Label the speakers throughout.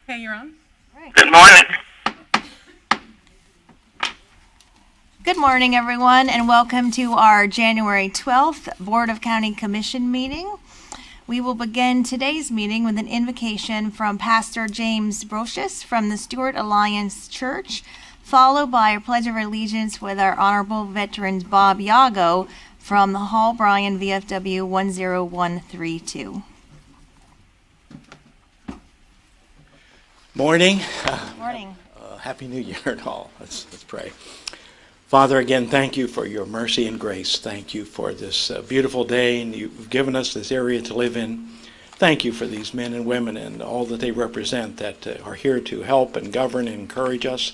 Speaker 1: Okay, you're on.
Speaker 2: Right.
Speaker 3: Good morning.
Speaker 2: Good morning, everyone, and welcome to our January 12th Board of County Commission meeting. We will begin today's meeting with an invocation from Pastor James Brocious from the Stewart Alliance Church, followed by a pledge of allegiance with our honorable veterans Bob Yago from the Hall Bryan VFW 10132.
Speaker 4: Morning.
Speaker 2: Morning.
Speaker 4: Happy New Year and all. Let's pray. Father, again, thank you for your mercy and grace. Thank you for this beautiful day, and you've given us this area to live in. Thank you for these men and women and all that they represent that are here to help and govern and encourage us.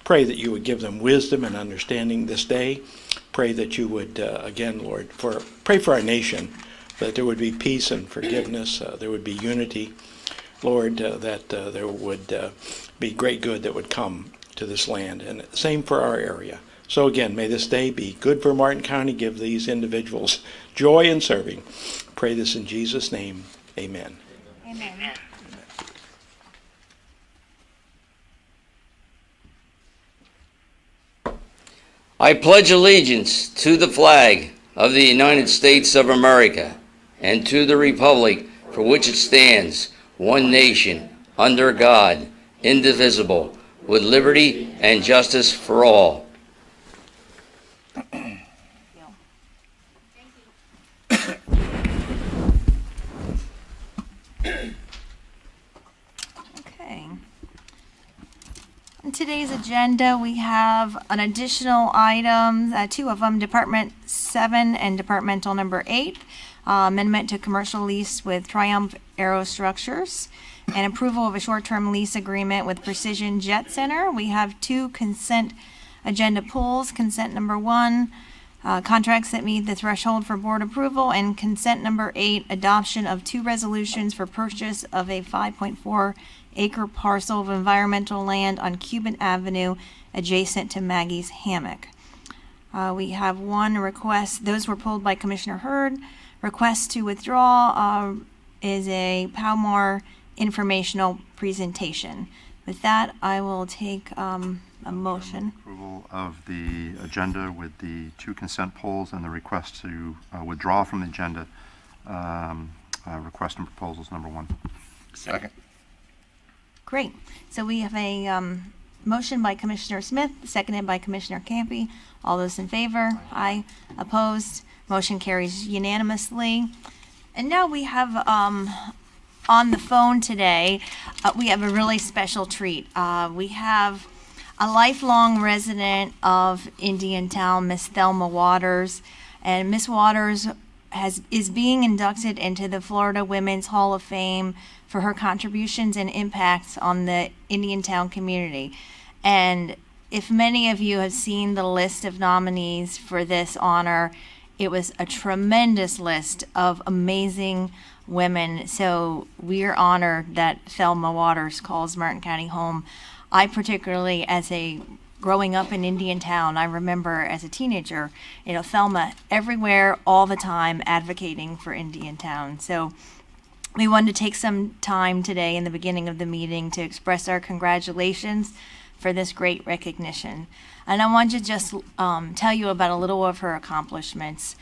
Speaker 4: Pray that you would give them wisdom and understanding this day. Pray that you would, again, Lord, pray for our nation, that there would be peace and forgiveness, there would be unity. Lord, that there would be great good that would come to this land, and same for our area. So again, may this day be good for Martin County. Give these individuals joy in serving. Pray this in Jesus' name. Amen.
Speaker 2: Amen.
Speaker 5: I pledge allegiance to the flag of the United States of America and to the republic for which it stands, one nation, under God, indivisible, with liberty and justice for all.
Speaker 2: Okay. On today's agenda, we have an additional item, two of them, Department 7 and Departmental number 8, amendment to commercial lease with Triumph Aerostructures, and approval of a short-term lease agreement with Precision Jet Center. We have two consent agenda pulls. Consent number 1, contracts that meet the threshold for board approval, and consent number 8, adoption of two resolutions for purchase of a 5.4-acre parcel of environmental land on Cuban Avenue adjacent to Maggie's Hammock. We have one request. Those were pulled by Commissioner Hurd. Request to withdraw is a Palmar informational presentation. With that, I will take a motion.
Speaker 6: Approval of the agenda with the two consent polls and the request to withdraw from the agenda. Request and proposals number 1.
Speaker 1: Second.
Speaker 2: Great. So we have a motion by Commissioner Smith, seconded by Commissioner Campy. All those in favor? Aye. Opposed? Motion carries unanimously. And now we have on the phone today, we have a really special treat. We have a lifelong resident of Indiantown, Miss Thelma Waters, and Miss Waters is being inducted into the Florida Women's Hall of Fame for her contributions and impacts on the Indiantown community. And if many of you have seen the list of nominees for this honor, it was a tremendous list of amazing women. So we're honored that Thelma Waters calls Martin County home. I particularly, growing up in Indiantown, I remember as a teenager, Thelma everywhere, all the time, advocating for Indiantown. So we wanted to take some time today in the beginning of the meeting to express our congratulations for this great recognition. And I want to just tell you about a little of her accomplishments.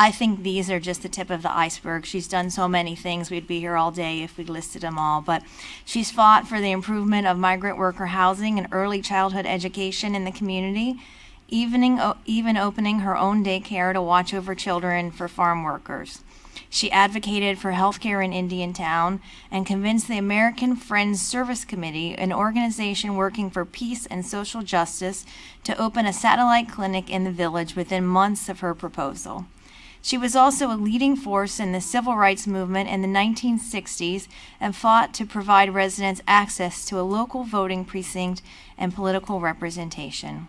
Speaker 2: I think these are just the tip of the iceberg. She's done so many things. We'd be here all day if we listed them all. But she's fought for the improvement of migrant worker housing and early childhood education in the community, even opening her own daycare to watch over children for farm workers. She advocated for health care in Indiantown and convinced the American Friends Service Committee, an organization working for peace and social justice, to open a satellite clinic in the village within months of her proposal. She was also a leading force in the civil rights movement in the 1960s and fought to provide residents access to a local voting precinct and political representation.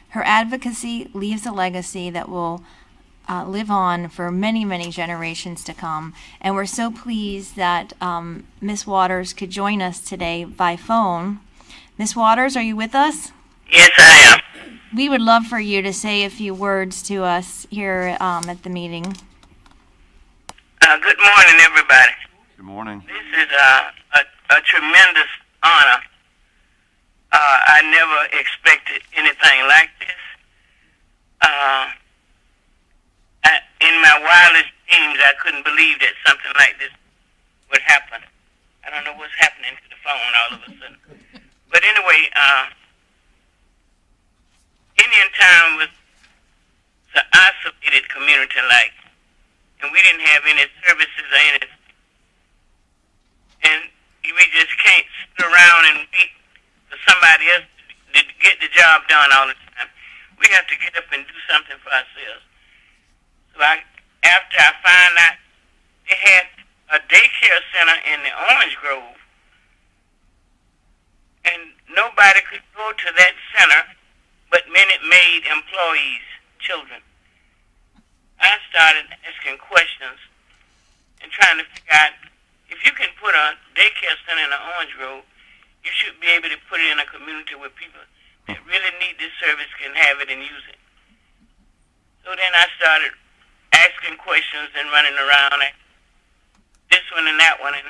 Speaker 2: Her advocacy leaves a legacy that will live on for many, many generations to come. And we're so pleased that Miss Waters could join us today by phone. Miss Waters, are you with us?
Speaker 3: Yes, I am.
Speaker 2: We would love for you to say a few words to us here at the meeting.
Speaker 3: Good morning, everybody.
Speaker 6: Good morning.
Speaker 3: This is
Speaker 1: a tremendous honor. I never expected anything like this. In my wildest dreams, I couldn't believe that something like this would happen. I don't know what's happening to the phone all of a sudden. But anyway, Indian Town was an isolated community like, and we didn't have any services or anything. And we just can't sit around and wait for somebody else to get the job done all the time. We have to get up and do something for ourselves. So after I found out they had a daycare center in the Orange Grove, and nobody could go to that center but Minute Maid employees, children. I started asking questions and trying to figure out, if you can put a daycare center in the Orange Grove, you should be able to put it in a community where people that really need this service can have it and use it. So then I started asking questions and running around at this one and that one, and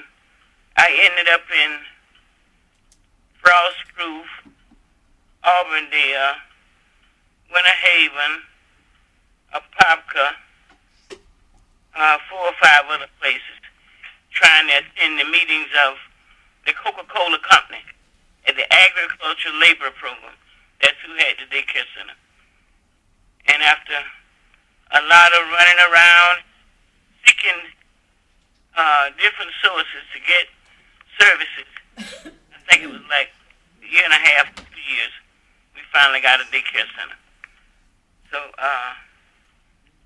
Speaker 1: I ended up in Frostproof, Auburndale, Winter Haven, Apopka, 4 or 5 other places, trying to attend the meetings of the Coca-Cola Company at the Agricultural Labor Program. That's who had the daycare center. And after a lot of running around, seeking different sources to get services, I think it was like a year and a half, 2 years, we finally got a daycare center. So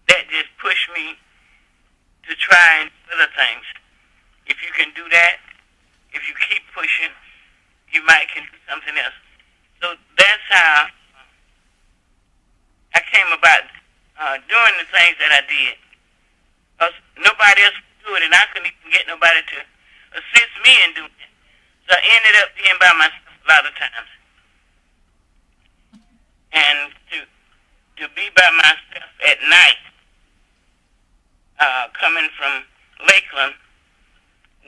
Speaker 1: that just pushed me to try and do other things. If you can do that, if you keep pushing, you might can do something else. So that's how I came about doing the things that I did. Because nobody else could do it, and I couldn't even get nobody to assist me in doing it. So I ended up being by myself a lot of times. And to be by myself at night, coming from Lakeland,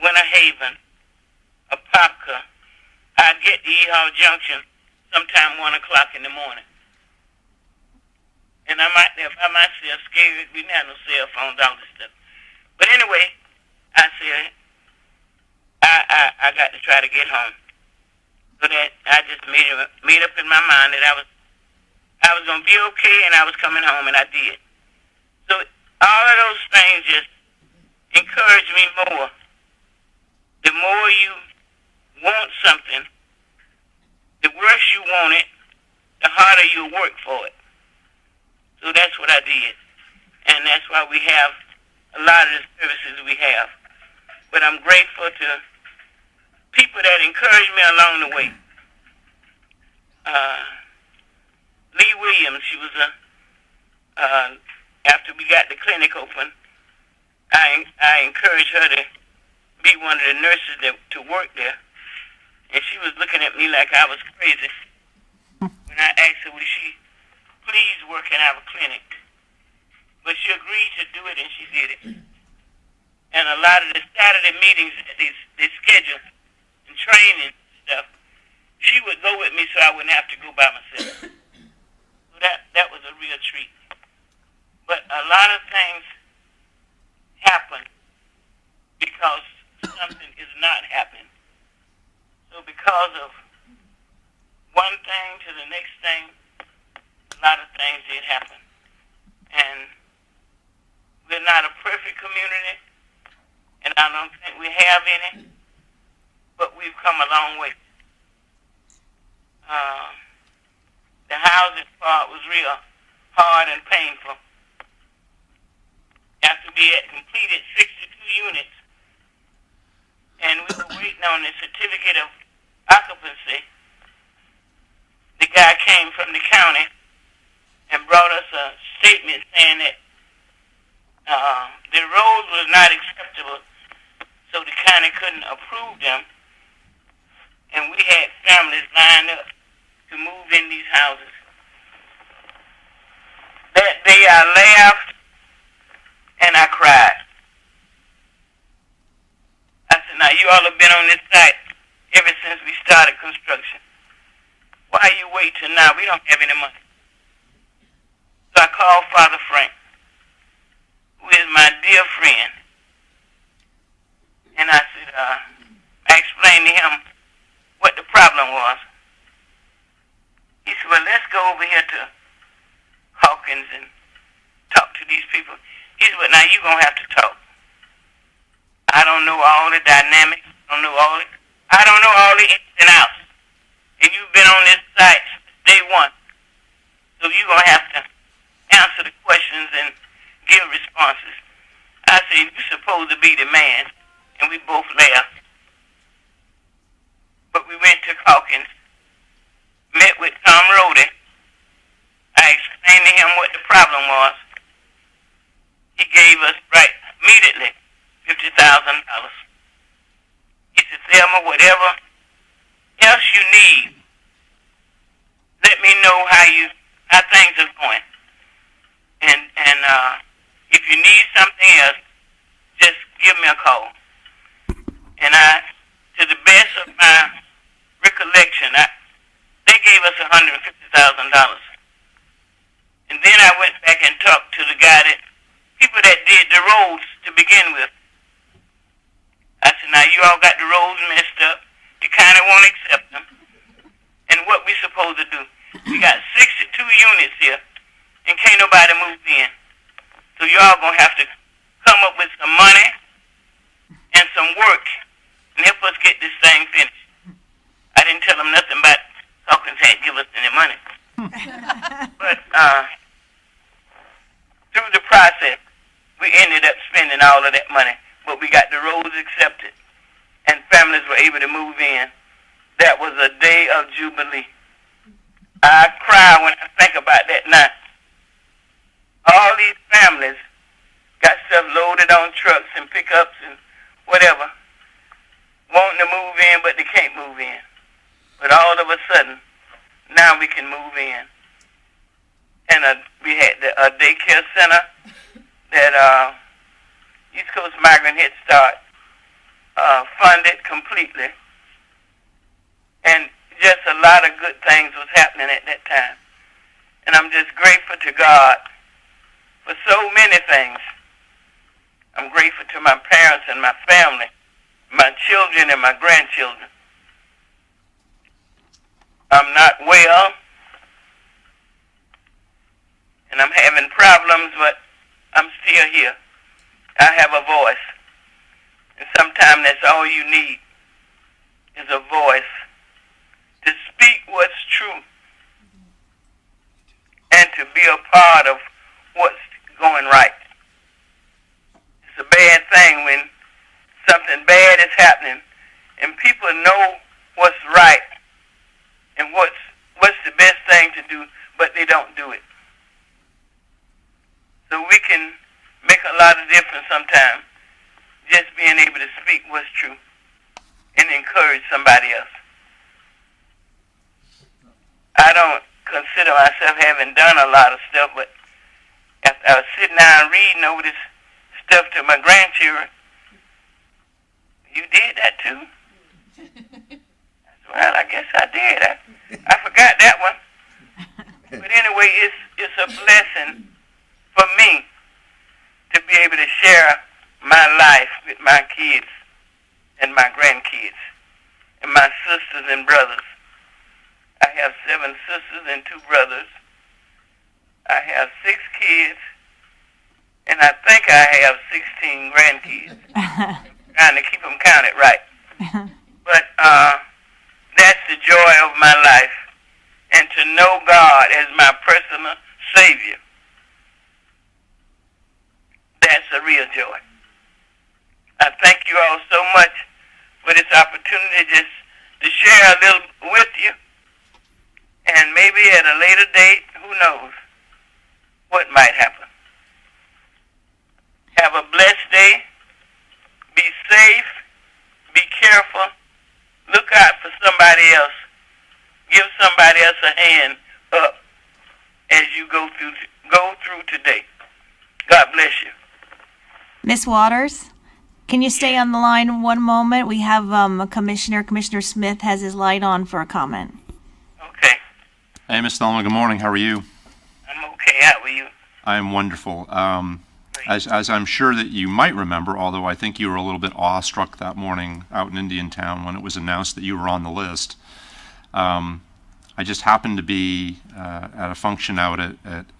Speaker 1: Winter Haven, Apopka, I'd get to E-Hall Junction sometime 1 o'clock in the morning. And I'm out there by myself, scared. We didn't have no cell phones, all this stuff. But anyway, I said, I got to try to get home. So that I just made up in my mind that I was going to be okay, and I was coming home, and I did. So all of those things just encouraged me more. The more you want something, the worse you want it, the harder you work for it. So that's what I did. And that's why we have a lot of the services we have. But I'm grateful to people that encourage me along the way. Lee Williams, she was after we got the clinic open, I encouraged her to be one of the nurses to work there. And she was looking at me like I was crazy when I asked her, would she please work in our clinic? But she agreed to do it, and she did it. And a lot of the Saturday meetings that they schedule and training stuff, she would go with me so I wouldn't have to go by myself. So that was a real treat. But a lot of things happen because something is not happening. So because of one thing to the next thing, a lot of things did happen. And we're not a perfect community, and I don't think we have any, but we've come a long way. The housing part was real hard and painful. After we had completed 62 units, and we were waiting on the certificate of occupancy, the guy came from the county and brought us a statement saying that the roads was not acceptable, so the county couldn't approve them, and we had families lined up to move in these houses. That day I laughed and I cried. I said, now you all have been on this site ever since we started construction. Why you wait till now? We don't have any money. So I called Father Frank, who is my dear friend, and I said, I explained to him what the problem was. He said, well, let's go over here to Hawkins and talk to these people. He said, well, now you're going to have to talk. I don't know all the dynamics. I don't know all the ins and outs. And you've been on this site since day one. So you're going to have to answer the questions and give responses. I said, you're supposed to be the man. And we both laughed. But we went to Hawkins, met with Tom Rody. I explained to him what the problem was. He gave us, right immediately, $50,000. He said, Thelma, whatever else you need, let me know how things are going. And if you need something else, just give me a call. And to the best of my recollection, they gave us $150,000. And then I went back and talked to the people that did the roads to begin with. I said, now you all got the roads messed up. You kind of won't accept them. And what we supposed to do? We got 62 units here, and can't nobody move in. So you all going to have to come up with some money and some work and help us get this thing finished. I didn't tell them nothing about Hawkins hadn't give us any money. But through the process, we ended up spending all of that money. But we got the roads accepted, and families were able to move in. That was a day of jubilee. I cry when I think about that now. All these families got stuff loaded on trucks and pickups and whatever, wanting to move in, but they can't move in. But all of a sudden, now we can move in. And we had a daycare center that East Coast Migrant Head Start funded completely. And just a lot of good things was happening at that time. And I'm just grateful to God for so many things. I'm grateful to my parents and my family, my children and my grandchildren. I'm not well, and I'm having problems, but I'm still here. I have a voice, and sometimes that's all you need is a voice to speak what's true and to be a part of what's going right. It's a bad thing when something bad is happening and people know what's right and what's the best thing to do, but they don't do it. So we can make a lot of difference sometimes just being able to speak what's true and encourage somebody else. I don't consider myself having done a lot of stuff, but after I was sitting down reading over this stuff to my grandchildren, you did that too? Well, I guess I did. I forgot that one. But anyway, it's a blessing for me to be able to share my life with my kids and my grandkids and my sisters and brothers. I have 7 sisters and 2 brothers. I have 6 kids, and I think I have 16 grandkids. Trying to keep them counted right. But that's the joy of my life, and to know God as my personal Savior. That's a real joy. I thank you all so much for this opportunity just to share a little with you. And maybe at a later date, who knows what might happen. Have a blessed day. Be safe. Be careful. Look out for somebody else. Give somebody else a hand up as you go through today. God bless you.
Speaker 2: Miss Waters, Can you stay on the line one moment? We have a commissioner. Commissioner Smith has his light on for a comment.
Speaker 1: Okay.
Speaker 6: Hey, Ms. Thelma, good morning. How are you?
Speaker 1: I'm okay. How are you?
Speaker 6: I am wonderful. As I'm sure that you might remember, although I think you were a little bit awestruck that morning out in Indiantown when it was announced that you were on the list. I just happened to be at a function out at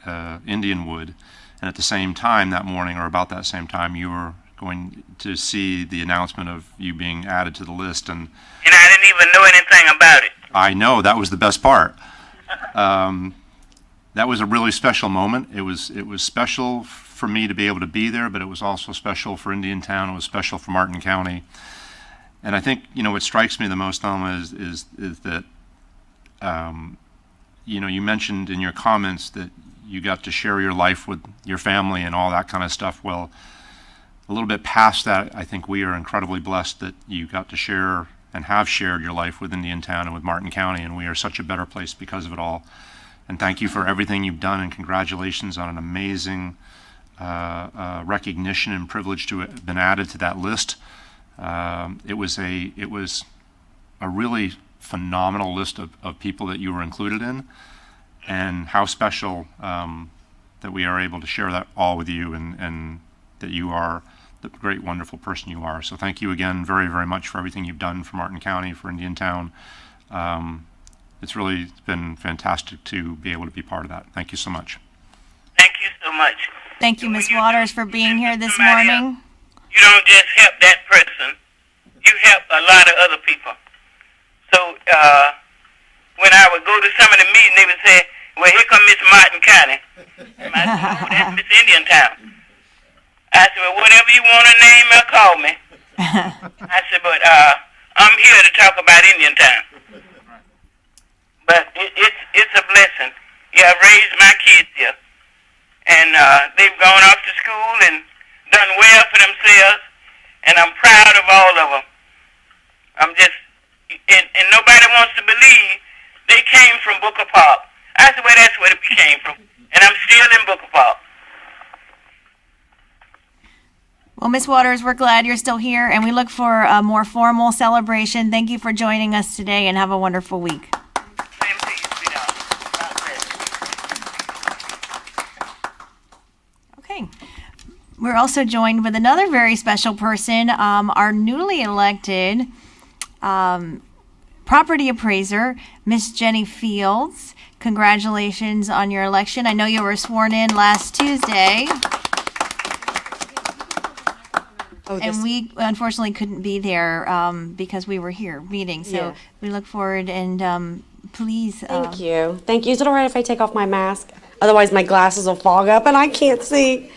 Speaker 6: Indianwood, and at the same time that morning, or about that same time, you were going to see the announcement of you being added to the list. And
Speaker 1: I didn't even know anything about it.
Speaker 6: I know, that was the best part. That was a really special moment. It was special for me to be able to be there, but it was also special for Indiantown. It was special for Martin County. And I think, what strikes me the most, Thelma, is that, you mentioned in your comments that you got to share your life with your family and all that kind of stuff. Well, a little bit past that, I think we are incredibly blessed that you got to share and have shared your life with Indiantown and with Martin County, and we are such a better place because of it all. And thank you for everything you've done, and congratulations on an amazing recognition and privilege to have been added to that list. It was a really phenomenal list of people that you were included in, and how special that we are able to share that all with you, and that you are the great, wonderful person you are. So thank you again very, very much for everything you've done for Martin County, for Indiantown. It's really been fantastic to be able to be part of that. Thank you so much.
Speaker 1: Thank you so much.
Speaker 2: Thank you, Ms. Waters, for being here this morning.
Speaker 1: You don't just help that person. You help a lot of other people. So when I would go to some of the meetings, they would say, well, here come Miss Martin County. And I said, oh, that's Miss Indiantown. I said, well, whatever you want to name her, call me. I said, but I'm here to talk about Indiantown. But it's a blessing. Yeah, I've raised my kids here. And they've gone off to school and done well for themselves. And I'm proud of all of them. And nobody wants to believe they came from Booker Park. I said, well, that's where we came from. And I'm still in Booker Park.
Speaker 2: Well, Ms. Waters, we're glad you're still here, and we look for a more formal celebration. Thank you for joining us today, and have a wonderful week.
Speaker 1: Same to you, sweetheart. God bless.
Speaker 2: Okay. We're also joined with another very special person, our newly elected property appraiser, Miss Jenny Fields. Congratulations on your election. I know you were sworn in last Tuesday. And we unfortunately couldn't be there because we were here meeting. So we look forward, and please.
Speaker 3: Thank you. Thank you. Is it all right if I take off my mask? Otherwise my glasses will fog up and I can't see.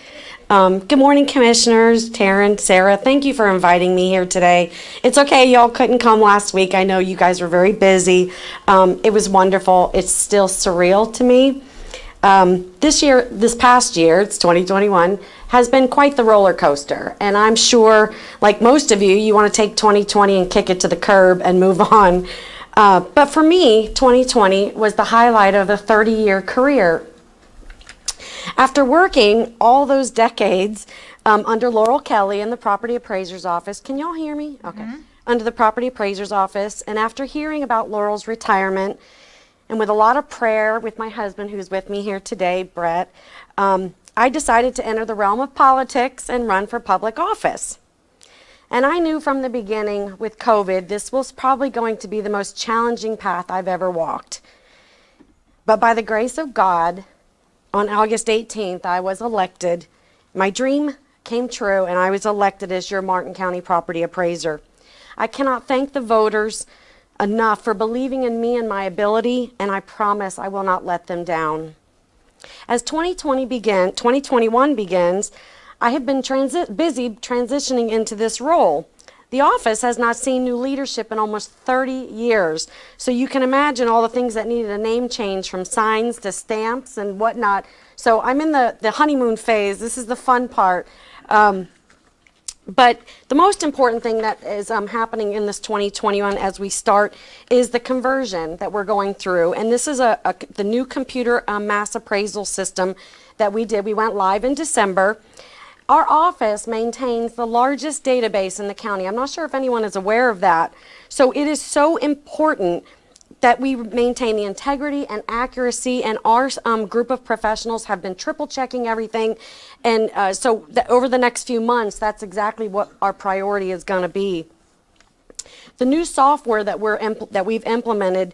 Speaker 3: Good morning, Commissioners, Taryn, Sarah. Thank you for inviting me here today. It's okay, y'all couldn't come last week. I know you guys were very busy. It was wonderful. It's still surreal to me. This past year, it's 2021, has been quite the roller coaster. And I'm sure, like most of you, you want to take 2020 and kick it to the curb and move on. But for me, 2020 was the highlight of a 30-year career. After working all those decades under Laurel Kelly in the Property Appraiser's Office, can y'all hear me? Okay. Mm-hmm. Under the Property Appraiser's Office, and after hearing about Laurel's retirement, and with a lot of prayer with my husband, who's with me here today, Brett, I decided to enter the realm of politics and run for public office. And I knew from the beginning with COVID, this was probably going to be the most challenging path I've ever walked. But by the grace of God, on August 18th, I was elected. My dream came true, and I was elected as your Martin County property appraiser. I cannot thank the voters enough for believing in me and my ability, and I promise I will not let them down. As 2021 begins, I have been busy transitioning into this role. The office has not seen new leadership in almost 30 years, so you can imagine all the things that needed a name change, from signs to stamps and whatnot. So I'm in the honeymoon phase. This is the fun part. But the most important thing that is happening in this 2021 as we start is the conversion that we're going through. And this is the new computer mass appraisal system that we did. We went live in December. Our office maintains the largest database in the county. I'm not sure if anyone is aware of that. So it is so important that we maintain the integrity and accuracy, and our group of professionals have been triple checking everything. And over the next few months, that's exactly what our priority is going to be. The new software that we've implemented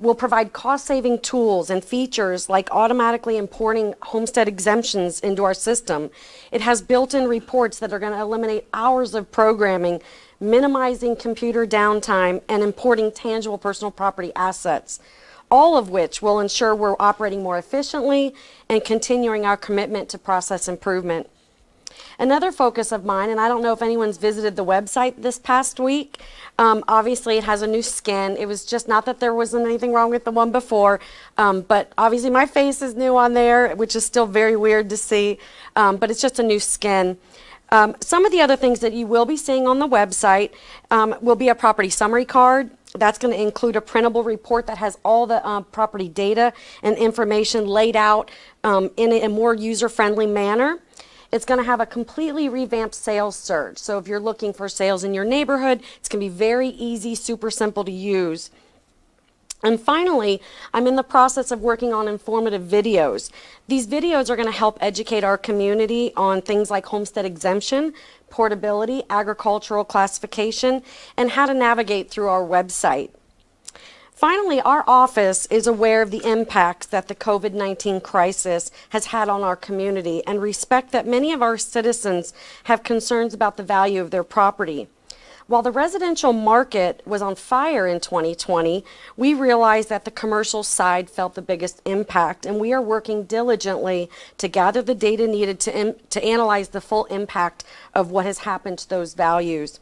Speaker 3: will provide cost-saving tools and features like automatically importing homestead exemptions into our system. It has built-in reports that are going to eliminate hours of programming, minimizing computer downtime, and importing tangible personal property assets, all of which will ensure we're operating more efficiently and continuing our commitment to process improvement. Another focus of mine, and I don't know if anyone's visited the website this past week, obviously it has a new skin. It was just not that there wasn't anything wrong with the one before, but obviously my face is new on there, which is still very weird to see, but it's just a new skin. Some of the other things that you will be seeing on the website will be a property summary card. That's going to include a printable report that has all the property data and information laid out in a more user-friendly manner. It's going to have a completely revamped sales surge. So if you're looking for sales in your neighborhood, it's going to be very easy, super simple to use. And finally, I'm in the process of working on informative videos. These videos are going to help educate our community on things like homestead exemption, portability, agricultural classification, and how to navigate through our website. Finally, our office is aware of the impacts that the COVID-19 crisis has had on our community and respect that many of our citizens have concerns about the value of their property. While the residential market was on fire in 2020, we realized that the commercial side felt the biggest impact, and we are working diligently to gather the data needed to analyze the full impact of what has happened to those values.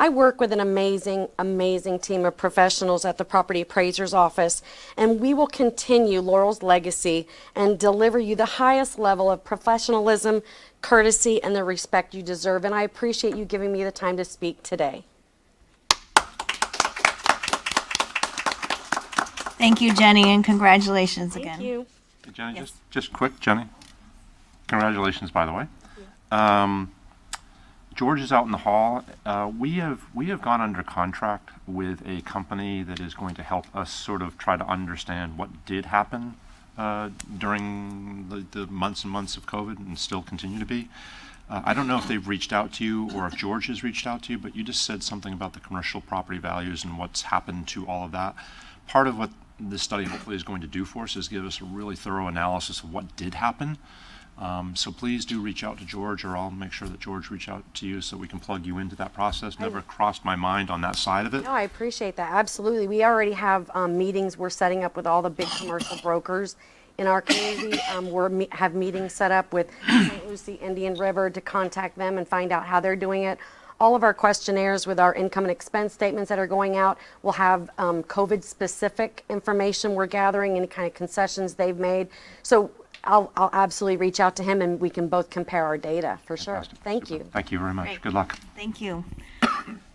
Speaker 3: I work with an amazing, amazing team of professionals at the Property Appraiser's Office, and we will continue Laurel's legacy and deliver you the highest level of professionalism, courtesy, and the respect you deserve. And I appreciate you giving me the time to speak today.
Speaker 2: Thank you, Jenny, and congratulations again.
Speaker 3: Thank you.
Speaker 6: Hey, Jenny,
Speaker 2: Yes.
Speaker 6: just quick, Jenny. Congratulations, by the way. George is out in the hall. We have gone under contract with a company that is going to help us sort of try to understand what did happen during the months and months of COVID and still continue to be. I don't know if they've reached out to you or if George has reached out to you, but you just said something about the commercial property values and what's happened to all of that. Part of what this study hopefully is going to do for us is give us a really thorough analysis of what did happen. So please do reach out to George, or I'll make sure that George reach out to you so we can plug you into that process. Never crossed my mind on that side of it.
Speaker 3: No, I appreciate that. Absolutely. We already have meetings we're setting up with all the big commercial brokers in our community. We have meetings set up with St. Lucie, Indian River to contact them and find out how they're doing it. All of our questionnaires with our income and expense statements that are going out will have COVID-specific information we're gathering, any kind of concessions they've made. So I'll absolutely reach out to him and we can both compare our data for sure.
Speaker 6: Fantastic.
Speaker 3: Thank
Speaker 6: Super.
Speaker 3: you.
Speaker 6: Thank you very much.
Speaker 2: Great.
Speaker 6: Good luck.
Speaker 2: Thank you.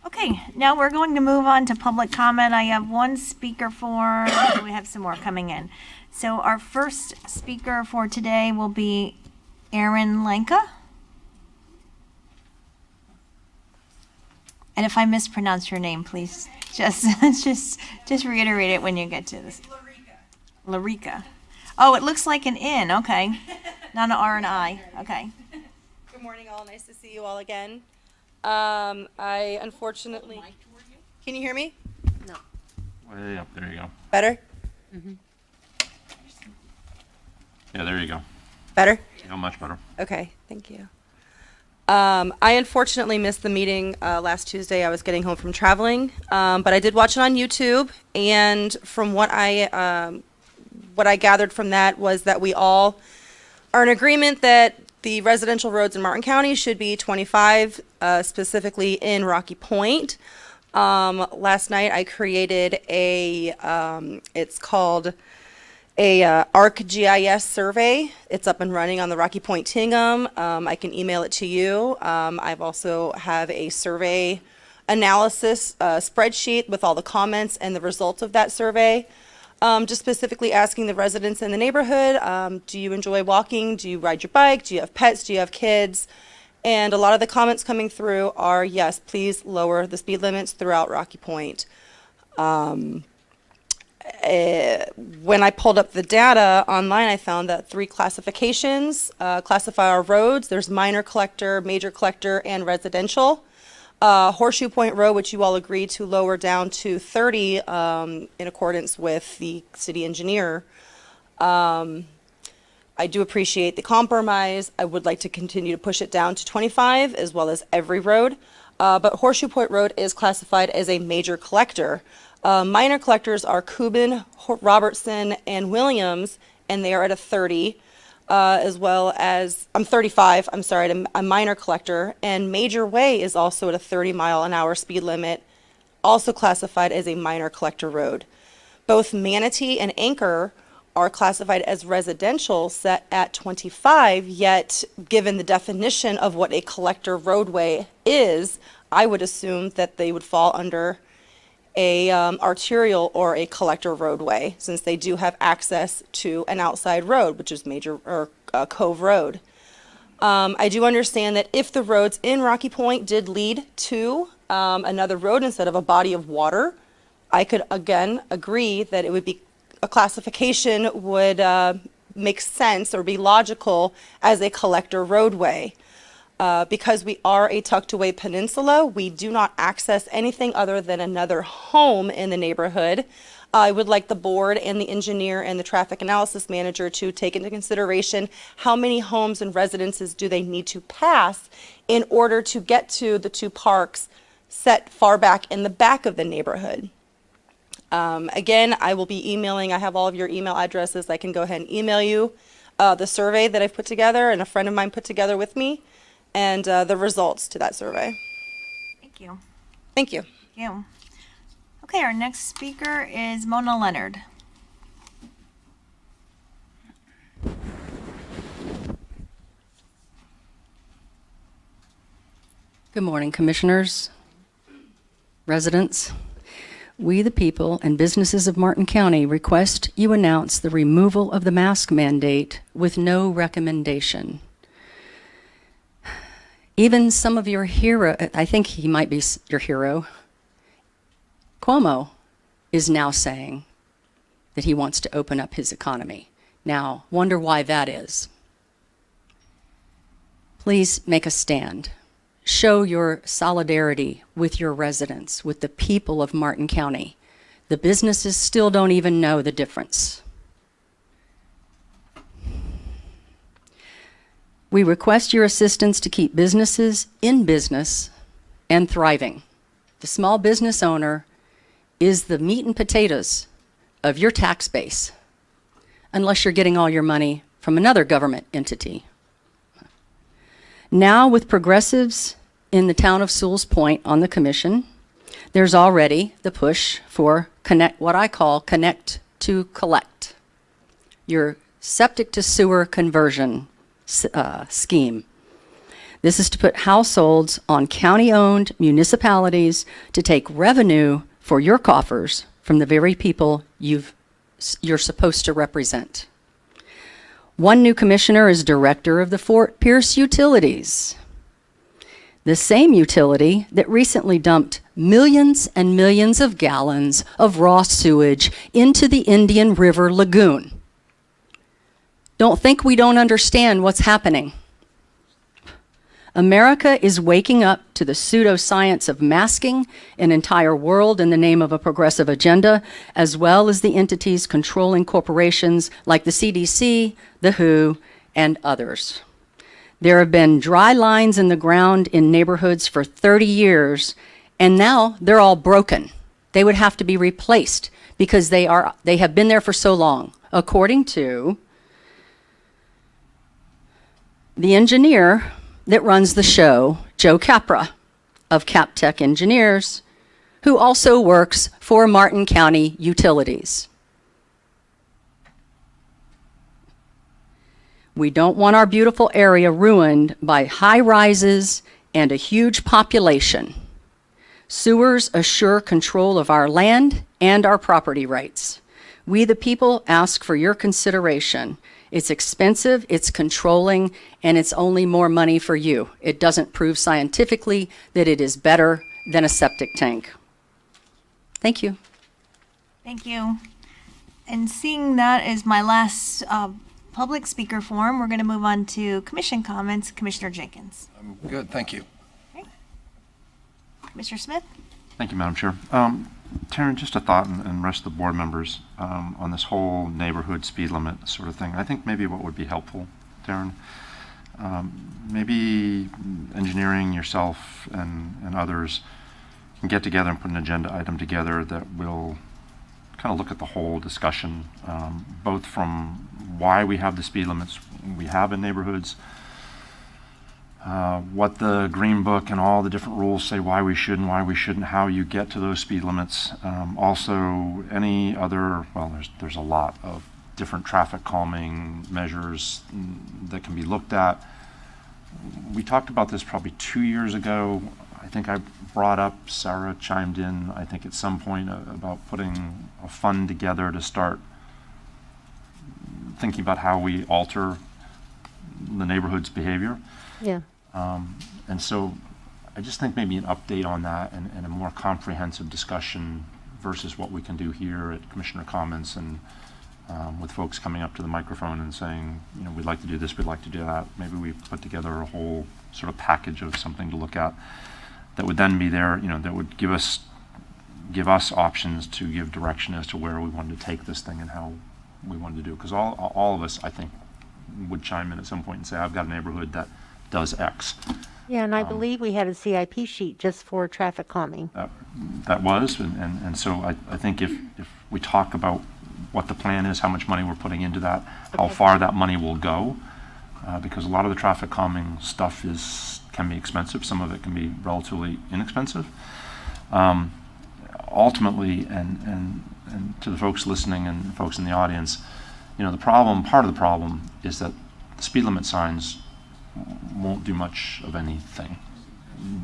Speaker 2: Okay, now we're going to move on to public comment. I have one speaker form, and we have some more coming in. So our first speaker for today will be Aaron Lanka. And if I mispronounce your name, please just reiterate it when you get to this. Larica. Oh, it looks like an N. Okay, not an R and I. Okay.
Speaker 7: Good morning, all. Nice to see you all again. I unfortunately. Can you hear me?
Speaker 6: Way up. There you go.
Speaker 7: Better?
Speaker 6: Yeah, there you go.
Speaker 7: Better?
Speaker 6: Yeah, much better.
Speaker 7: Okay, thank you. I unfortunately missed the meeting last Tuesday. I was getting home from traveling, but I did watch it on YouTube, and from what I gathered from that was that we all are in agreement that the residential roads in Martin County should be 25, specifically in Rocky Point. Last night I created it's called a ArcGIS survey. It's up and running on the Rocky Point Tingham. I can email it to you. I've also have a survey analysis spreadsheet with all the comments and the results of that survey. Just specifically asking the residents in the neighborhood, do you enjoy walking? Do you ride your bike? Do you have pets? Do you have kids? And a lot of the comments coming through are, yes, please lower the speed limits throughout Rocky Point. When I pulled up the data online, I found that 3 classifications classify our roads. There's minor collector, major collector, and residential. Horseshoe Point Road, which you all agreed to lower down to 30 in accordance with the city engineer. I do appreciate the compromise. I would like to continue to push it down to 25 as well as every road. But Horseshoe Point Road is classified as a major collector. Minor collectors are Cuban, Robertson, and Williams, and they are at a 30, as well as, I'm 35, I'm sorry, a minor collector. And Major Way is also at a 30-mile-an-hour speed limit, also classified as a minor collector road. Both Manatee and Anchor are classified as residential, set at 25, yet given the definition of what a collector roadway is, I would assume that they would fall under a arterial or a collector roadway, since they do have access to an outside road, which is Major or Cove Road. I do understand that if the roads in Rocky Point did lead to another road instead of a body of water, I could again agree that it would be a classification would make sense or be logical as a collector roadway. Because we are a tucked away peninsula, we do not access anything other than another home in the neighborhood. I would like the board and the engineer and the traffic analysis manager to take into consideration how many homes and residences do they need to pass in order to get to the 2 parks set far back in the back of the neighborhood. Again, I will be emailing. I have all of your email addresses. I can go ahead and email you the survey that I've put together and a friend of mine put together with me, and the results to that survey.
Speaker 2: Thank you.
Speaker 7: Thank you.
Speaker 2: Thank you. Okay, our next speaker is Mona Leonard.
Speaker 8: Good morning, commissioners, residents. We, the people and businesses of Martin County, request you announce the removal of the mask mandate with no recommendation. Even some of your hero, I think he might be your hero, Cuomo, is now saying that he wants to open up his economy. Now, wonder why that is. Please make a stand. Show your solidarity with your residents, with the people of Martin County. The businesses still don't even know the difference. We request your assistance to keep businesses in business and thriving. The small business owner is the meat and potatoes of your tax base, unless you're getting all your money from another government entity. Now, with progressives in the town of Sewell's Point on the commission, there's already the push for what I call connect to collect, your septic to sewer conversion scheme. This is to put households on county-owned municipalities to take revenue for your coffers from the very people you're supposed to represent. One new commissioner is director of the Fort Pierce Utilities, the same utility that recently dumped millions and millions of gallons of raw sewage into the Indian River Lagoon. Don't think we don't understand what's happening. America is waking up to the pseudoscience of masking an entire world in the name of a progressive agenda, as well as the entities controlling corporations like the CDC, the WHO, and others. There have been dry lines in the ground in neighborhoods for 30 years, and now they're all broken. They would have to be replaced because they have been there for so long, according to the engineer that runs the show, Joe Capra of CapTech Engineers, who also works for Martin County Utilities. We don't want our beautiful area ruined by high rises and a huge population. Sewers assure control of our land and our property rights. We, the people, ask for your consideration It's expensive, it's controlling, and it's only more money for you. It doesn't prove scientifically that it is better than a septic tank. Thank you.
Speaker 2: Thank you. And seeing that is my last public speaker forum, we're going to move on to commission comments. Commissioner Jenkins.
Speaker 9: I'm good, thank you.
Speaker 2: Okay. Commissioner Smith?
Speaker 6: Thank you, Madam Chair. Taryn, just a thought, and rest of the board members, on this whole neighborhood speed limit sort of thing. I think maybe what would be helpful, Taryn, maybe engineering, yourself and others can get together and put an agenda item together that will kind of look at the whole discussion, both from why we have the speed limits we have in neighborhoods, what the Green Book and all the different rules say why we should and why we shouldn't, how you get to those speed limits. Also, any other, well, there's a lot of different traffic calming measures that can be looked at. We talked about this probably 2 years ago. I think I brought up, Sarah chimed in, I think at some point about putting a fund together to start thinking about how we alter the neighborhood's behavior.
Speaker 10: Yeah.
Speaker 6: And so I just think maybe an update on that and a more comprehensive discussion versus what we can do here at Commissioner Comments and with folks coming up to the microphone and saying, you know, we'd like to do this, we'd like to do that. Maybe we put together a whole sort of package of something to look at that would then be there, you know, that would give us options to give direction as to where we wanted to take this thing and how we wanted to do it. Because all of us, I think, would chime in at some point and say, I've got a neighborhood that does X.
Speaker 10: Yeah, and I believe we had a CIP sheet just for traffic calming.
Speaker 6: That was, and so I think if we talk about what the plan is, how much money we're putting into that, how far that money will go, because a lot of the traffic calming stuff can be expensive. Some of it can be relatively inexpensive. Ultimately, and to the folks listening and folks in the audience, you know, part of the problem is that the speed limit signs won't do much of anything.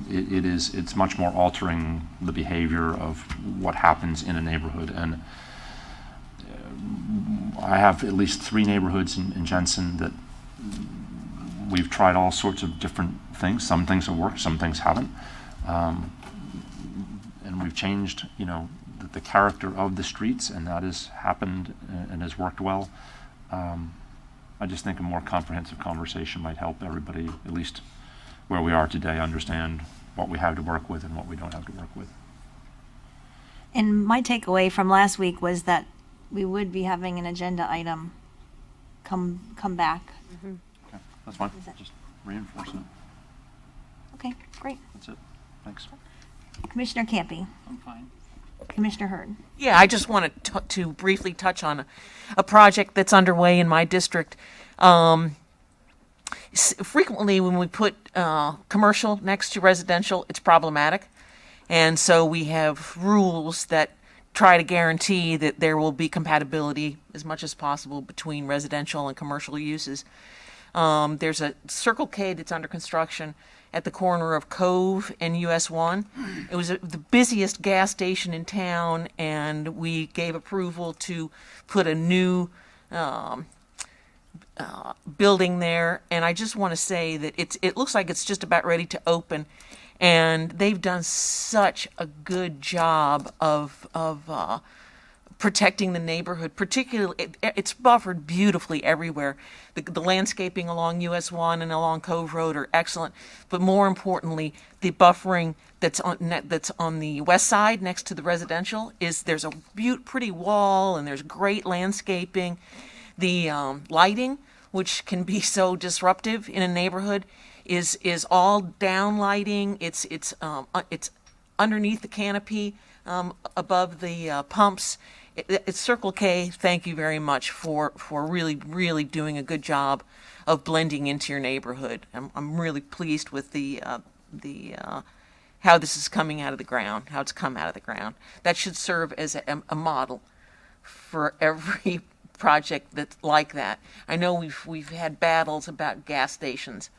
Speaker 6: It's much more altering the behavior of what happens in a neighborhood. And I have at least 3 neighborhoods in Jensen that we've tried all sorts of different things. Some things have worked, some things haven't. And we've changed, you know, the character of the streets, and that has happened and has worked well. I just think a more comprehensive conversation might help everybody, at least where we are today, understand what we have to work with and what we don't have to work with.
Speaker 2: And my takeaway from last week was that we would be having an agenda item come back.
Speaker 10: Mm-hmm.
Speaker 6: Okay, that's fine. Just reinforcing it.
Speaker 2: Okay, great.
Speaker 6: That's it. Thanks.
Speaker 2: Commissioner Campy.
Speaker 11: I'm fine.
Speaker 2: Commissioner Hurd.
Speaker 11: Yeah, I just wanted to briefly touch on a project that's underway in my district. Frequently, when we put commercial next to residential, it's problematic. And so we have rules that try to guarantee that there will be compatibility as much as possible between residential and commercial uses. There's a Circle K that's under construction at the corner of Cove and US 1. It was the busiest gas station in town, and we gave approval to put a new building there. And I just want to say that it looks like it's just about ready to open, and they've done such a good job of protecting the neighborhood. Particularly, it's buffered beautifully everywhere. The landscaping along US 1 and along Cove Road are excellent, but more importantly, the buffering that's on the west side next to the residential there's a pretty wall, and there's great landscaping. The lighting, which can be so disruptive in a neighborhood, is all down lighting. It's underneath the canopy, above the pumps. It's Circle K. Thank you very much for really, really doing a good job of blending into your neighborhood. I'm really pleased with how this is coming out of the ground, how it's come out of the ground. That should serve as a model for every project that's like that. I know we've had battles about gas stations.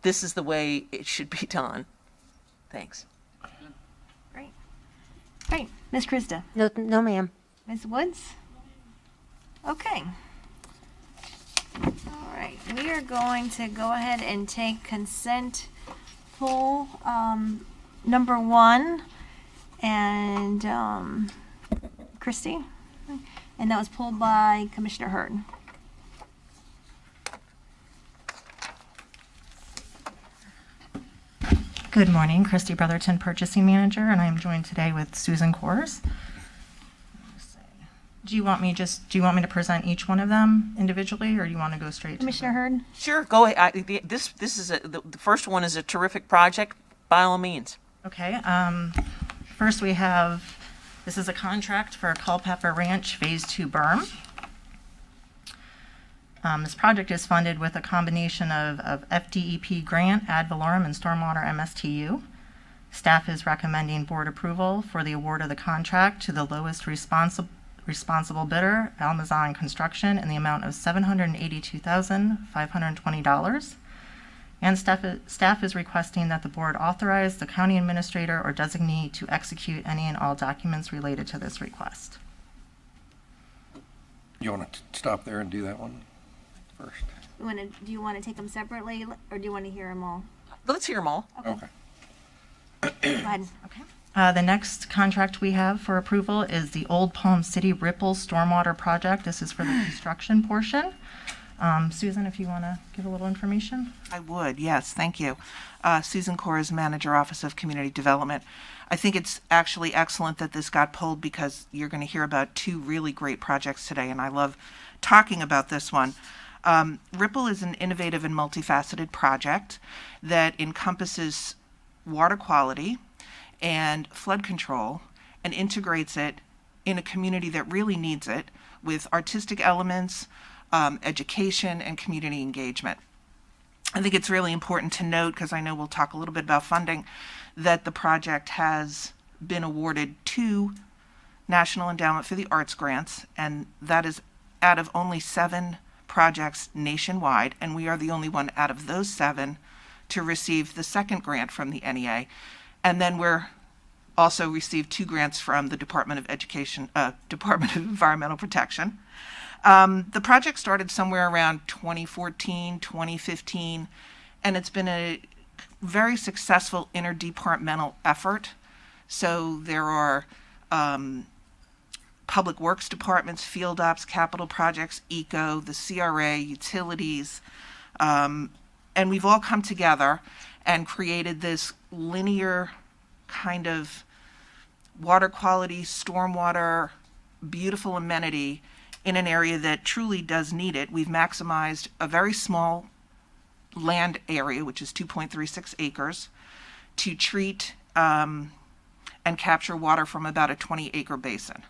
Speaker 11: This is the way it should be done. Thanks.
Speaker 2: Great. Ms. Krista.
Speaker 10: No, ma'am.
Speaker 2: Ms. Woods? Okay. All right, we are going to go ahead and take consent poll number 1, and Christy, and that was pulled by Commissioner Hurd.
Speaker 9: Good morning, Christy Brotherton, Purchasing Manager, and I am joined today with Susan Kors. Do you want me to present each one of them individually, or do you want to go straight to
Speaker 2: Commissioner Hurd?
Speaker 11: Sure, go ahead. This is the first one is a terrific project, by all means.
Speaker 9: Okay. First this is a contract for Culpepper Ranch Phase 2 Berm. This project is funded with a combination of FDEP grant, ad valorem, and stormwater MSTU. Staff is recommending board approval for the award of the contract to the lowest responsible bidder, Amazon Construction, in the amount of $782,520. And staff is requesting that the board authorize the county administrator or designee to execute any and all documents related to this request.
Speaker 12: You want to stop there and do that one first?
Speaker 2: Do you want to take them separately, or do you want to hear them all?
Speaker 11: Let's hear them all.
Speaker 12: Okay.
Speaker 2: Go ahead.
Speaker 9: Okay. The next contract we have for approval is the Old Palm City Ripple Stormwater Project. This is for the construction portion. Susan, if you want to give a little information.
Speaker 11: I would, yes, thank you. Susan Kors, Manager, Office of Community Development. I think it's actually excellent that this got pulled because you're going to hear about 2 really great projects today, and I love talking about this one. Ripple is an innovative and multifaceted project that encompasses water quality and flood control and integrates it in a community that really needs it with artistic elements, education, and community engagement. I think it's really important to note, because I know we'll talk a little bit about funding, that the project has been awarded 2 National Endowment for the Arts grants, and that is out of only 7 projects nationwide, and we are the only one out of those 7 to receive the second grant from the NEA. And then we're also received 2 grants from the Department of Education, Department of Environmental Protection. The project started somewhere around 2014, 2015, and it's been a very successful interdepartmental effort. So there are public works departments, field ops, capital projects, eco, the CRA, utilities, and we've all come together and created this linear kind of water quality, stormwater, beautiful amenity in an area that truly does need it. We've maximized a very small land area, which is 2.36 acres, to treat and capture water from about a 20-acre basin.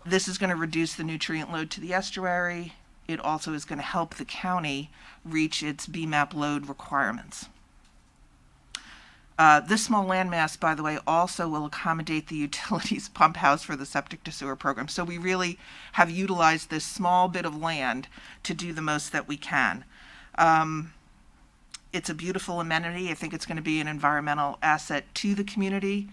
Speaker 11: This is going to reduce the nutrient load to the estuary. It also is going to help the county reach its BMAP load requirements. This small landmass, by the way, also will accommodate the utilities pump house for the septic to sewer program. So we really have utilized this small bit of land to do the most that we can. It's a beautiful amenity. I think it's going to be an environmental asset to the community.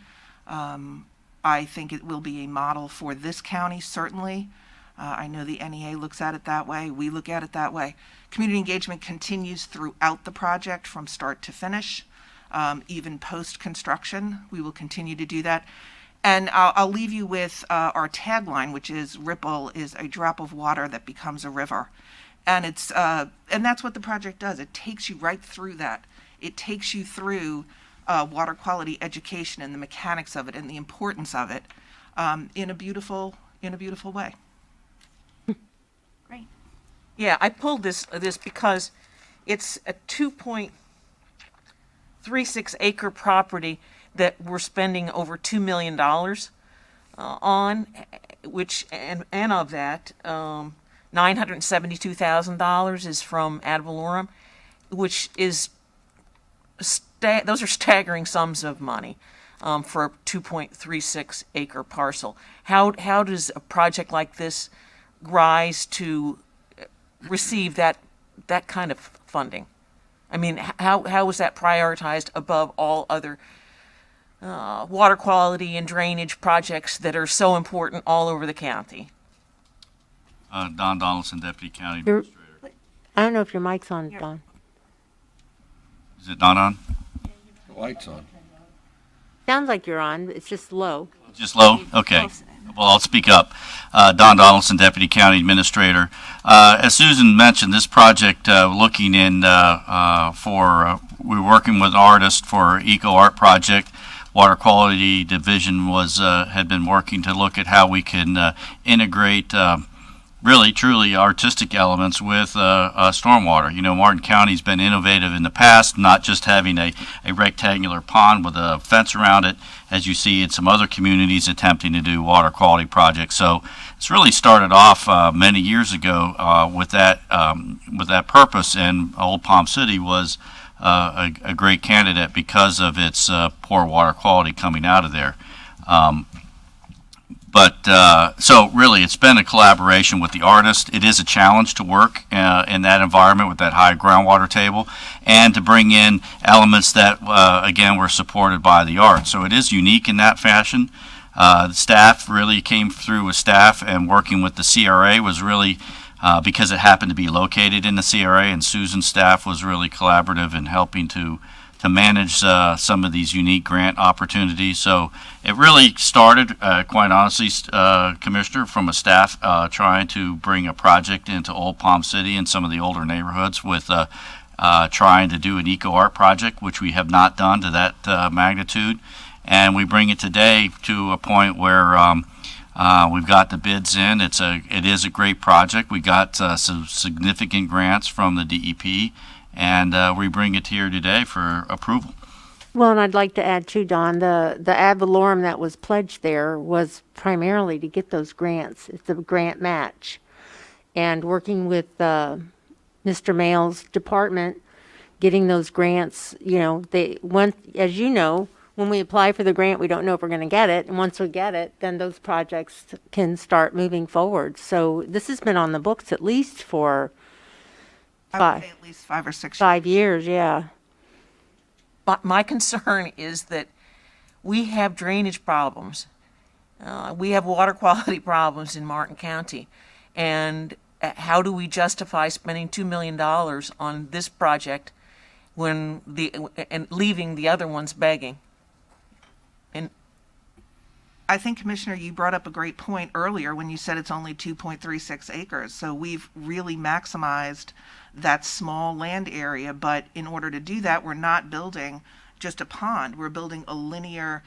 Speaker 11: I think it will be a model for this county, certainly. I know the NEA looks at it that way. We look at it that way. Community engagement continues throughout the project from start to finish. Even post-construction, we will continue to do that. And I'll leave you with our tagline, which is "Ripple is a drop of water that becomes a river," and that's what the project does. It takes you right through that. It takes you through water quality education and the mechanics of it and the importance of it in a beautiful way.
Speaker 2: Great.
Speaker 11: Yeah, I pulled this because it's a 2.36 acre property that we're spending over $2 million on, which and of that, $972,000 is from ad valorem, which is those are staggering sums of money for a 2.36 acre parcel. How does a project like this rise to receive that kind of funding? I mean, how is that prioritized above all other water quality and drainage projects that are so important all over the county?
Speaker 13: Don Donaldson, Deputy County
Speaker 10: You're-
Speaker 13: Administrator.
Speaker 10: I don't know if your mic's on, Don.
Speaker 13: Is it not on?
Speaker 12: The light's on.
Speaker 10: Sounds like you're on, it's just low.
Speaker 13: Just low? Okay. Well, I'll speak up. Don Donaldson, Deputy County Administrator. As Susan mentioned, this project looking in we're working with artists for Eco Art Project. Water Quality Division had been working to look at how we can integrate really, truly artistic elements with stormwater. You know, Martin County's been innovative in the past, not just having a rectangular pond with a fence around it, as you see in some other communities attempting to do water quality projects. So it's really started off many years ago with that purpose, and Old Palm City was a great candidate because of its poor water quality coming out of there. So really, it's been a collaboration with the artist. It is a challenge to work in that environment with that high groundwater table, and to bring in elements that, again, were supported by the art. So it is unique in that fashion. The staff really came through with staff, and working with the CRA was really, because it happened to be located in the CRA, and Susan's staff was really collaborative in helping to manage some of these unique grant opportunities. So it really started, quite honestly, Commissioner, from a staff trying to bring a project into Old Palm City and some of the older neighborhoods with trying to do an eco art project, which we have not done to that magnitude. And we bring it today to a point where we've got the bids in. It is a great project. We got some significant grants from the DEP, and we bring it here today for approval.
Speaker 10: Well, and I'd like to add too, Don, the ad valorem that was pledged there was primarily to get those grants. It's a grant match. And working with Mr. Mail's department, getting those grants, you know, as you know, when we apply for the grant, we don't know if we're going to get it. And once we get it, then those projects can start moving forward. So this has been on the books at least for
Speaker 11: I would say at least 5 or 6 years.
Speaker 10: 5 years, yeah.
Speaker 11: But my concern is that we have drainage problems. We have water quality problems in Martin County. And how do we justify spending $2 million on this project and leaving the other ones begging? And
Speaker 14: I think, Commissioner, you brought up a great point earlier when you said it's only 2.36 acres. So we've really maximized that small land area, but in order to do that, we're not building just a pond. We're building a linear,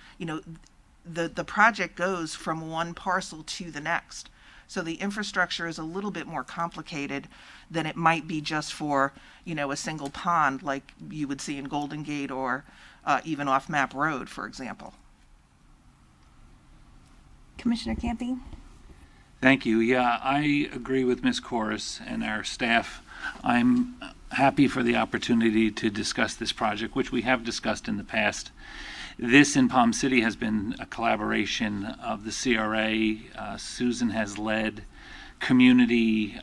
Speaker 14: the project goes from one parcel to the next. So the infrastructure is a little bit more complicated than it might be just for, a single pond like you would see in Golden Gate or even off Map Road, for example.
Speaker 2: Commissioner Campy?
Speaker 15: Thank you. Yeah, I agree with Ms. Corus and our staff. I'm happy for the opportunity to discuss this project, which we have discussed in the past. This in Palm City has been a collaboration of the CRA. Susan has led community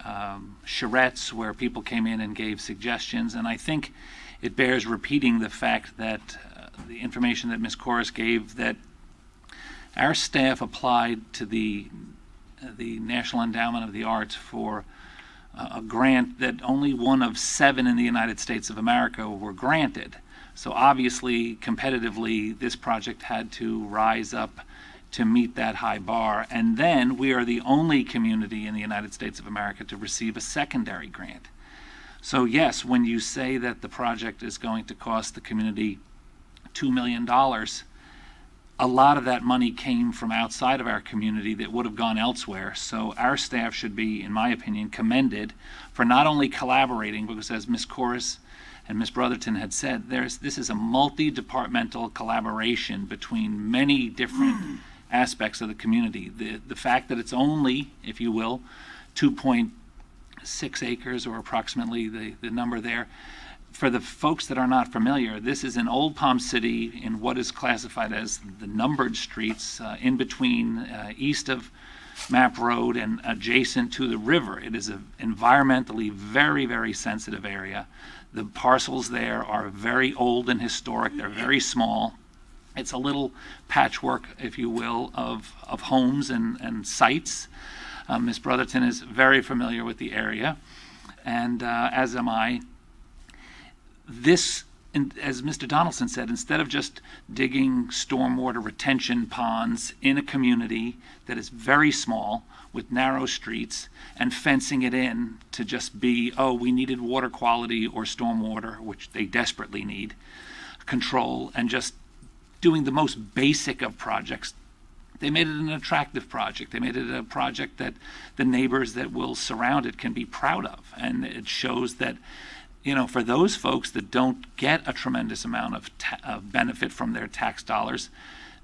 Speaker 15: charrettes where people came in and gave suggestions, and I think it bears repeating the fact that the information that Ms. Corus gave, that our staff applied to the National Endowment of the Arts for a grant that only one of 7 in the United States of America were granted. So obviously, competitively, this project had to rise up to meet that high bar. And then we are the only community in the United States of America to receive a secondary grant. So yes, when you say that the project is going to cost the community $2 million, a lot of that money came from outside of our community that would have gone elsewhere. So our staff should be, in my opinion, commended for not only collaborating, because as Ms. Corus and Ms. Brotherton had said, this is a multi-departmental collaboration between many different aspects of the community. The fact that it's only, if you will, 2.6 acres, or approximately the number there, for the folks that are not familiar, this is in Old Palm City in what is classified as the numbered streets in between east of Map Road and adjacent to the river. It is an environmentally very, very sensitive area. The parcels there are very old and historic. They're very small. It's a little patchwork, if you will, of homes and sites. Ms. Brotherton is very familiar with the area, and as am I. This, as Mr. Donaldson said, instead of just digging stormwater retention ponds in a community that is very small with narrow streets and fencing it in to just be, oh, we needed water quality or stormwater, which they desperately need, control, and just doing the most basic of projects, they made it an attractive project. They made it a project that the neighbors that will surround it can be proud of. And it shows that, you know, for those folks that don't get a tremendous amount of benefit from their tax dollars,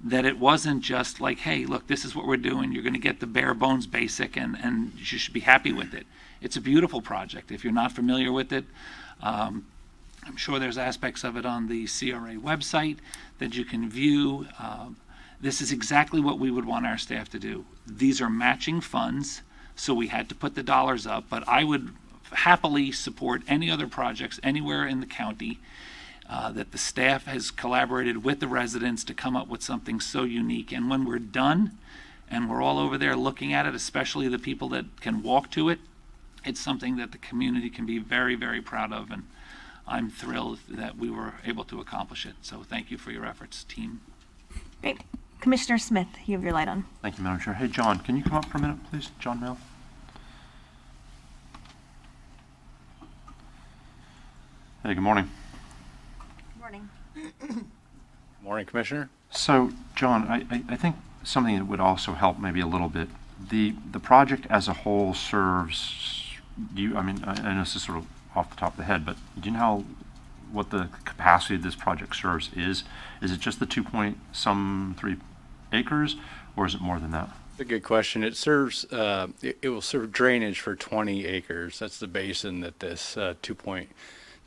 Speaker 15: that it wasn't just like, hey, look, this is what we're doing. You're going to get the bare bones basic, and you should be happy with it. It's a beautiful project. If you're not familiar with it, I'm sure there's aspects of it on the CRA website that you can view. This is exactly what we would want our staff to do. These are matching funds, so we had to put the dollars up, but I would happily support any other projects anywhere in the county that the staff has collaborated with the residents to come up with something so unique. And when we're done and we're all over there looking at it, especially the people that can walk to it, it's something that the community can be very, very proud of. And I'm thrilled that we were able to accomplish it. So thank you for your efforts, team.
Speaker 2: Great. Commissioner Smith, you have your light on.
Speaker 6: Thank you, Madam Chair. Hey, John, can you come up for a minute, please? John Mill. Hey, good morning.
Speaker 2: Morning.
Speaker 4: Morning, Commissioner.
Speaker 6: So, John, I think something that would also help maybe a little bit, the project as a whole serves, I know this is sort of off the top of the head, but do you know what the capacity of this project serves is? Is it just the 2.3 acres, or is it more than that?
Speaker 4: That's a good question. It serves, it will serve drainage for 20 acres. That's the basin that this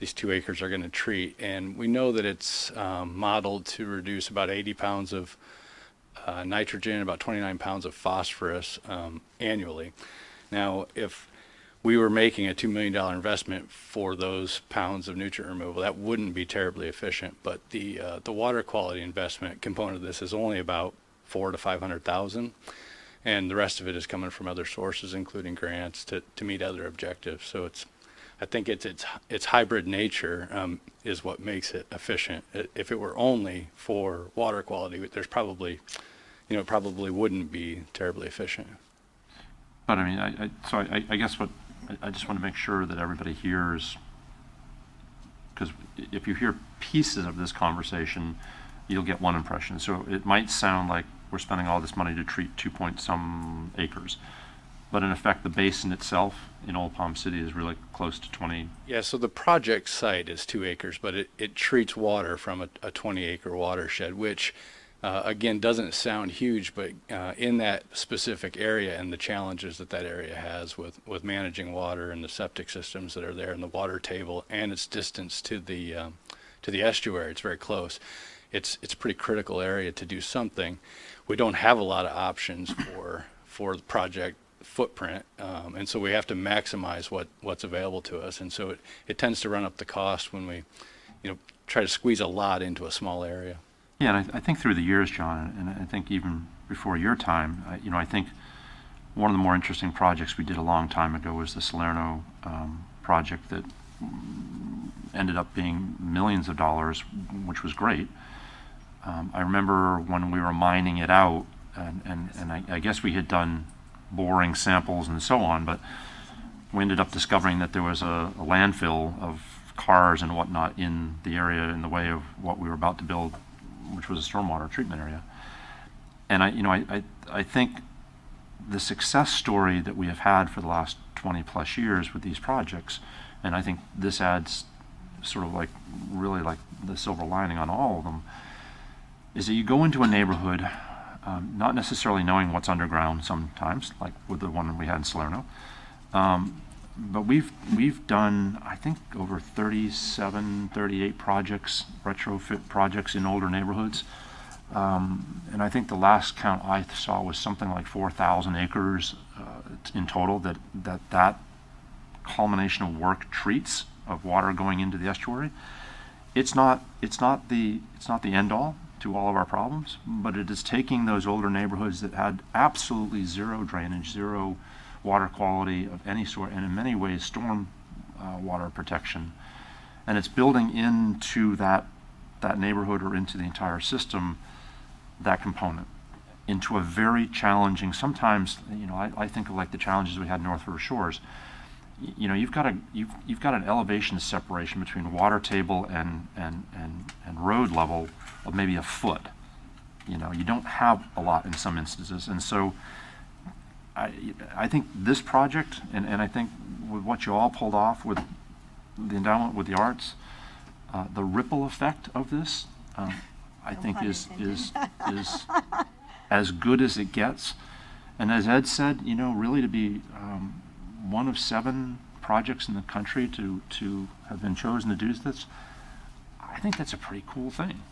Speaker 4: these 2 acres are going to treat. And we know that it's modeled to reduce about 80 pounds of nitrogen, about 29 pounds of phosphorus annually. Now, if we were making a $2 million investment for those pounds of nutrient removal, that wouldn't be terribly efficient. But the water quality investment component of this is only about $400,000 to $500,000, and the rest of it is coming from other sources, including grants to meet other objectives. So I think its hybrid nature is what makes it efficient. If it were only for water quality, there's probably, it probably wouldn't be terribly efficient.
Speaker 6: But I mean, I guess what I just want to make sure that everybody hears, because if you hear pieces of this conversation, you'll get one impression. So it might sound like we're spending all this money to treat 2-point-some acres, but in effect, the basin itself in Old Palm City is really close to 20.
Speaker 4: Yeah, so the project site is 2 acres, but it treats water from a 20-acre watershed, which again, doesn't sound huge, but in that specific area and the challenges that area has with managing water and the septic systems that are there and the water table and its distance to the estuary, it's very close. It's a pretty critical area to do something. We don't have a lot of options for the project footprint, and so we have to maximize what's available to us, and so it tends to run up the cost when we try to squeeze a lot into a small area.
Speaker 6: Yeah, and I think through the years, John, and I think even before your time, I think one of the more interesting projects we did a long time ago was the Salerno project that ended up being millions of dollars, which was great. I remember when we were mining it out, and I guess we had done boring samples and so on, but we ended up discovering that there was a landfill of cars and whatnot in the area in the way of what we were about to build, which was a stormwater treatment area. And I think the success story that we have had for the last 20 plus years with these projects, and I think this adds sort of really like the silver lining on all of them, is that you go into a neighborhood not necessarily knowing what's underground sometimes, like with the one we had in Salerno, but we've done, I think, over 38 projects, retrofit projects in older neighborhoods. And I think the last count I saw was something like 4,000 acres in total that culmination of work treats of water going into the estuary. It's not the end all to all of our problems, but it is taking those older neighborhoods that had absolutely zero drainage, zero water quality of any sort, and in many ways storm water protection. And it's building into that neighborhood or into the entire system that component into a very challenging, sometimes, I think of like the challenges we had in North River Shores. You've got an elevation separation between water table and road level of maybe a foot. You don't have a lot in some instances, and so I think this project, and I think with what you all pulled off with the endowment with the arts, the ripple effect of this, I think is as good as it gets. And as Ed said, really to be one of 7 projects in the country to have been chosen to do this, I think that's a pretty cool thing.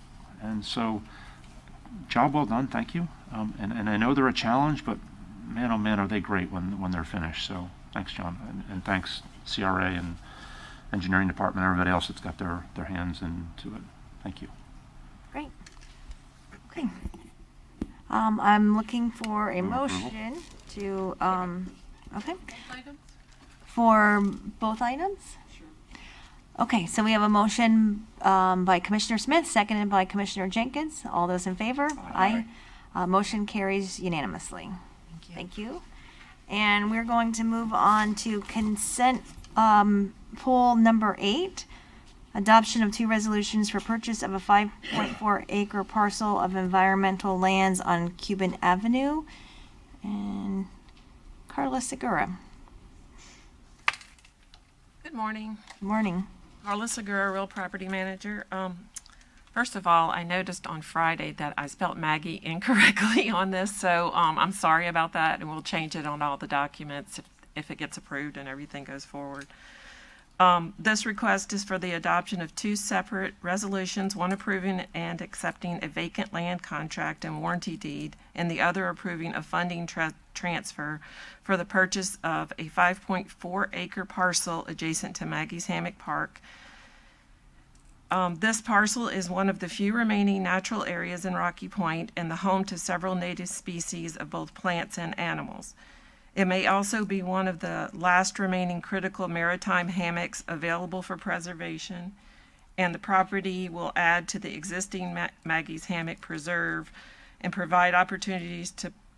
Speaker 6: And so, job well done, thank you. And I know they're a challenge, but man, oh man, are they great when they're finished. So thanks, John, and thanks CRA and Engineering Department, and everybody else that's got their hands into it. Thank you.
Speaker 2: Great. Okay. I'm looking for a
Speaker 6: Move
Speaker 2: motion to, okay. For both items? Sure. Okay, so we have a motion by Commissioner Smith, seconded by Commissioner Jenkins. All those in favor? Aye. Motion carries unanimously. Thank you. And we're going to move on to consent pool number 8. Adoption of 2 resolutions for purchase of a 5.4 acre parcel of environmental lands on Cuban Avenue. And Carla Segura.
Speaker 16: Good morning.
Speaker 2: Good morning.
Speaker 16: Carla Segura, Real Property Manager. First of all, I noticed on Friday that I spelled Maggie incorrectly on this, so I'm sorry about that, and we'll change it on all the documents if it gets approved and everything goes forward. This request is for the adoption of 2 separate resolutions, one approving and accepting a vacant land contract and warranty deed, and the other approving a funding transfer for the purchase of a 5.4 acre parcel adjacent to Maggie's Hammock Park. This parcel is one of the few remaining natural areas in Rocky Point and the home to several native species of both plants and animals. It may also be one of the last remaining critical maritime hammocks available for preservation, and the property will add to the existing Maggie's Hammock Preserve and provide opportunities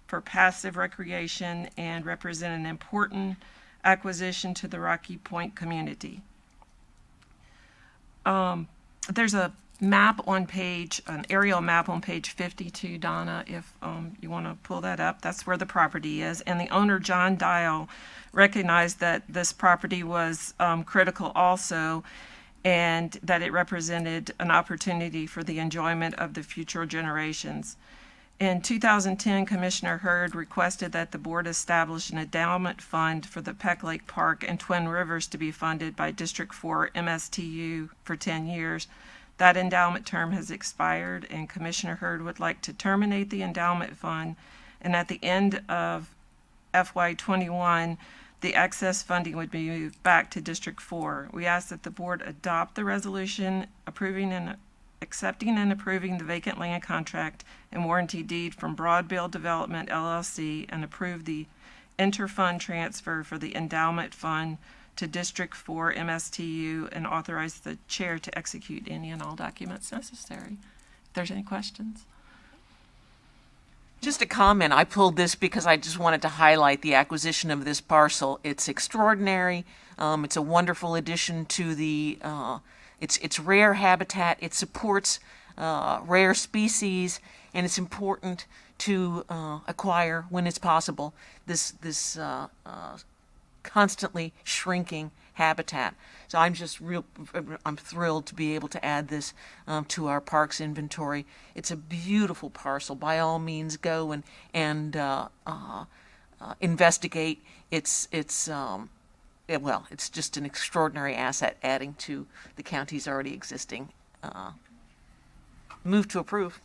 Speaker 16: for passive recreation and represent an important acquisition to the Rocky Point community. There's a map on an aerial map on page 52, Donna, if you want to pull that up. That's where the property is. And the owner, John Dial, recognized that this property was critical also, and that it represented an opportunity for the enjoyment of the future generations. In 2010, Commissioner Hurd requested that the board establish an endowment fund for the Peck Lake Park and Twin Rivers to be funded by District 4 MSTU for 10 years. That endowment term has expired, and Commissioner Hurd would like to terminate the endowment fund, and at the end of FY21, the excess funding would be moved back to District 4. We ask that the board adopt the resolution accepting and approving the vacant land contract and warranty deed from Broadbill Development LLC, and approve the inter-fund transfer for the endowment fund to District 4 MSTU, and authorize the chair to execute any and all documents necessary. If there's any questions.
Speaker 11: Just a comment. I pulled this because I just wanted to highlight the acquisition of this parcel. It's extraordinary. It's a wonderful addition to the, it's rare habitat. It supports rare species, and it's important to acquire when it's possible this constantly shrinking habitat. So I'm thrilled to be able to add this to our parks inventory. It's a beautiful parcel. By all means, go and investigate. It's just an extraordinary asset adding to the county's already existing. Move to approve.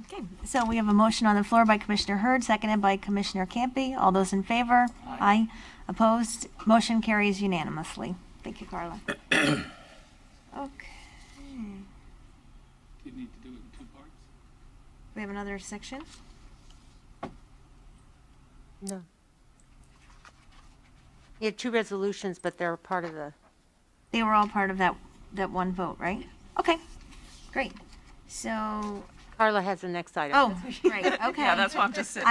Speaker 2: Okay, so we have a motion on the floor by Commissioner Hurd, seconded by Commissioner Campy. All those in favor? Aye. Opposed? Motion carries unanimously. Thank you, Carla. Okay.
Speaker 15: You need to do it in 2 parts?
Speaker 2: We have another section?
Speaker 10: No. You had two resolutions, but they're part of the,
Speaker 2: They were all part of that one vote, right? Okay, great. So,
Speaker 10: Carla has the next item.
Speaker 2: oh, right, okay.
Speaker 16: Yeah, that's why I'm just sitting.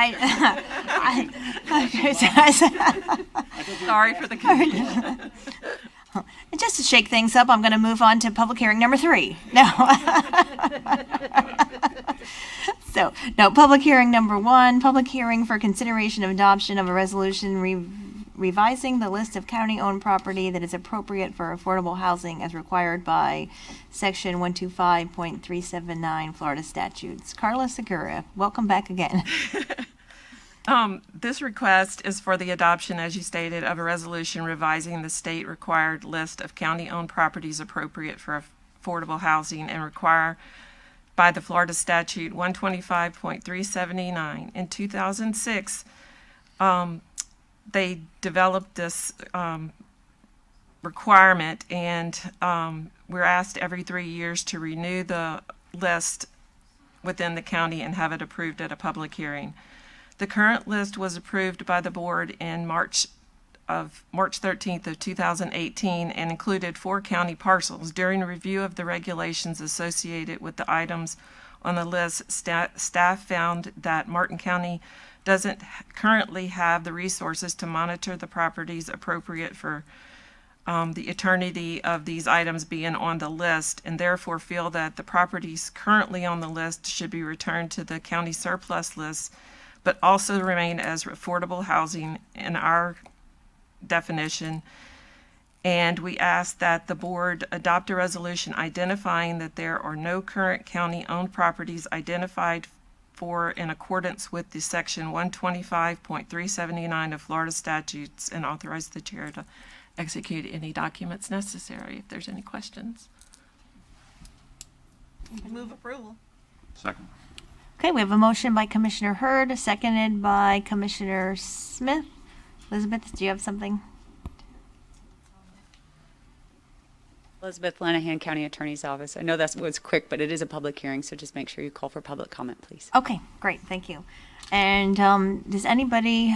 Speaker 16: Sorry for the confusion.
Speaker 2: And just to shake things up, I'm going to move on to public hearing number 3. No. So, no, public hearing number 1, public hearing for consideration of adoption of a resolution revising the list of county-owned property that is appropriate for affordable housing as required by Section 125.379 Florida statutes. Carla Segura, welcome back again.
Speaker 16: This request is for the adoption, as you stated, of a resolution revising the state-required list of county-owned properties appropriate for affordable housing and required by the Florida statute 125.379. In 2006, they developed this requirement, and we're asked every 3 years to renew the list within the county and have it approved at a public hearing. The current list was approved by the board in March 13th of 2018 and included 4 county parcels. During a review of the regulations associated with the items on the list, staff found that Martin County doesn't currently have the resources to monitor the properties appropriate for the eternity of these items being on the list, and therefore feel that the properties currently on the list should be returned to the county surplus list, but also remain as affordable housing in our definition. And we ask that the board adopt a resolution identifying that there are no current county-owned properties identified for in accordance with the Section 125.379 of Florida statutes, and authorize the chair to execute any documents necessary if there's any questions.
Speaker 14: Move approval.
Speaker 6: Second.
Speaker 2: Okay, we have a motion by Commissioner Hurd, seconded by Commissioner Smith. Elizabeth, do you have something?
Speaker 17: Elizabeth Lenahan, County Attorney's Office. I know that was quick, but it is a public hearing, so just make sure you call for public comment, please.
Speaker 2: Okay, great, thank you. And does anybody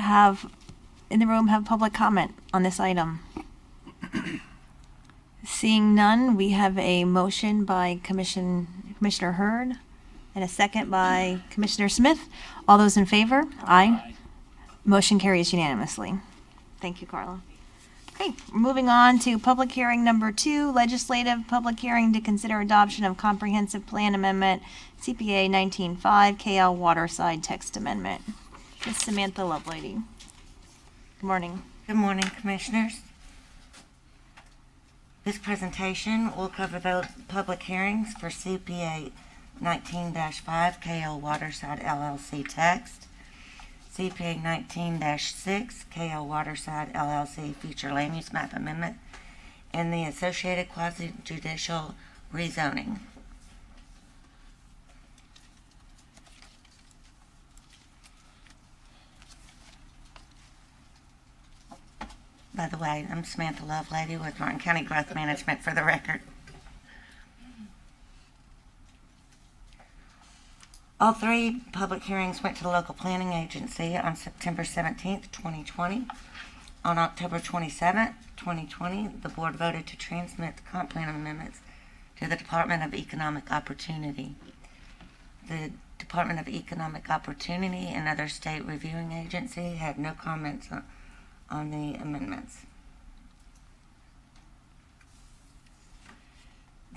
Speaker 2: in the room have public comment on this item? Seeing none, we have a motion by Commissioner Hurd and a second by Commissioner Smith. All those in favor? Aye. Motion carries unanimously. Thank you, Carla. Okay, moving on to public hearing number 2, legislative public hearing to consider adoption of comprehensive plan amendment, CPA 19.5 KL Waterside text amendment. Ms. Samantha Lovelady. Good morning.
Speaker 18: Good morning, Commissioners. This presentation will cover the public hearings for CPA 19-5 KL Waterside LLC text, CPA 19-6 KL Waterside LLC future land use map amendment, and the associated quasi-judicial rezoning. By the way, I'm Samantha Lovelady with Martin County Growth Management, for the record. All 3 public hearings went to the local planning agency on September 17th, 2020. On October 27th, 2020, the board voted to transmit the comp plan amendments to the Department of Economic Opportunity. The Department of Economic Opportunity and other state reviewing agency had no comments on the amendments.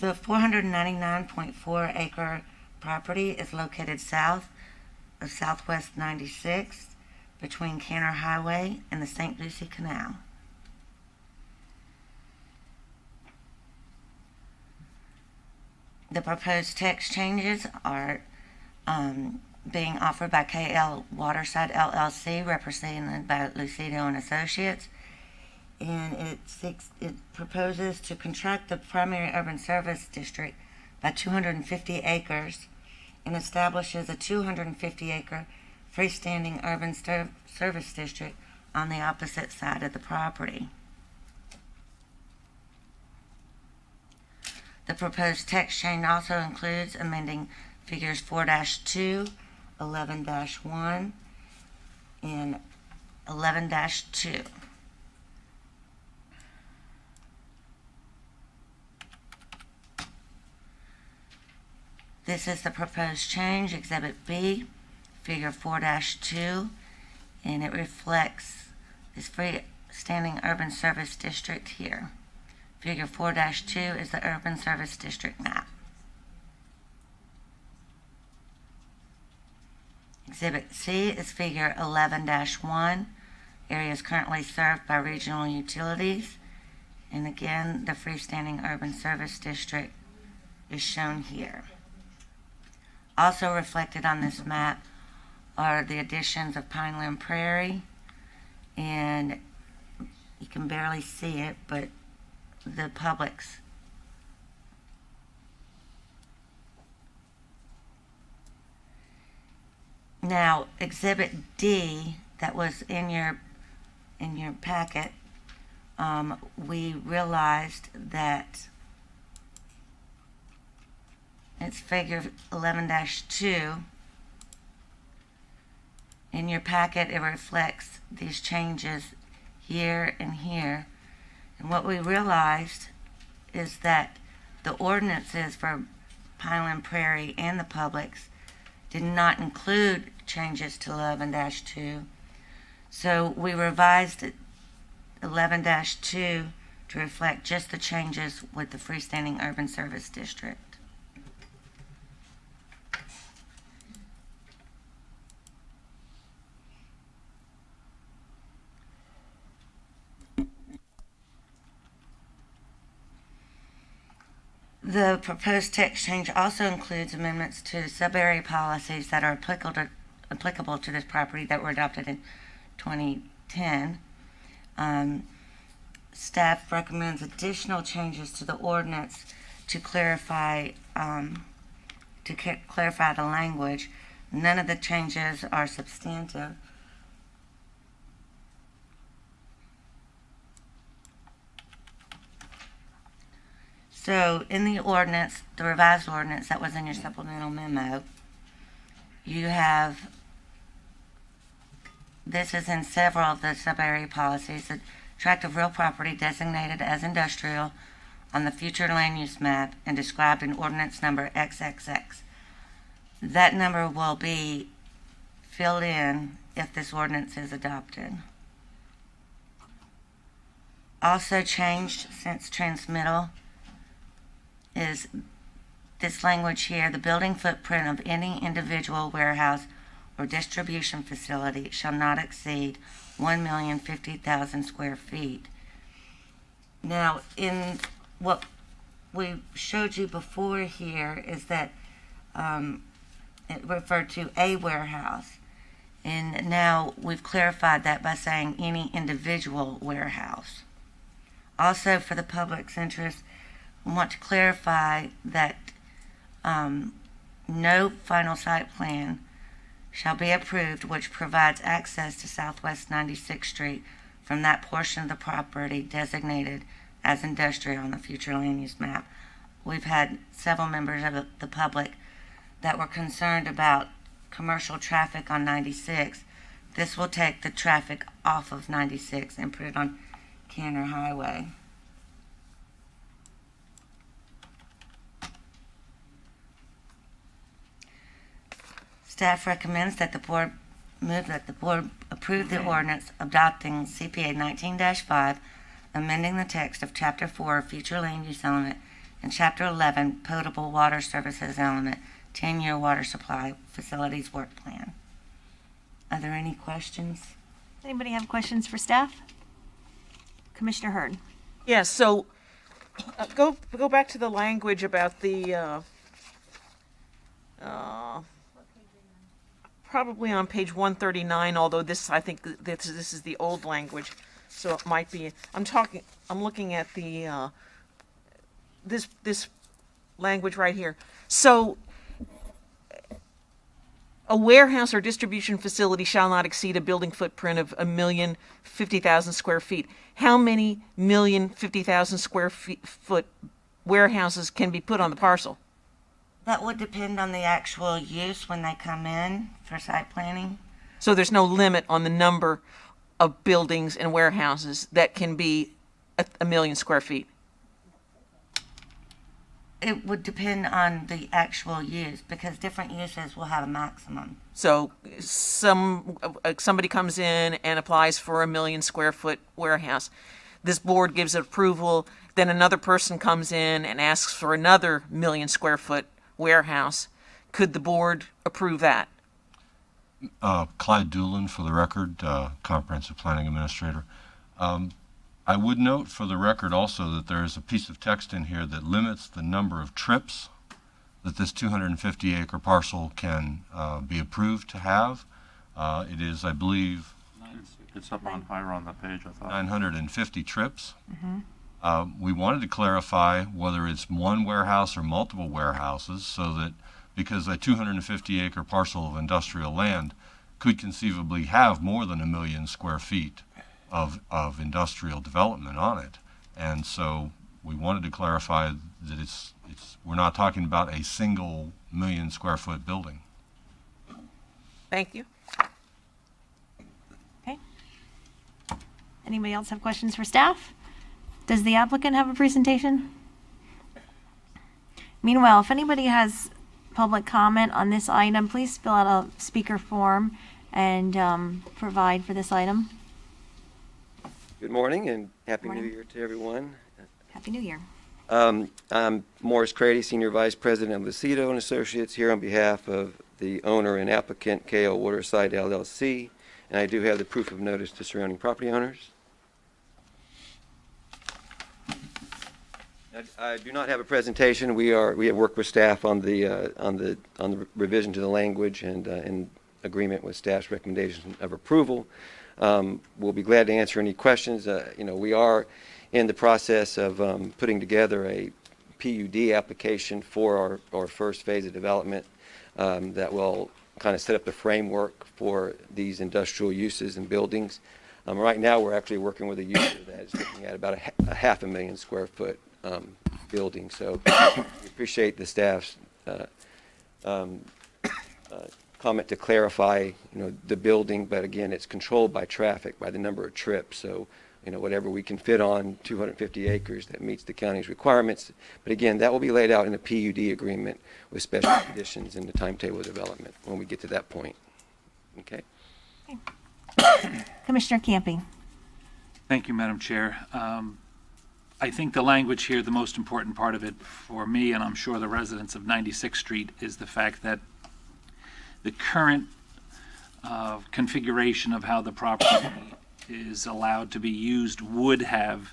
Speaker 18: The 499.4 acre property is located south of Southwest 96 between Canner Highway and the St. Lucie Canal. The proposed text changes are being offered by KL Waterside LLC, represented by Lucido and Associates, and it proposes to contract the primary urban service district by 250 acres and establishes a 250-acre freestanding urban service district on the opposite side of the property. The proposed text change also includes amending figures 4-2, 11-1, and 11-2. This is the proposed change, Exhibit B, Figure 4-2, and it reflects this freestanding urban service district here. Figure 4-2 is the urban service district map. Exhibit C is Figure 11-1, areas currently served by regional utilities. And again, the freestanding urban service district is shown here. Also reflected on this map are the additions of Pineland Prairie, and you can barely see it, but the Publix. Now, Exhibit D that was in your packet, we realized that it's Figure 11-2. In your packet, it reflects these changes here and here. And what we realized is that the ordinances for Pineland Prairie and the Publix did not include changes to 11-2. So we revised 11-2 to reflect just the changes with the freestanding urban service district. The proposed text change also includes amendments to sub-area policies that are applicable to this property that were adopted in 2010. Staff recommends additional changes to the ordinance to clarify the language. None of the changes are substantive. So in the ordinance, the revised ordinance that was in your supplemental memo, you have, this is in several of the sub-area policies, the tract of real property designated as industrial on the future land use map and described in ordinance number XXX. That number will be filled in if this ordinance is adopted. Also changed since transmittal is this language here: the building footprint of any individual warehouse or distribution facility shall not exceed 1,050,000 square feet. Now, in what we showed you before here is that it referred to a warehouse, and now we've clarified that by saying any individual warehouse. Also, for the public's interest, I want to clarify that no final site plan shall be approved which provides access to Southwest 96th Street from that portion of the property designated as industrial on the future land use map. We've had several members of the public that were concerned about commercial traffic on 96. This will take the traffic off of 96 and put it on Canner Highway. Staff recommends that the board approve the ordinance adopting CPA 19-5, amending the text of Chapter 4, Future Land Use Element, and Chapter 11, Potable Water Services Element, 10-year water supply facilities work plan. Are there any questions?
Speaker 2: Anybody have questions for staff? Commissioner Hurd.
Speaker 11: Yeah, so go back to the language about the probably on page 139, although I think this is the old language, so it might be. I'm looking at the this language right here. So a warehouse or distribution facility shall not exceed a building footprint of 1,050,000 square feet. How many 1,050,000 square foot warehouses can be put on the parcel?
Speaker 18: That would depend on the actual use when they come in for site planning.
Speaker 11: So there's no limit on the number of buildings and warehouses that can be 1 million square feet?
Speaker 18: it would depend on the actual use, because different uses will have a maximum.
Speaker 11: So somebody comes in and applies for a 1,000,000 square foot warehouse. This board gives it approval, then another person comes in and asks for another 1,000,000 square foot warehouse. Could the board approve that?
Speaker 12: Clyde Doolin, for the record, Comprehensive Planning Administrator. I would note for the record also that there is a piece of text in here that limits the number of trips that this 250-acre parcel can be approved to have. It is, I believe,
Speaker 6: It's up on higher on the page, I thought.
Speaker 12: 950 trips. We wanted to clarify whether it's one warehouse or multiple warehouses, so that because a 250-acre parcel of industrial land could conceivably have more than 1,000,000 square feet of industrial development on it. And so we wanted to clarify that we're not talking about a single 1,000,000 square foot building.
Speaker 11: Thank you.
Speaker 2: Okay. Anybody else have questions for staff? Does the applicant have a presentation? Meanwhile, if anybody has public comment on this item, please fill out a speaker form and provide for this item.
Speaker 19: Good morning and Happy
Speaker 2: Morning.
Speaker 19: New Year to everyone.
Speaker 2: Happy New Year.
Speaker 19: I'm Morris Crady, Senior Vice President of Lucido and Associates, here on behalf of the owner and applicant, KL Waterside LLC, and I do have the proof of notice to surrounding property owners. I do not have a presentation. We have worked with staff on the revision to the language and in agreement with staff's recommendation of approval. We'll be glad to answer any questions. We are in the process of putting together a PUD application for our first phase of development that will kind of set up the framework for these industrial uses and buildings. Right now, we're actually working with a user that is looking at about a 500,000 square foot building. So we appreciate the staff's comment to clarify, the building, but again, it's controlled by traffic, by the number of trips. So, whatever we can fit on 250 acres that meets the county's requirements. But again, that will be laid out in a PUD agreement with special conditions in the timetable of development when we get to that point. Okay.
Speaker 2: Commissioner Camping.
Speaker 15: Thank you, Madam Chair. I think the language here, the most important part of it for me, and I'm sure the residents of 96th Street, is the fact that the current configuration of how the property is allowed to be used would have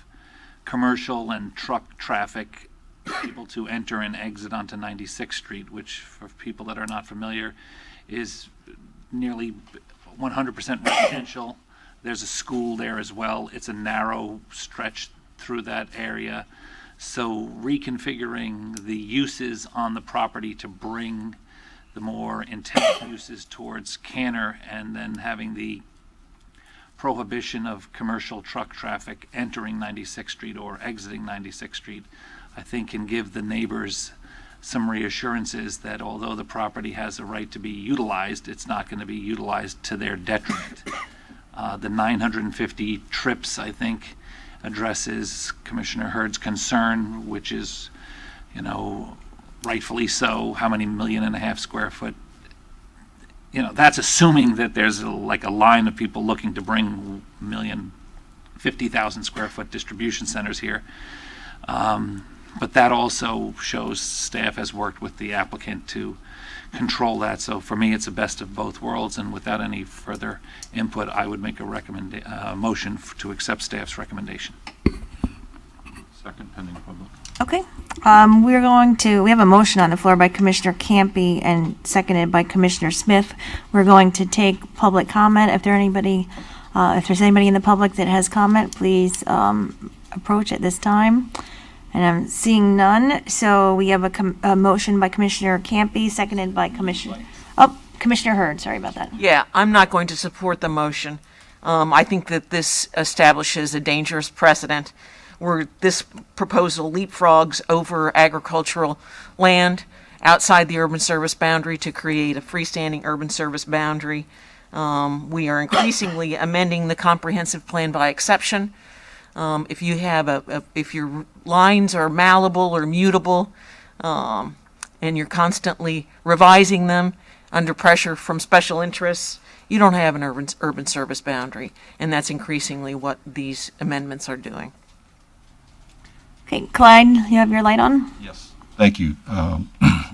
Speaker 15: commercial and truck traffic able to enter and exit onto 96th Street, which for people that are not familiar is nearly 100% residential. There's a school there as well. It's a narrow stretch through that area. So reconfiguring the uses on the property to bring the more intense uses towards Canner, and then having the prohibition of commercial truck traffic entering 96th Street or exiting 96th Street, I think can give the neighbors some reassurances that although the property has a right to be utilized, it's not going to be utilized to their detriment. The 950 trips, I think, addresses Commissioner Hurd's concern, which is, rightfully so, how many 1.5 square foot, that's assuming that there's a line of people looking to bring 1,050,000 square foot distribution centers here. But that also shows staff has worked with the applicant to control that. So for me, it's a best of both worlds, and without any further input, I would make a motion to accept staff's recommendation.
Speaker 6: Second, pending public.
Speaker 2: Okay. We have a motion on the floor by Commissioner Campy and seconded by Commissioner Smith. We're going to take public comment. If there's anybody in the public that has comment, please approach at this time. And I'm seeing none. So we have a motion by Commissioner Campy, seconded by Commissioner Hurd. Sorry about that.
Speaker 11: Yeah, I'm not going to support the motion. I think that this establishes a dangerous precedent where this proposal leapfrogs over agricultural land outside the urban service boundary to create a freestanding urban service boundary. We are increasingly amending the comprehensive plan by exception. If you have if your lines are malleable or mutable, and you're constantly revising them under pressure from special interests, you don't have an urban service boundary, and that's increasingly what these amendments are doing.
Speaker 2: Okay, Clyde, you have your light on?
Speaker 12: Yes. Thank you,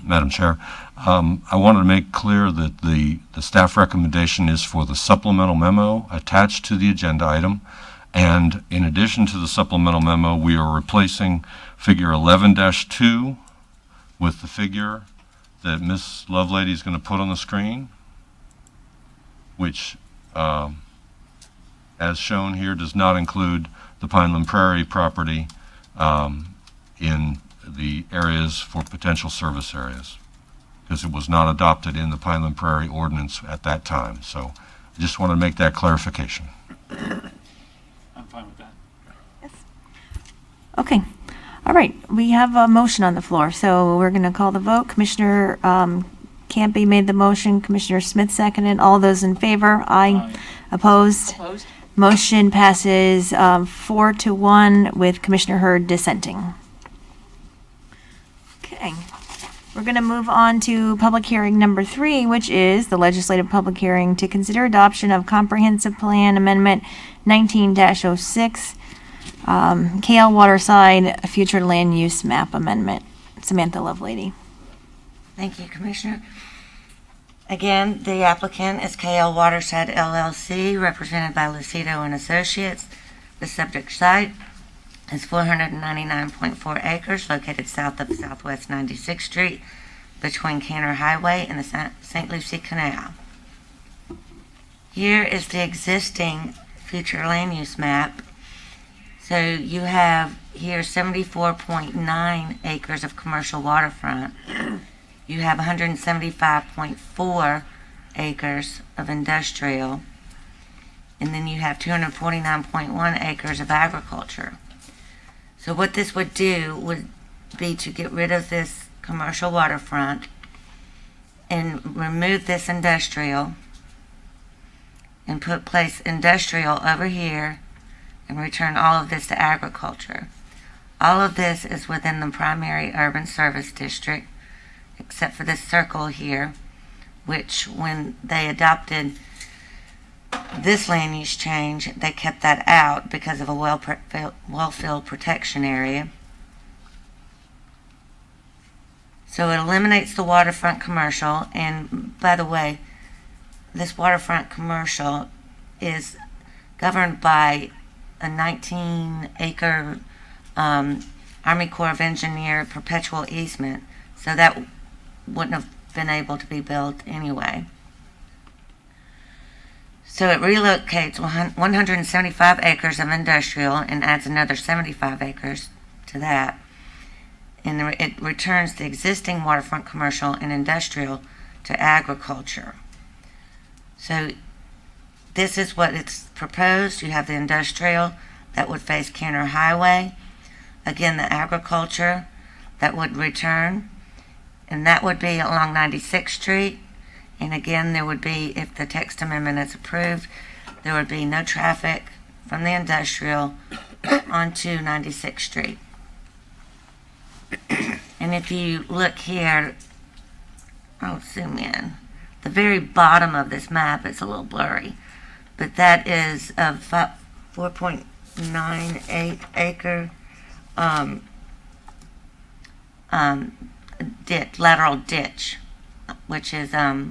Speaker 12: Madam Chair. I wanted to make clear that the staff recommendation is for the supplemental memo attached to the agenda item. And in addition to the supplemental memo, we are replacing figure 11-2 with the figure that Ms. Lovelady is going to put on the screen, which, as shown here, does not include the Pineland Prairie property in the areas for potential service areas, because it was not adopted in the Pineland Prairie ordinance at that time. So I just want to make that clarification.
Speaker 15: I'm fine with that.
Speaker 2: Yes. Okay. All right. We have a motion on the floor, so we're going to call the vote. Commissioner Campy made the motion. Commissioner Smith seconded. All those in favor? Aye. Opposed?
Speaker 11: Opposed?
Speaker 2: Motion passes 4-1 with Commissioner Hurd dissenting. Okay. We're going to move on to public hearing number 3, which is the legislative public hearing to consider adoption of Comprehensive Plan Amendment 19-06, KL Waterside Future Land Use Map Amendment. Samantha Lovelady.
Speaker 18: Thank you, Commissioner. Again, the applicant is KL Waterside LLC, represented by Lucido and Associates. The subject site is 499.4 acres located south of Southwest 96th Street between Canner Highway and the St. Lucie Canal. Here is the existing future land use map. So you have here 74.9 acres of commercial waterfront. You have 175.4 acres of industrial, and then you have 249.1 acres of agriculture. So what this would do would be to get rid of this commercial waterfront and remove this industrial and place industrial over here and return all of this to agriculture. All of this is within the primary urban service district, except for this circle here, which when they adopted this land use change, they kept that out because of a well-filled protection area. So it eliminates the waterfront commercial, and by the way, this waterfront commercial is governed by a 19-acre Army Corps of Engineer perpetual easement, so that wouldn't have been able to be built anyway. So it relocates 175 acres of industrial and adds another 75 acres to that. And it returns the existing waterfront commercial and industrial to agriculture. So this is what it's proposed. You have the industrial that would face Canner Highway. Again, the agriculture that would return, and that would be along 96th Street. And again, there would be, if the text amendment is approved, there would be no traffic from the industrial onto 96th Street. And if you look here, I'll zoom in. The very bottom of this map is a little blurry, but that is a 4.98 acre lateral ditch, which is got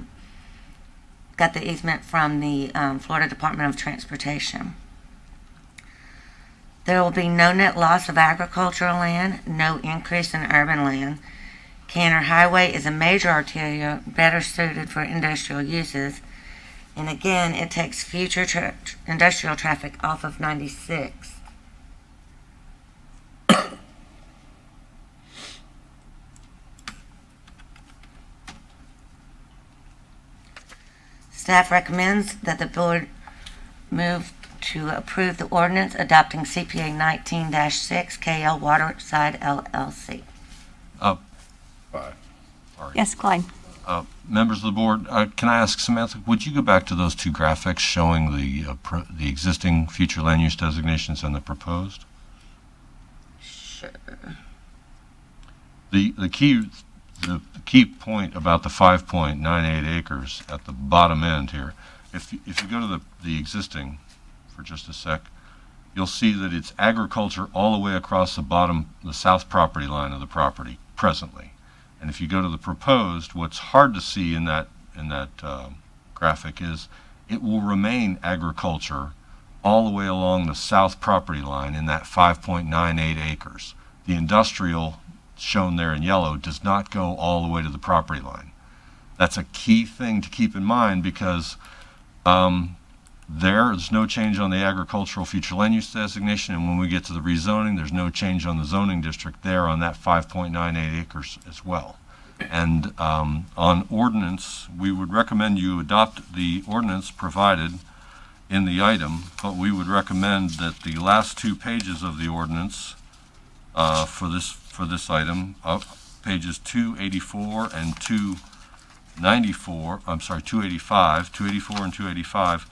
Speaker 18: the easement from the Florida Department of Transportation. There will be no net loss of agricultural land, no increase in urban land. Canner Highway is a major arterial better suited for industrial uses. And again, it takes future industrial traffic off of 96. Staff recommends that the board move to approve the ordinance adopting CPA 19-6 KL Waterside LLC.
Speaker 2: Yes, Clyde.
Speaker 12: Members of the board, can I ask Samantha, would you go back to those two graphics showing the existing future land use designations and the proposed?
Speaker 18: Sure.
Speaker 12: The key point about the 5.98 acres at the bottom end here, if you go to the existing for just a sec, you'll see that it's agriculture all the way across the south property line of the property presently. And if you go to the proposed, what's hard to see in that graphic is it will remain agriculture all the way along the south property line in that 5.98 acres. The industrial, shown there in yellow, does not go all the way to the property line. That's a key thing to keep in mind because there's no change on the agricultural future land use designation, and when we get to the rezoning, there's no change on the zoning district there on that 5.98 acres as well. And on ordinance, we would recommend you adopt the ordinance provided in the item, but we would recommend that the last 2 pages of the ordinance for this item, pages 284 and 294, 284 and 285,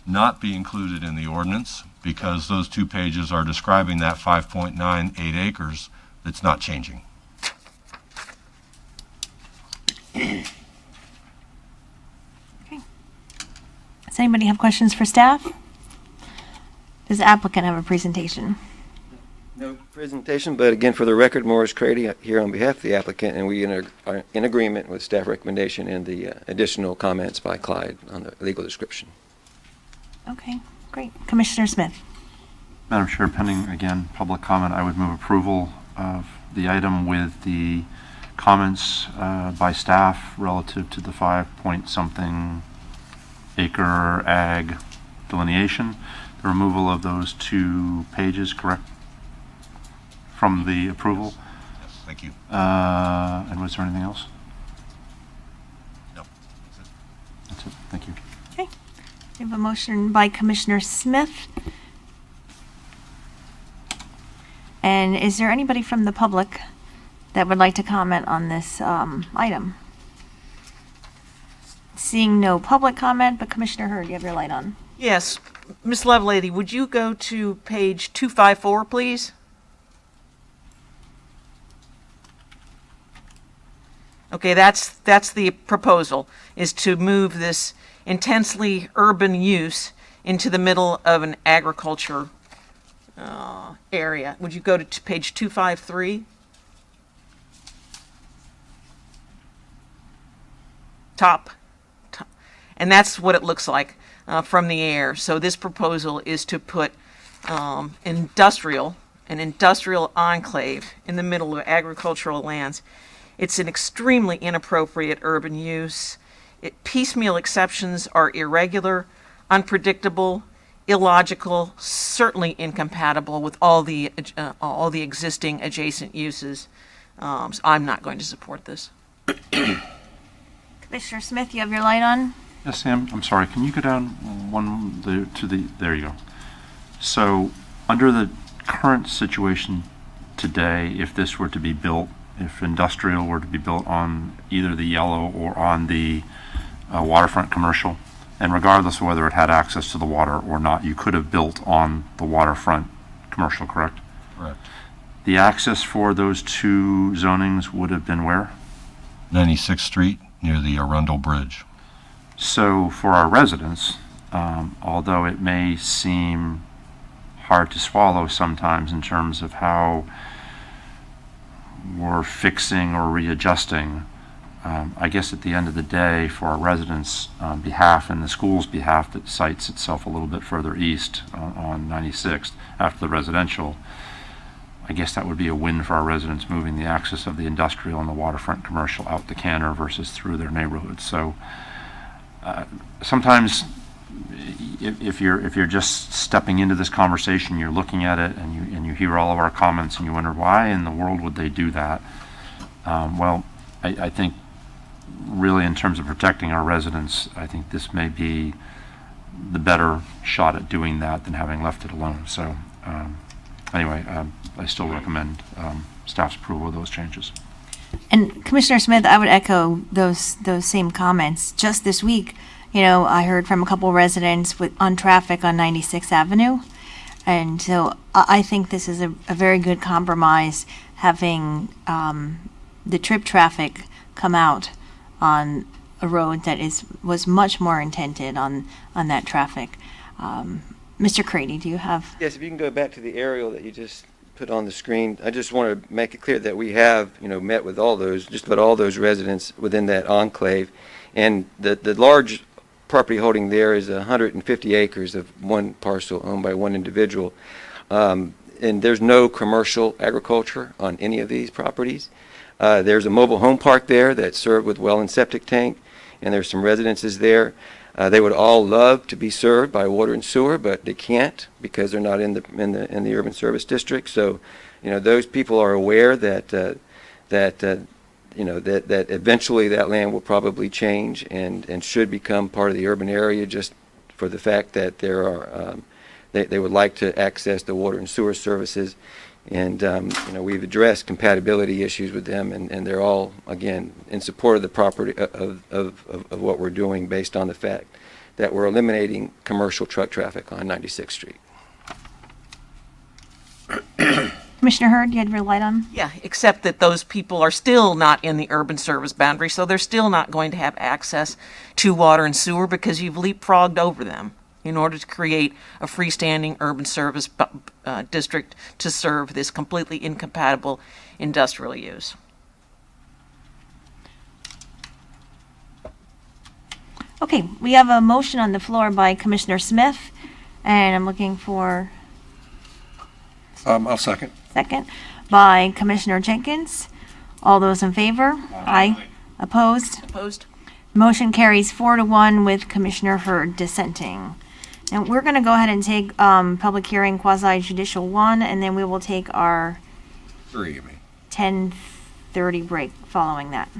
Speaker 12: not be included in the ordinance because those 2 pages are describing that 5.98 acres that's not changing.
Speaker 2: Okay. Does anybody have questions for staff? Does the applicant have a presentation?
Speaker 19: No presentation, but again, for the record, Morris Crady here on behalf of the applicant, and we are in agreement with staff recommendation and the additional comments by Clyde on the legal description.
Speaker 2: Okay, great. Commissioner Smith.
Speaker 6: Madam Chair, pending, again, public comment, I would move approval of the item with the comments by staff relative to the 5-point-something acre ag delineation, the removal of those 2 pages, correct, from the approval.
Speaker 12: Yes, thank you.
Speaker 6: And was there anything else?
Speaker 12: No.
Speaker 6: That's it. Thank you.
Speaker 2: Okay. We have a motion by Commissioner Smith. And is there anybody from the public that would like to comment on this item? Seeing no public comment, but Commissioner Hurd, you have your light on.
Speaker 11: Yes. Ms. Lovelady, would you go to page 254, please? Okay, that's the proposal, is to move this intensely urban use into the middle of an agriculture area. Would you go to page 253? Top. And that's what it looks like from the air. So this proposal is to put an industrial enclave in the middle of agricultural lands. It's an extremely inappropriate urban use. Piecemeal exceptions are irregular, unpredictable, illogical, certainly incompatible with all the existing adjacent uses. So I'm not going to support this.
Speaker 2: Commissioner Smith, you have your light on.
Speaker 6: Yes, Sam, I'm sorry. Can you go down there you go. So under the current situation today, if this were to be built, if industrial were to be built on either the yellow or on the waterfront commercial, and regardless of whether it had access to the water or not, you could have built on the waterfront commercial, correct?
Speaker 12: Correct.
Speaker 6: The access for those 2 zonings would have been where?
Speaker 12: 96th Street near the Arundel Bridge.
Speaker 6: So for our residents, although it may seem hard to swallow sometimes in terms of how we're fixing or readjusting, I guess at the end of the day, for our residents' behalf and the school's behalf that cites itself a little bit further east on 96th after the residential, I guess that would be a win for our residents, moving the access of the industrial and the waterfront commercial out the Canner versus through their neighborhoods. So sometimes if you're just stepping into this conversation, you're looking at it and you hear all of our comments and you wonder why in the world would they do that? Well, I think really in terms of protecting our residents, I think this may be the better shot at doing that than having left it alone. So anyway, I still recommend staff's approval of those changes.
Speaker 2: And Commissioner Smith, I would echo those same comments. Just this week, I heard from a couple residents on traffic on 96th Avenue. And so I think this is a very good compromise, having the trip traffic come out on a road that was much more intended on that traffic. Mr. Crady, do you have?
Speaker 19: Yes, if you can go back to the aerial that you just put on the screen, I just want to make it clear that we have, met with just about all those residents within that enclave, and the large property holding there is 150 acres of one parcel owned by one individual, and there's no commercial agriculture on any of these properties. There's a mobile home park there that's served with well and septic tank, and there's some residences there. They would all love to be served by water and sewer, but they can't because they're not in the urban service district. So, those people are aware that eventually that land will probably change and should become part of the urban area, just for the fact that they would like to access the water and sewer services. And we've addressed compatibility issues with them, and they're all, again, in support of the property of what we're doing, based on the fact that we're eliminating commercial truck traffic on 96th Street.
Speaker 2: Commissioner Hurd, you had your light on?
Speaker 11: Yeah, except that those people are still not in the urban service boundary, so they're still not going to have access to water and sewer because you've leapfrogged over them in order to create a freestanding urban service district to serve this completely incompatible industrial use.
Speaker 2: Okay, we have a motion on the floor by Commissioner Smith, and I'm looking for
Speaker 20: I'll second.
Speaker 2: second by Commissioner Jenkins. All those in favor? Aye. Opposed?
Speaker 11: Opposed?
Speaker 2: Motion carries 4-1 with Commissioner Hurd dissenting. And we're going to go ahead and take public hearing quasi judicial 1, and then we will take our
Speaker 20: 3, you mean.
Speaker 2: 10:30 break following that.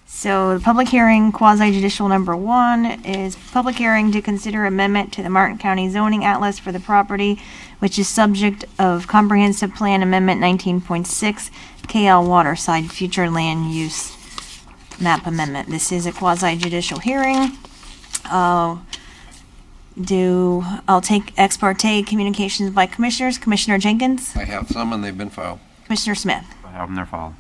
Speaker 2: So the public hearing quasi judicial number 1 is public hearing to consider amendment to the Martin County zoning atlas for the property, which is subject of comprehensive plan amendment 19.6 KL Waterside future land use map amendment. This is a quasi judicial hearing. I'll take ex parte communications by commissioners. Commissioner Jenkins,
Speaker 20: I have some, and they've been filed.
Speaker 2: Commissioner Smith,
Speaker 6: I have them, they're filed.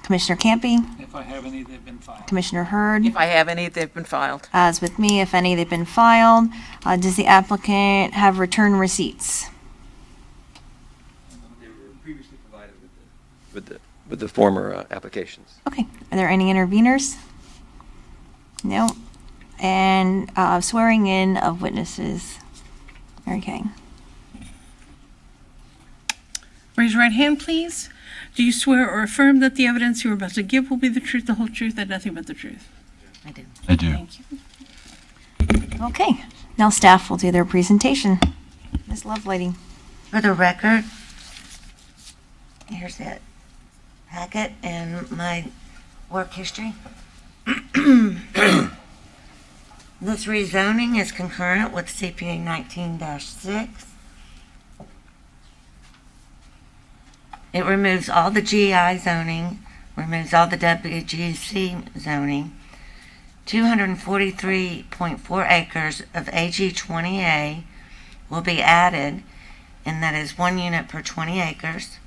Speaker 2: Commissioner Campy,
Speaker 15: If I have any, they've been filed.
Speaker 2: Commissioner Hurd.
Speaker 11: If I have any, they've been filed.
Speaker 2: As with me, if any, they've been filed. Does the applicant have return receipts?
Speaker 19: They were previously provided with the former applications.
Speaker 2: Okay. Are there any interveners? No. And swearing in of witnesses. Okay.
Speaker 21: Raise your right hand, please. Do you swear or affirm that the evidence you are about to give will be the truth, the whole truth, and nothing but the truth?
Speaker 18: I do.
Speaker 12: I do.
Speaker 21: Thank you.
Speaker 2: Okay. Now staff will do their presentation. Ms. Lovelady.
Speaker 18: For the record, here's that packet and my work history. This rezoning is concurrent with CPA 19-6. It removes all the GI zoning, removes all the WGC zoning. 243.4 acres of AG 20A will be added, and that is 1 unit per 20 acres.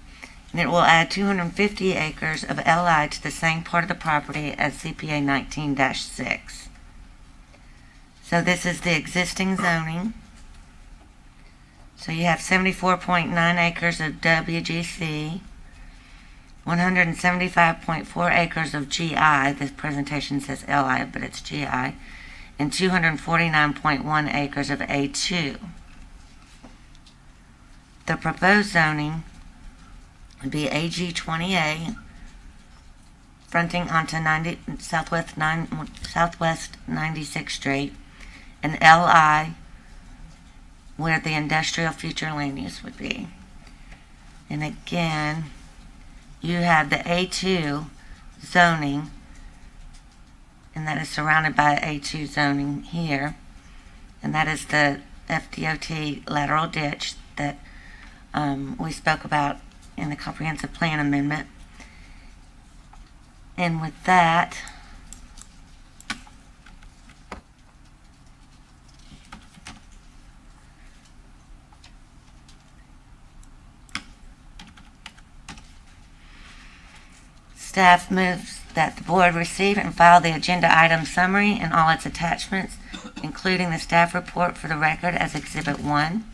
Speaker 18: And it will add 250 acres of LI to the same part of the property as CPA 19-6. So this is the existing zoning. So you have 74.9 acres of WGC, 175.4 acres of GI, this presentation says LI, but it's GI, and 249.1 acres of A2. The proposed zoning would be AG 20A, fronting onto Southwest 96th Street, and LI, where the industrial future land use would be. And again, you have the A2 zoning, and that is surrounded by A2 zoning here, and that is the FDOT lateral ditch that we spoke about in the comprehensive plan amendment. And with that, Staff moves that the board receive and file the agenda item summary and all its attachments, including the staff report for the record as Exhibit 1,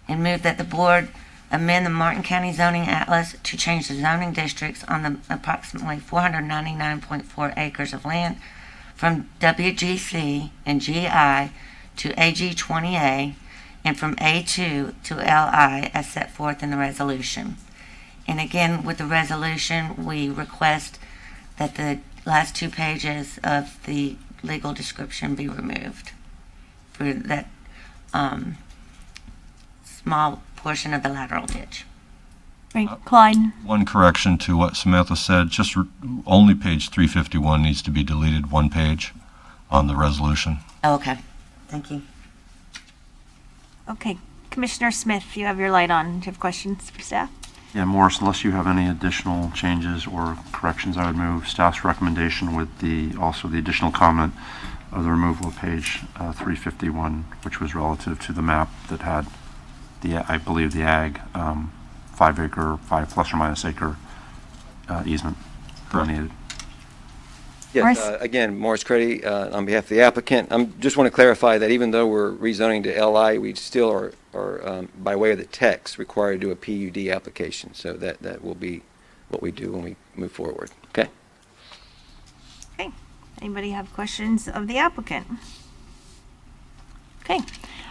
Speaker 18: and move that the board amend the Martin County zoning atlas to change the zoning districts on the approximately 499.4 acres of land from WGC and GI to AG20A and from A2 to LI as set forth in the resolution. And again, with the resolution, we request that the last 2 pages of the legal description be removed for that small portion of the lateral ditch.
Speaker 2: Right, Clyde?
Speaker 12: One correction to what Samantha said, only page 351 needs to be deleted, one page on the resolution.
Speaker 18: Oh, okay, thank you.
Speaker 2: Okay, Commissioner Smith, you have your light on. Do you have questions for staff?
Speaker 6: Yeah, Morris, unless you have any additional changes or corrections, I would move staff's recommendation with also the additional comment of the removal of page 351, which was relative to the map that had I believe the ag 5 acre, 5 plus or minus acre easement delineated.
Speaker 19: Yes, again, Morris Creddy, on behalf of the applicant. I just want to clarify that even though we're rezoning to LI, we still are by way of the text, required to do a PUD application. So that will be what we do when we move forward. Okay?
Speaker 2: Okay. Anybody have questions of the applicant? Okay.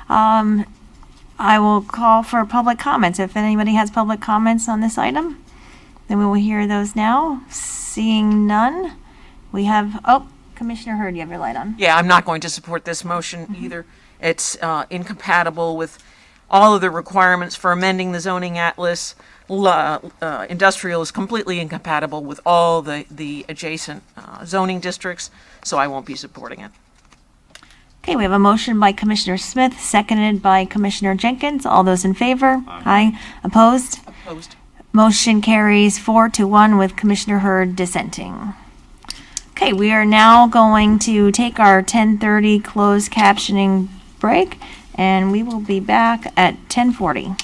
Speaker 2: I will call for public comments. If anybody has public comments on this item, then we will hear those now. Seeing none, we have, Commissioner Hurd, you have your light on.
Speaker 11: Yeah, I'm not going to support this motion either. It's incompatible with all of the requirements for amending the zoning atlas. Industrial is completely incompatible with all the adjacent zoning districts, so I won't be supporting it.
Speaker 2: Okay, we have a motion by Commissioner Smith, seconded by Commissioner Jenkins. All those in favor? Aye. Opposed?
Speaker 11: Opposed.
Speaker 2: Motion carries 4-1 with Commissioner Hurd dissenting. Okay, we are now going to take our 10:30 closed captioning break, and we will be back at 10:40.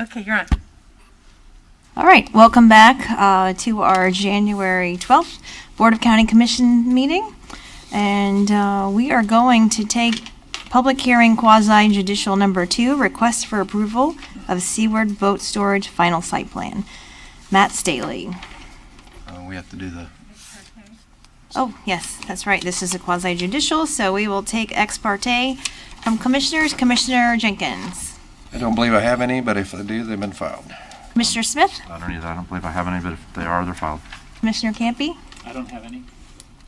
Speaker 21: Okay, you're on.
Speaker 2: All right, welcome back to our January 12th Board of County Commission meeting. And we are going to take public hearing quasi judicial number 2, request for approval of Seaward Boat Storage Final Site Plan. Matt Staley.
Speaker 5: We have to do the,
Speaker 2: Oh, yes, that's right. This is a quasi judicial, so we will take ex parte from commissioners. Commissioner Jenkins.
Speaker 20: I don't believe I have any, but if I do, they've been filed.
Speaker 2: Commissioner Smith.
Speaker 6: I don't either. I don't believe I have any, but if they are, they're filed.
Speaker 2: Commissioner Campy.
Speaker 15: I don't have any.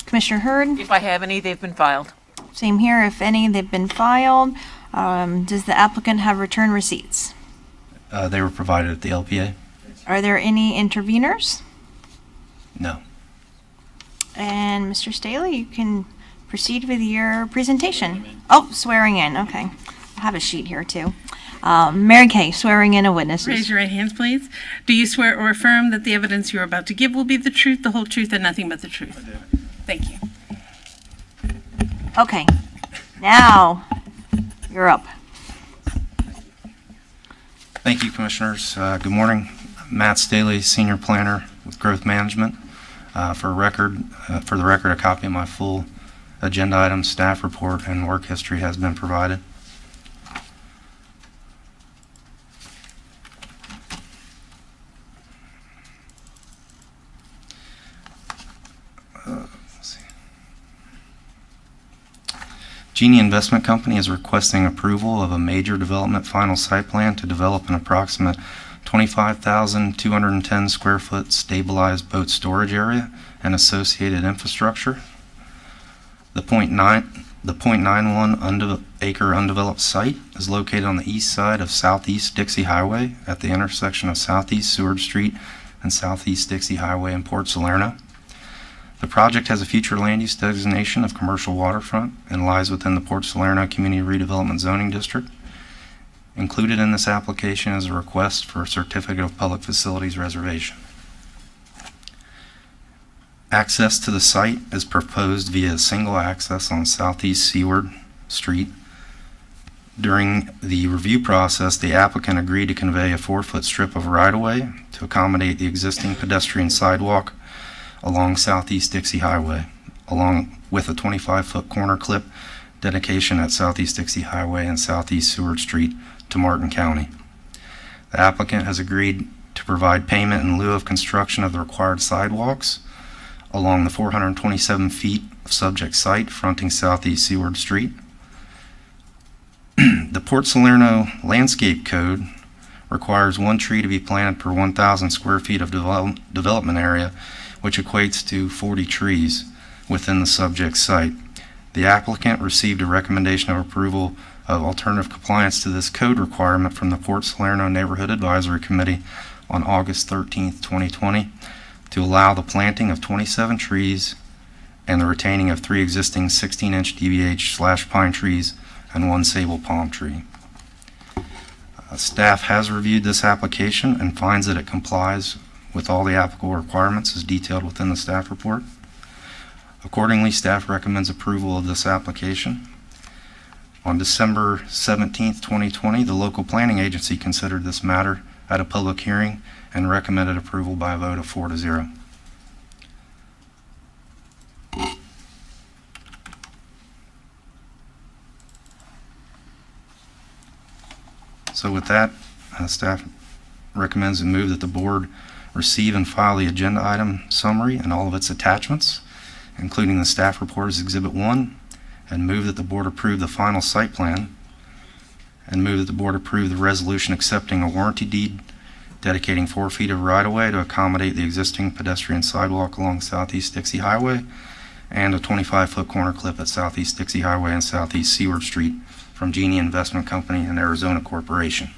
Speaker 2: Commissioner Hurd.
Speaker 11: If I have any, they've been filed.
Speaker 2: Same here. If any, they've been filed. Does the applicant have return receipts?
Speaker 5: They were provided at the LPA.
Speaker 2: Are there any interveners?
Speaker 5: No.
Speaker 2: And Mr. Staley, you can proceed with your presentation. Oh, swearing in. Okay. I have a sheet here too. Mary Kay, swearing in a witness.
Speaker 21: Raise your right hands, please. Do you swear or affirm that the evidence you are about to give will be the truth, the whole truth, and nothing but the truth? I do. Thank you.
Speaker 2: Okay. Now, you're up.
Speaker 5: Thank you, Commissioners. Good morning. Matt Staley, Senior Planner with Growth Management. For the record, a copy of my full agenda items, staff report, and work history has been provided. Genie Investment Company is requesting approval of a major development final site plan to develop an approximate 25,210 square foot stabilized boat storage area and associated infrastructure. The .91 acre undeveloped site is located on the east side of Southeast Dixie Highway at the intersection of Southeast Seward Street and Southeast Dixie Highway in Port Salerno. The project has a future land use designation of commercial waterfront and lies within the Port Salerno Community Redevelopment Zoning District. Included in this application is a request for a certificate of public facilities reservation. Access to the site is proposed via single access on Southeast Seward Street. During the review process, the applicant agreed to convey a 4-foot strip of right-of-way to accommodate the existing pedestrian sidewalk along Southeast Dixie Highway, along with a 25-foot corner clip dedication at Southeast Dixie Highway and Southeast Seward Street to Martin County. The applicant has agreed to provide payment in lieu of construction of the required sidewalks along the 427 feet of subject site fronting Southeast Seward Street. The Port Salerno Landscape Code requires 1 tree to be planted per 1,000 square feet of development area, which equates to 40 trees within the subject site. The applicant received a recommendation of approval of alternative compliance to this code requirement from the Port Salerno Neighborhood Advisory Committee on August 13th, 2020, to allow the planting of 27 trees and the retaining of 3 existing 16-inch DBH/pine trees and 1 sable palm tree. Staff has reviewed this application and finds that it complies with all the applicable requirements as detailed within the staff report. Accordingly, staff recommends approval of this application. On December 17th, 2020, the local planning agency considered this matter at a public hearing and recommended approval by a vote of 4-0. So with that, staff recommends and move that the board receive and file the agenda item summary and all of its attachments, including the staff report as Exhibit 1, and move that the board approve the final site plan, and move that the board approve the resolution accepting a warranty deed dedicating 4 feet of right-of-way to accommodate the existing pedestrian sidewalk along Southeast Dixie Highway and a 25-foot corner clip at Southeast Dixie Highway and Southeast Seward Street from Genie Investment Company and Arizona Corporation.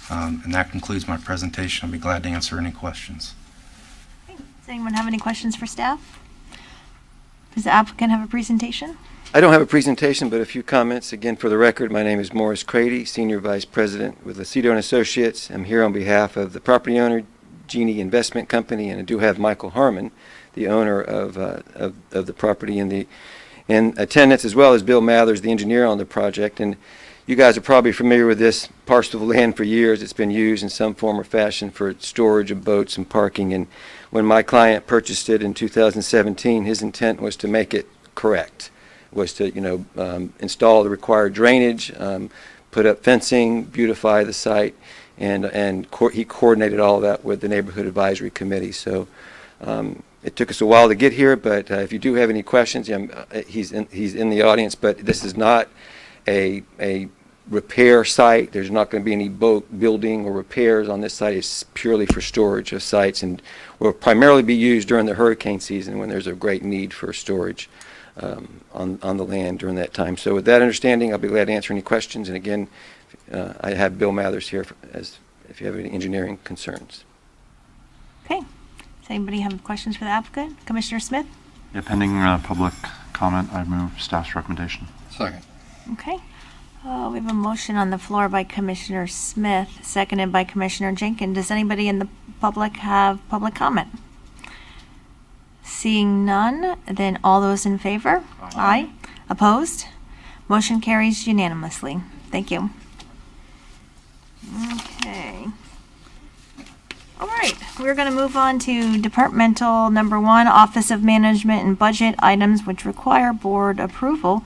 Speaker 5: And that concludes my presentation. I'll be glad to answer any questions.
Speaker 2: Does anyone have any questions for staff? Does the applicant have a presentation?
Speaker 19: I don't have a presentation, but a few comments. Again, for the record, my name is Morris Crady, Senior Vice President with Aceto & Associates. I'm here on behalf of the property owner, Genie Investment Company, and I do have Michael Harmon, the owner of the property, in attendance, as well as Bill Mathers, the engineer on the project. And You guys are probably familiar with this parcel of land for years. It's been used in some form or fashion for storage of boats and parking. And when my client purchased it in 2017, his intent was to make it correct, was to, install the required drainage, put up fencing, beautify the site, and he coordinated all of that with the Neighborhood Advisory Committee. So it took us a while to get here, but if you do have any questions, he's in the audience, but this is not a repair site. There's not going to be any boat building or repairs on this site. It's purely for storage of sites and will primarily be used during the hurricane season when there's a great need for storage on the land during that time. So with that understanding, I'll be glad to answer any questions. And again, I have Bill Mathers here if you have any engineering concerns.
Speaker 2: Okay. Does anybody have questions for the applicant? Commissioner Smith?
Speaker 6: Yeah, pending public comment, I move staff's recommendation.
Speaker 20: Second.
Speaker 2: Okay. We have a motion on the floor by Commissioner Smith, seconded by Commissioner Jenkins. Does anybody in the public have public comment? Seeing none, then all those in favor? Aye. Opposed? Motion carries unanimously. Thank you. Okay. All right, we're going to move on to Departmental number 1, Office of Management and Budget items which require board approval.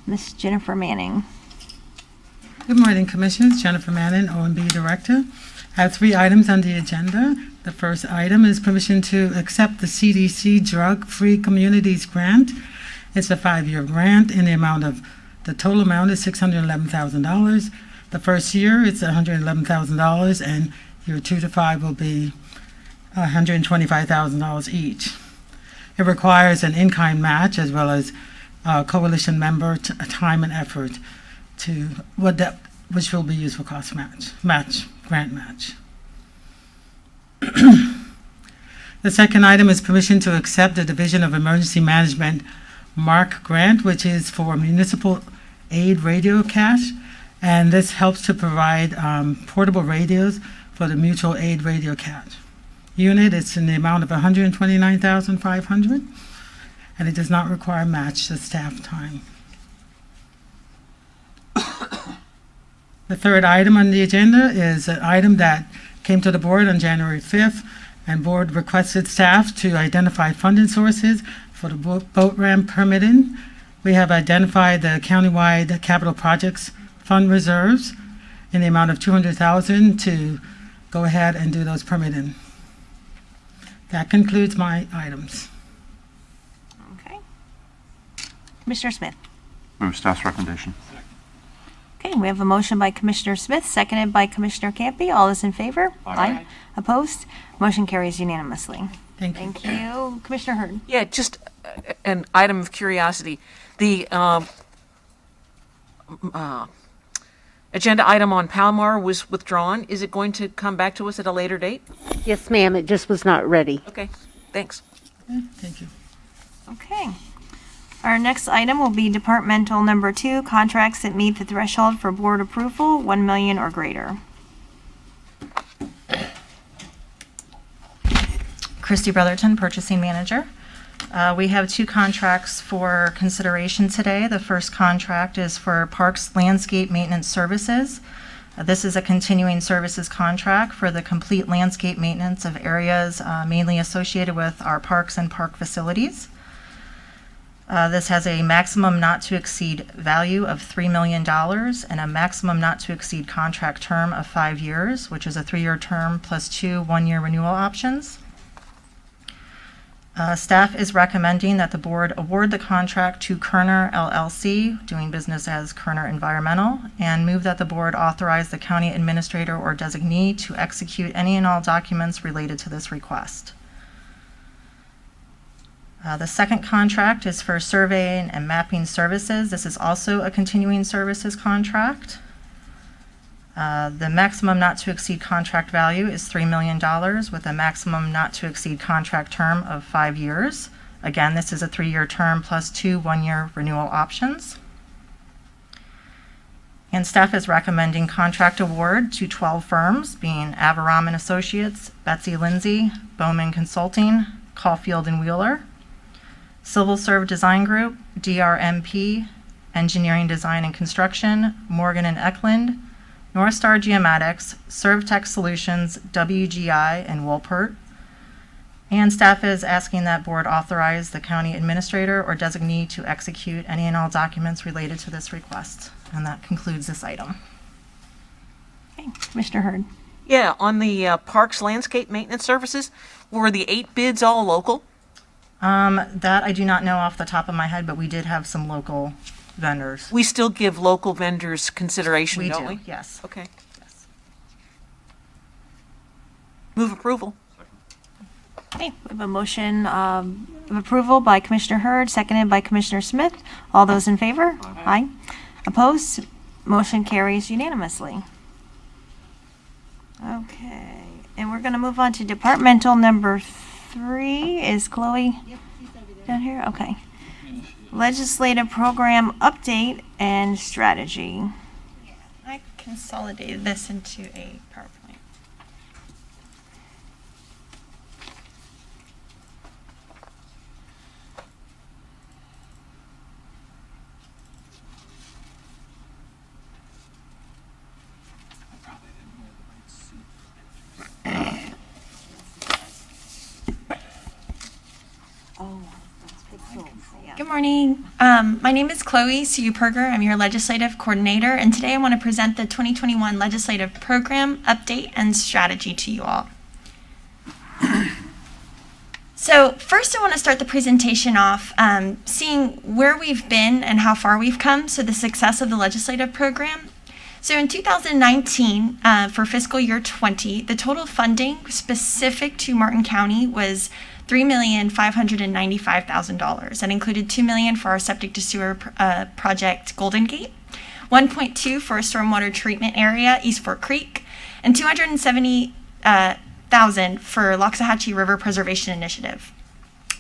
Speaker 2: Ms. Jennifer Manning.
Speaker 1: Good morning, Commissioners. Jennifer Manning, O&B Director. I have 3 items on the agenda. The first item is permission to accept the CDC Drug-Free Communities Grant. It's a 5-year grant in the total amount is $611,000. The first year, it's $111,000, and year 2 to 5 will be $125,000 each. It requires an in-kind match as well as coalition member time and effort which will be used for cost grant match. The second item is permission to accept the Division of Emergency Management MARC grant, which is for municipal aid radio cache, and this helps to provide portable radios for the mutual aid radio cache unit. It's in the amount of $129,500, and it does not require match the staff time. The third item on the agenda is an item that came to the board on January 5th, and board requested staff to identify funding sources for the boat ramp permitting. We have identified the countywide capital projects fund reserves in the amount of $200,000 to go ahead and do those permitting. That concludes my items.
Speaker 2: Okay. Commissioner Smith.
Speaker 6: Move staff's recommendation.
Speaker 2: Okay, we have a motion by Commissioner Smith, seconded by Commissioner Campy. All those in favor?
Speaker 6: Aye.
Speaker 2: Opposed? Motion carries unanimously.
Speaker 1: Thank you.
Speaker 2: Thank you. Commissioner Hurd.
Speaker 11: Yeah, just an item of curiosity. The agenda item on Palomar was withdrawn. Is it going to come back to us at a later date?
Speaker 10: Yes, ma'am, it just was not ready.
Speaker 11: Okay, thanks.
Speaker 1: Thank you.
Speaker 2: Okay. Our next item will be Departmental number 2, contracts that meet the threshold for board approval, $1 million or greater.
Speaker 9: Christy Brotherton, Purchasing Manager. We have 2 contracts for consideration today. The first contract is for Parks Landscape Maintenance Services. This is a continuing services contract for the complete landscape maintenance of areas mainly associated with our parks and park facilities. This has a maximum not to exceed value of $3 million and a maximum not to exceed contract term of 5 years, which is a 3-year term plus 2 one-year renewal options. Staff is recommending that the board award the contract to Kerner LLC, doing business as Kerner Environmental, and move that the board authorize the county administrator or designee to execute any and all documents related to this request. The second contract is for surveying and mapping services. This is also a continuing services contract. The maximum not to exceed contract value is $3 million with a maximum not to exceed contract term of 5 years. Again, this is a 3-year term plus 2 one-year renewal options. And staff is recommending contract award to 12 firms, being Avaram and Associates, Betsy Lindsay, Bowman Consulting, Caulfield and Wheeler, Civil Serve Design Group, DRMP, Engineering Design and Construction, Morgan and Eklund, North Star Geomatics, ServTech Solutions, WGI, and Wolpert. And staff is asking that board authorize the county administrator or designee to execute any and all documents related to this request. And that concludes this item.
Speaker 2: Okay, Commissioner Hurd.
Speaker 11: Yeah, on the Parks Landscape Maintenance Services, were the 8 bids all local?
Speaker 9: That I do not know off the top of my head, but we did have some local vendors.
Speaker 11: We still give local vendors consideration,
Speaker 9: We
Speaker 11: don't
Speaker 9: do,
Speaker 11: we?
Speaker 9: yes.
Speaker 11: Okay. Move approval.
Speaker 2: Okay, we have a motion of approval by Commissioner Hurd, seconded by Commissioner Smith. All those in favor? Aye. Opposed? Motion carries unanimously. Okay, and we're going to move on to departmental number 3. Is Chloe down here? Okay. Legislative program update and strategy.
Speaker 3: I consolidated this into a PowerPoint. Good morning. My name is Chloe Superger. I'm your legislative coordinator, and today I want to present the 2021 legislative program update and strategy to you all. So first I want to start the presentation off seeing where we've been and how far we've come, so the success of the legislative program. So in 2019, for fiscal year 20, the total funding specific to Martin County was $3,595,000. That included $2 million for our septic to sewer project Golden Gate, $1.2 for a stormwater treatment area East Fork Creek, and $270,000 for Loxahatchee River Preservation Initiative.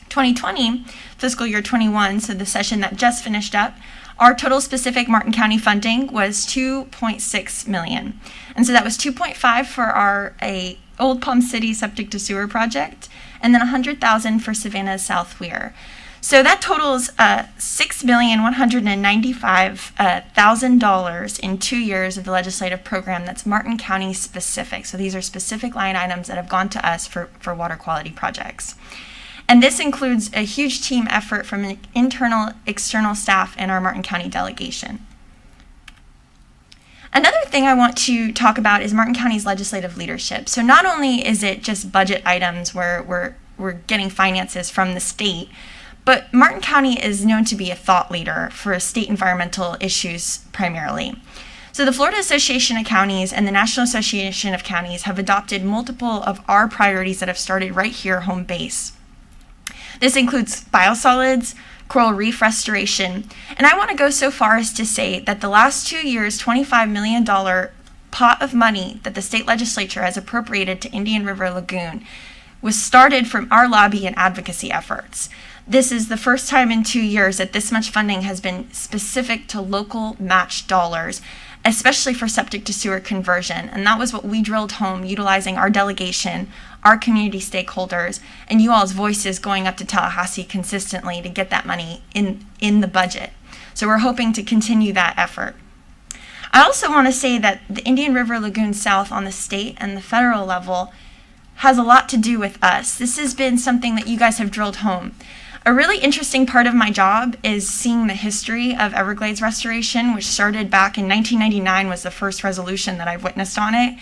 Speaker 3: 2020, fiscal year 21, so the session that just finished up, our total specific Martin County funding was $2.6 million. And so that was $2.5 for our Old Palm City septic to sewer project, and then $100,000 for Savannah's South Weir. So that totals $6,195,000 in 2 years of the legislative program that's Martin County specific. So these are specific line items that have gone to us for water quality projects. And this includes a huge team effort from an internal, external staff in our Martin County delegation. Another thing I want to talk about is Martin County's legislative leadership. So not only is it just budget items where we're getting finances from the state, but Martin County is known to be a thought leader for state environmental issues primarily. So the Florida Association of Counties and the National Association of Counties have adopted multiple of our priorities that have started right here home base. This includes biosolids, coral reef restoration, and I want to go so far as to say that the last 2 years, $25 million pot of money that the state legislature has appropriated to Indian River Lagoon was started from our lobby and advocacy efforts. This is the first time in 2 years that this much funding has been specific to local match dollars, especially for septic to sewer conversion. And that was what we drilled home utilizing our delegation, our community stakeholders, and you all's voices going up to Tallahassee consistently to get that money in the budget. So we're hoping to continue that effort. I also want to say that the Indian River Lagoon South on the state and the federal level has a lot to do with us. This has been something that you guys have drilled home. A really interesting part of my job is seeing the history of Everglades restoration, which started back in 1999 was the first resolution that I've witnessed on it.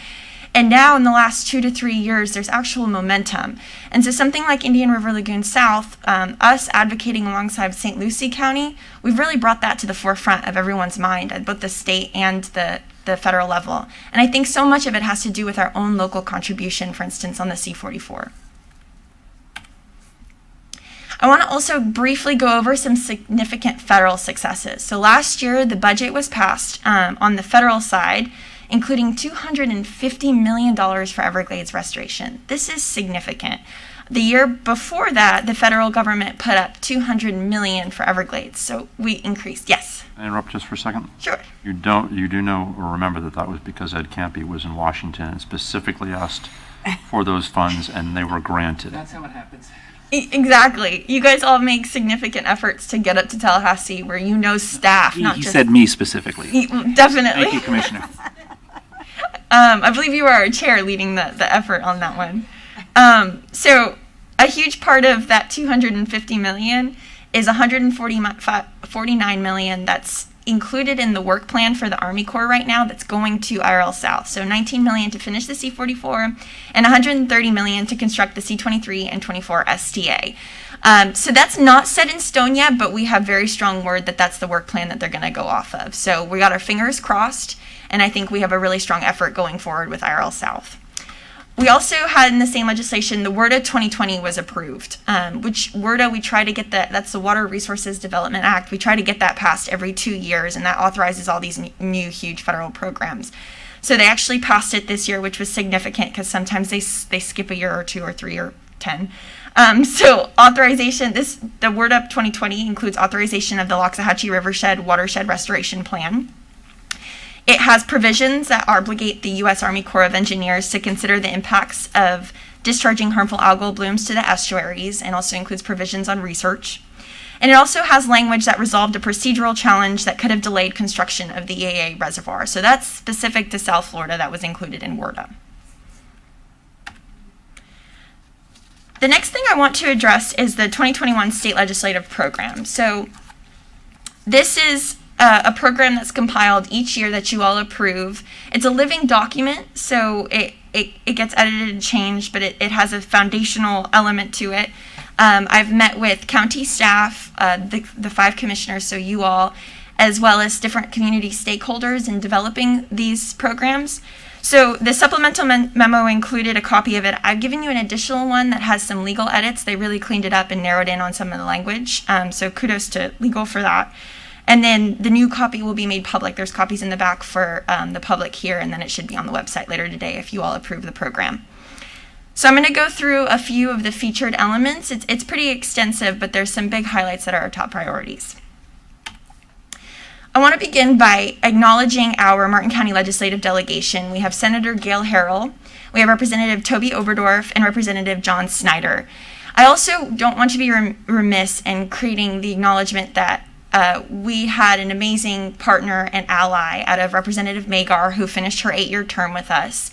Speaker 3: And now in the last 2 to 3 years, there's actual momentum. And so something like Indian River Lagoon South, us advocating alongside St. Lucie County, we've really brought that to the forefront of everyone's mind at both the state and the federal level. And I think so much of it has to do with our own local contribution, for instance, on the C-44. I want to also briefly go over some significant federal successes. So last year, the budget was passed on the federal side, including $250 million for Everglades restoration. This is significant. The year before that, the federal government put up $200 million for Everglades, so we increased. Yes?
Speaker 6: Can I interrupt just for a second?
Speaker 2: Sure.
Speaker 6: You do know or remember that was because Ed Campy was in Washington and specifically asked for those funds, and they were granted.
Speaker 15: That's how it happens.
Speaker 3: Exactly. You guys all make significant efforts to get up to Tallahassee where you know staff, not
Speaker 15: He
Speaker 3: just...
Speaker 15: said me specifically.
Speaker 3: Definitely.
Speaker 15: Thank you, Commissioner.
Speaker 3: I believe you are our chair leading the effort on that one. So a huge part of that $250 million is $149 million that's included in the work plan for the Army Corps right now that's going to IRL South. So $19 million to finish the C-44 and $130 million to construct the C-23 and 24 STA. So that's not set in stone yet, but we have very strong word that that's the work plan that they're going to go off of. So we got our fingers crossed, and I think we have a really strong effort going forward with IRL South. We also had in the same legislation, the WRDA 2020 was approved, which WRDA, we try to get that's the Water Resources Development Act. We try to get that passed every 2 years, and that authorizes all these new huge federal programs. So they actually passed it this year, which was significant because sometimes they skip a year or 2 or 3 or 10. So authorization, the WRDA 2020 includes authorization of the Loxahatchee Watershed Restoration Plan. It has provisions that obligate the U.S. Army Corps of Engineers to consider the impacts of discharging harmful algal blooms to the estuaries, and also includes provisions on research. And it also has language that resolved a procedural challenge that could have delayed construction of the EAA reservoir. So that's specific to South Florida that was included in WRDA. The next thing I want to address is the 2021 state legislative program. So this is a program that's compiled each year that you all approve. It's a living document, so it gets edited and changed, but it has a foundational element to it. I've met with county staff, the 5 commissioners, so you all, as well as different community stakeholders in developing these programs. So the supplemental memo included a copy of it. I've given you an additional one that has some legal edits. They really cleaned it up and narrowed in on some of the language, so kudos to legal for that. And then the new copy will be made public. There's copies in the back for the public here, and then it should be on the website later today if you all approve the program. So I'm going to go through a few of the featured elements. It's pretty extensive, but there's some big highlights that are our top priorities. I want to begin by acknowledging our Martin County Legislative Delegation. We have Senator Gail Harrell, we have Representative Toby Oberdorf, and Representative John Snyder. I also don't want to be remiss in creating the acknowledgement that we had an amazing partner and ally out of Representative Magar, who finished her 8-year term with us.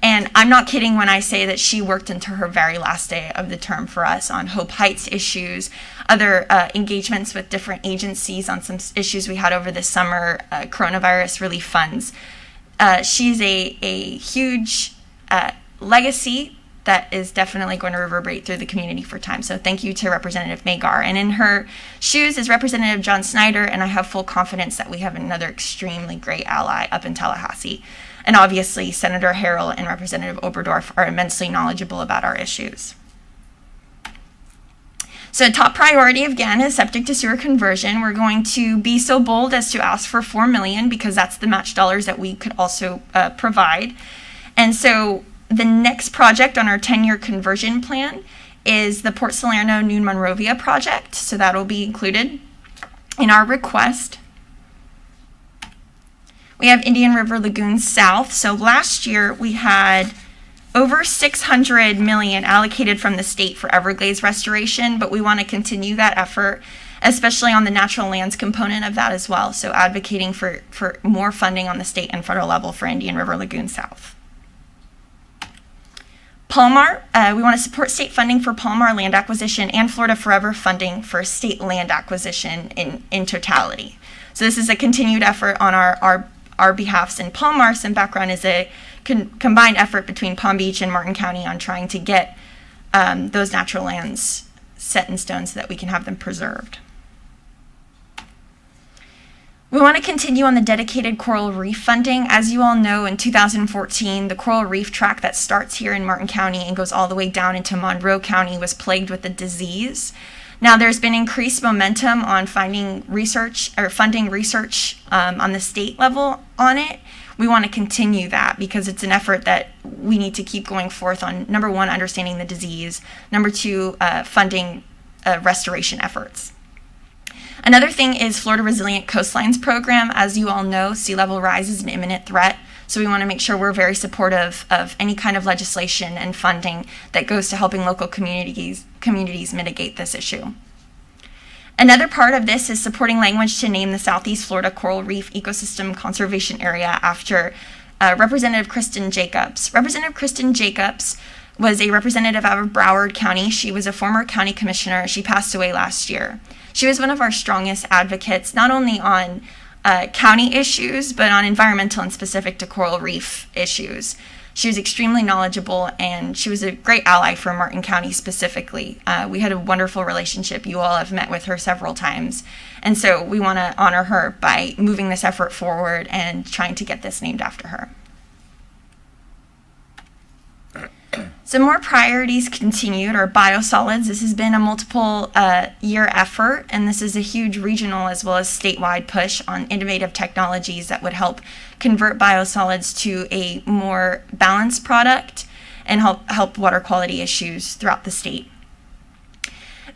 Speaker 3: And I'm not kidding when I say that she worked into her very last day of the term for us on Hope Heights issues, other engagements with different agencies on some issues we had over the summer, coronavirus relief funds. She's a huge legacy that is definitely going to reverberate through the community for time. So thank you to Representative Magar. And in her shoes is Representative John Snyder, and I have full confidence that we have another extremely great ally up in Tallahassee. And obviously, Senator Harrell and Representative Oberdorf are immensely knowledgeable about our issues. So top priority, again, is septic to sewer conversion. We're going to be so bold as to ask for $4 million because that's the match dollars that we could also provide. And so the next project on our 10-year conversion plan is the Port Salerno New Monrovia project. So that'll be included in our request. We have Indian River Lagoon South. So last year we had over $600 million allocated from the state for Everglades restoration, but we want to continue that effort, especially on the natural lands component of that as well. So advocating for more funding on the state and federal level for Indian River Lagoon South. Palmar, we want to support state funding for Palmar land acquisition and Florida Forever funding for state land acquisition in totality. So this is a continued effort on our behalfs in Palmar. Some background is a combined effort between Palm Beach and Martin County on trying to get those natural lands set in stone so that we can have them preserved. We want to continue on the dedicated coral reef funding. As you all know, in 2014, the coral reef tract that starts here in Martin County and goes all the way down into Monroe County was plagued with the disease. Now, there's been increased momentum on finding research or funding research on the state level on it. We want to continue that because it's an effort that we need to keep going forth on, number one, understanding the disease, number two, funding restoration efforts. Another thing is Florida Resilient Coastlines program. As you all know, sea level rise is an imminent threat. So we want to make sure we're very supportive of any kind of legislation and funding that goes to helping local communities mitigate this issue. Another part of this is supporting language to name the Southeast Florida Coral Reef Ecosystem Conservation Area after Representative Kristen Jacobs. Representative Kristen Jacobs was a representative out of Broward County. She was a former county commissioner. She passed away last year. She was one of our strongest advocates, not only on county issues, but on environmental and specific to coral reef issues. She was extremely knowledgeable, and she was a great ally for Martin County specifically. We had a wonderful relationship. You all have met with her several times. And so we want to honor her by moving this effort forward and trying to get this named after her. Some more priorities continued are biosolids. This has been a multiple year effort, and this is a huge regional as well as statewide push on innovative technologies that would help convert biosolids to a more balanced product and help water quality issues throughout the state.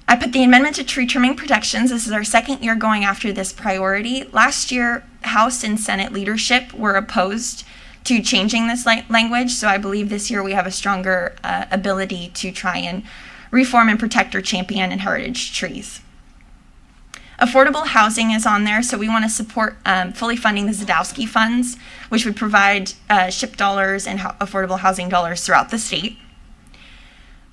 Speaker 3: I put the amendment to tree trimming protections. This is our second year going after this priority. Last year, House and Senate leadership were opposed to changing this language, so I believe this year we have a stronger ability to try and reform and protect or champion and heritage trees. Affordable housing is on there, so we want to support fully funding the Zadowski funds, which would provide SHIP dollars and affordable housing dollars throughout the state.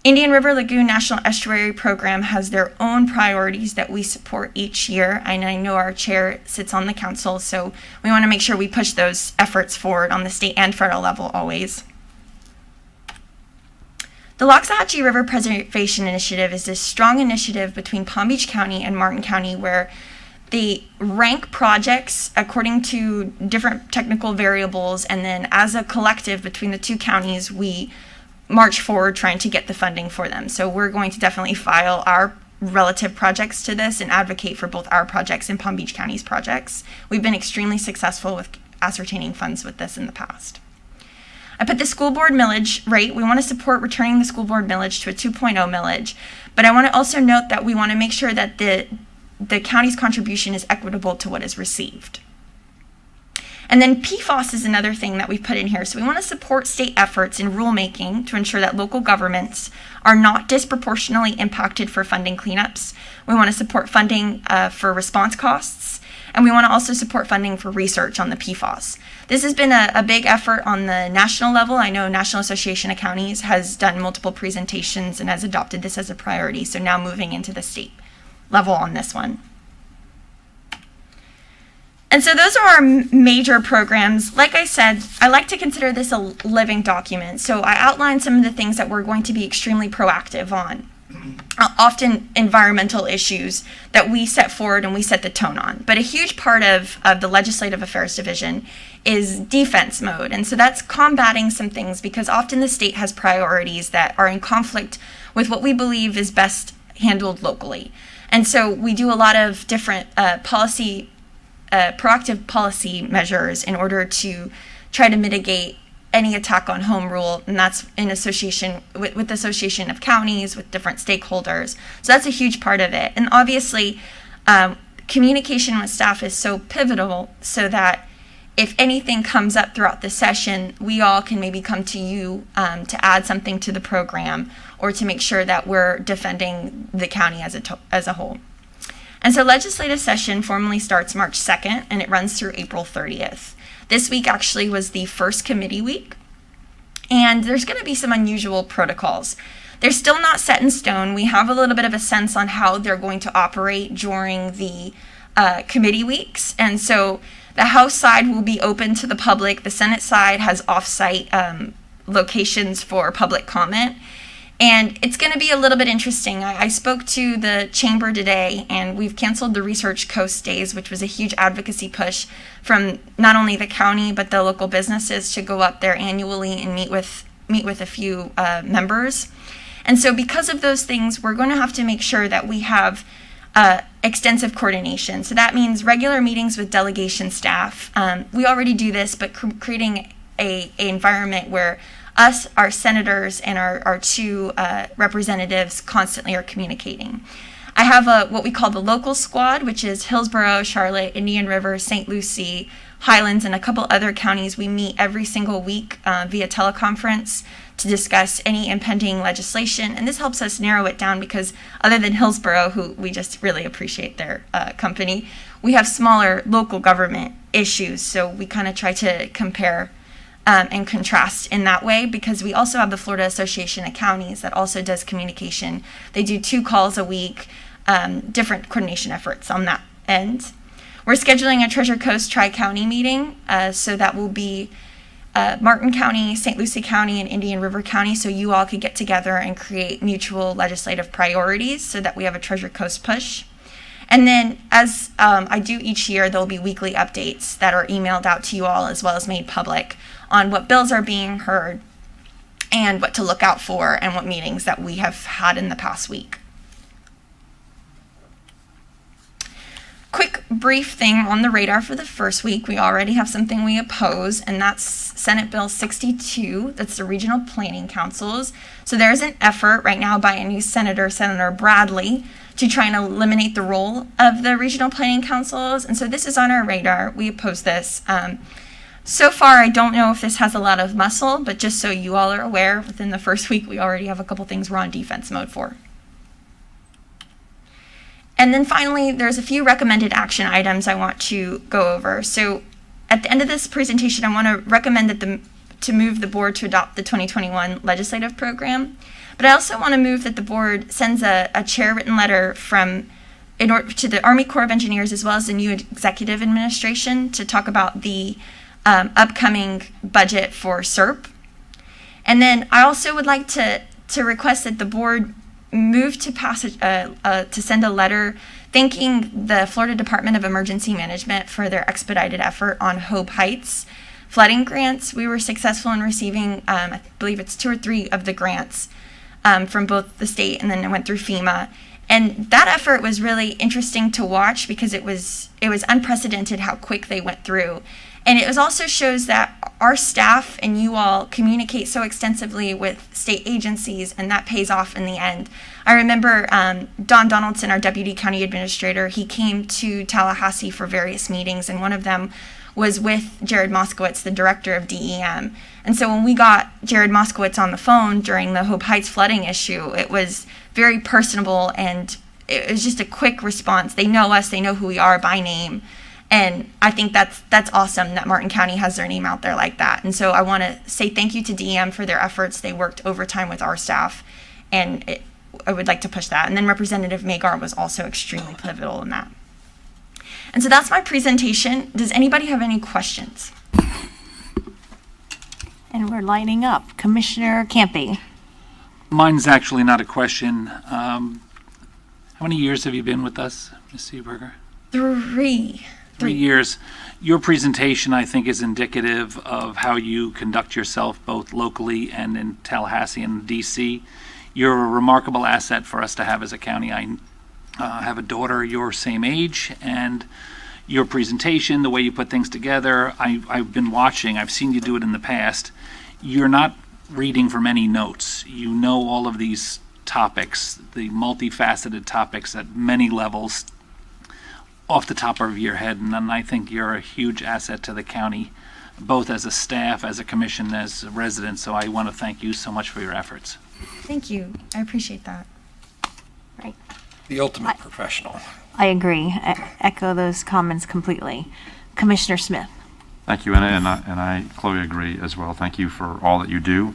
Speaker 3: Indian River Lagoon National Estuary Program has their own priorities that we support each year, and I know our chair sits on the council, so we want to make sure we push those efforts forward on the state and federal level always. The Loxahatchee River Preservation Initiative is a strong initiative between Palm Beach County and Martin County where they rank projects according to different technical variables, and then as a collective between the two counties, we march forward trying to get the funding for them. So we're going to definitely file our relative projects to this and advocate for both our projects and Palm Beach County's projects. We've been extremely successful with ascertaining funds with this in the past. I put the school board millage rate. We want to support returning the school board millage to a 2.0 millage, but I want to also note that we want to make sure that the county's contribution is equitable to what is received. And then PFAS is another thing that we've put in here. So we want to support state efforts in rulemaking to ensure that local governments are not disproportionately impacted for funding cleanups. We want to support funding for response costs, and we want to also support funding for research on the PFAS. This has been a big effort on the national level. I know National Association of Counties has done multiple presentations and has adopted this as a priority. So now moving into the state level on this one. And so those are our major programs. Like I said, I like to consider this a living document. So I outlined some of the things that we're going to be extremely proactive on. Often environmental issues that we set forward and we set the tone on. But a huge part of the Legislative Affairs Division is defense mode. And so that's combating some things because often the state has priorities that are in conflict with what we believe is best handled locally. And so we do a lot of different proactive policy measures in order to try to mitigate any attack on home rule, and that's in association with the Association of Counties, with different stakeholders. So that's a huge part of it. And obviously, communication with staff is so pivotal so that if anything comes up throughout the session, we all can maybe come to you to add something to the program or to make sure that we're defending the county as a whole. And so legislative session formally starts March 2nd, and it runs through April 30th. This week actually was the first committee week, and there's going to be some unusual protocols. They're still not set in stone. We have a little bit of a sense on how they're going to operate during the committee weeks, and so the House side will be open to the public. The Senate side has off-site locations for public comment. And it's going to be a little bit interesting. I spoke to the chamber today, and we've canceled the Research Coast Days, which was a huge advocacy push from not only the county but the local businesses to go up there annually and meet with a few members. And so because of those things, we're going to have to make sure that we have extensive coordination. So that means regular meetings with delegation staff. We already do this, but creating an environment where us, our senators, and our two representatives constantly are communicating. I have what we call the local squad, which is Hillsborough, Charlotte, Indian River, St. Lucie, Highlands, and a couple other counties, we meet every single week via teleconference to discuss any impending legislation. And this helps us narrow it down because other than Hillsborough, who we just really appreciate their company, we have smaller local government issues. So we kind of try to compare and contrast in that way, because we also have the Florida Association of Counties that also does communication. They do 2 calls a week, different coordination efforts on that end. We're scheduling a Treasure Coast Tri-County meeting, so that will be Martin County, St. Lucie County, and Indian River County, so you all could get together and create mutual legislative priorities so that we have a Treasure Coast push. And then, as I do each year, there'll be weekly updates that are emailed out to you all as well as made public on what bills are being heard and what to look out for and what meetings that we have had in the past week. Quick brief thing on the radar for the first week. We already have something we oppose, and that's Senate Bill 62. That's the regional planning councils. So there's an effort right now by a new senator, Senator Bradley, to try and eliminate the role of the regional planning councils. And so this is on our radar. We oppose this. So far, I don't know if this has a lot of muscle, but just so you all are aware, within the first week, we already have a couple things we're on defense mode for. And then finally, there's a few recommended action items I want to go over. So at the end of this presentation, I want to recommend that to move the board to adopt the 2021 legislative program. But I also want to move that the board sends a chair-written letter to the Army Corps of Engineers as well as the new executive administration to talk about the upcoming budget for SERP. And then I also would like to request that the board move to pass to send a letter thanking the Florida Department of Emergency Management for their expedited effort on Hope Heights flooding grants. We were successful in receiving, I believe it's 2 or 3 of the grants from both the state, and then it went through FEMA. And that effort was really interesting to watch because it was unprecedented how quick they went through. And it also shows that our staff and you all communicate so extensively with state agencies, and that pays off in the end. I remember Don Donaldson, our deputy county administrator, he came to Tallahassee for various meetings, and one of them was with Jared Moskowitz, the director of DEM. And so when we got Jared Moskowitz on the phone during the Hope Heights flooding issue, it was very personable, and it was just a quick response. They know us, they know who we are by name. And I think that's awesome that Martin County has their name out there like that. And so I want to say thank you to DEM for their efforts. They worked overtime with our staff, and I would like to push that. And then Representative Magar was also extremely pivotal in that. And so that's my presentation. Does anybody have any questions?
Speaker 2: And we're lining up. Commissioner Campy.
Speaker 15: Mine's actually not a question. How many years have you been with us, Ms. Seeberger?
Speaker 3: 3.
Speaker 15: 3 years. Your presentation, I think, is indicative of how you conduct yourself both locally and in Tallahassee and DC. You're a remarkable asset for us to have as a county. I have a daughter your same age, and your presentation, the way you put things together, I've been watching. I've seen you do it in the past. You're not reading from any notes. You know all of these topics, the multifaceted topics at many levels, off the top of your head, and I think you're a huge asset to the county, both as a staff, as a commission, as a resident, so I want to thank you so much for your efforts.
Speaker 3: Thank you. I appreciate that.
Speaker 2: Right.
Speaker 20: The ultimate professional.
Speaker 2: I agree. I echo those comments completely. Commissioner Smith.
Speaker 6: Thank you, and I, Chloe, agree as well. Thank you for all that you do,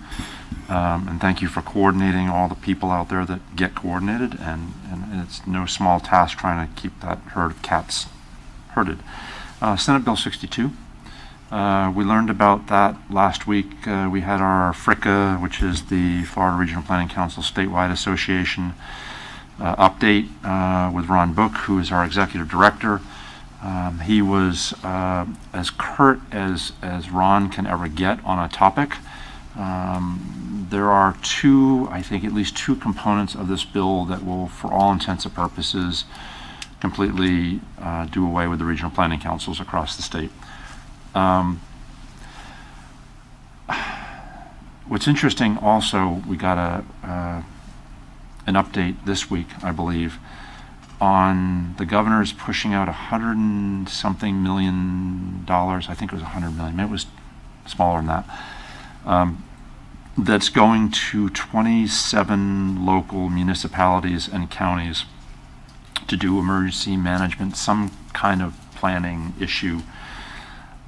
Speaker 6: and thank you for coordinating all the people out there that get coordinated, and it's no small task trying to keep that herd of cats herded. Senate Bill 62. We learned about that last week. We had our FRICA, which is the Florida Regional Planning Council Statewide Association, update with Ron Book, who is our executive director. He was as curt as Ron can ever get on a topic. There are I think at least two components of this bill that will, for all intents and purposes, completely do away with the regional planning councils across the state. What's interesting also, we got an update this week, I believe, on the governor's pushing out $100 and something million. I think it was $100 million. Maybe it was smaller than that. That's going to 27 local municipalities and counties to do emergency management, some kind of planning issue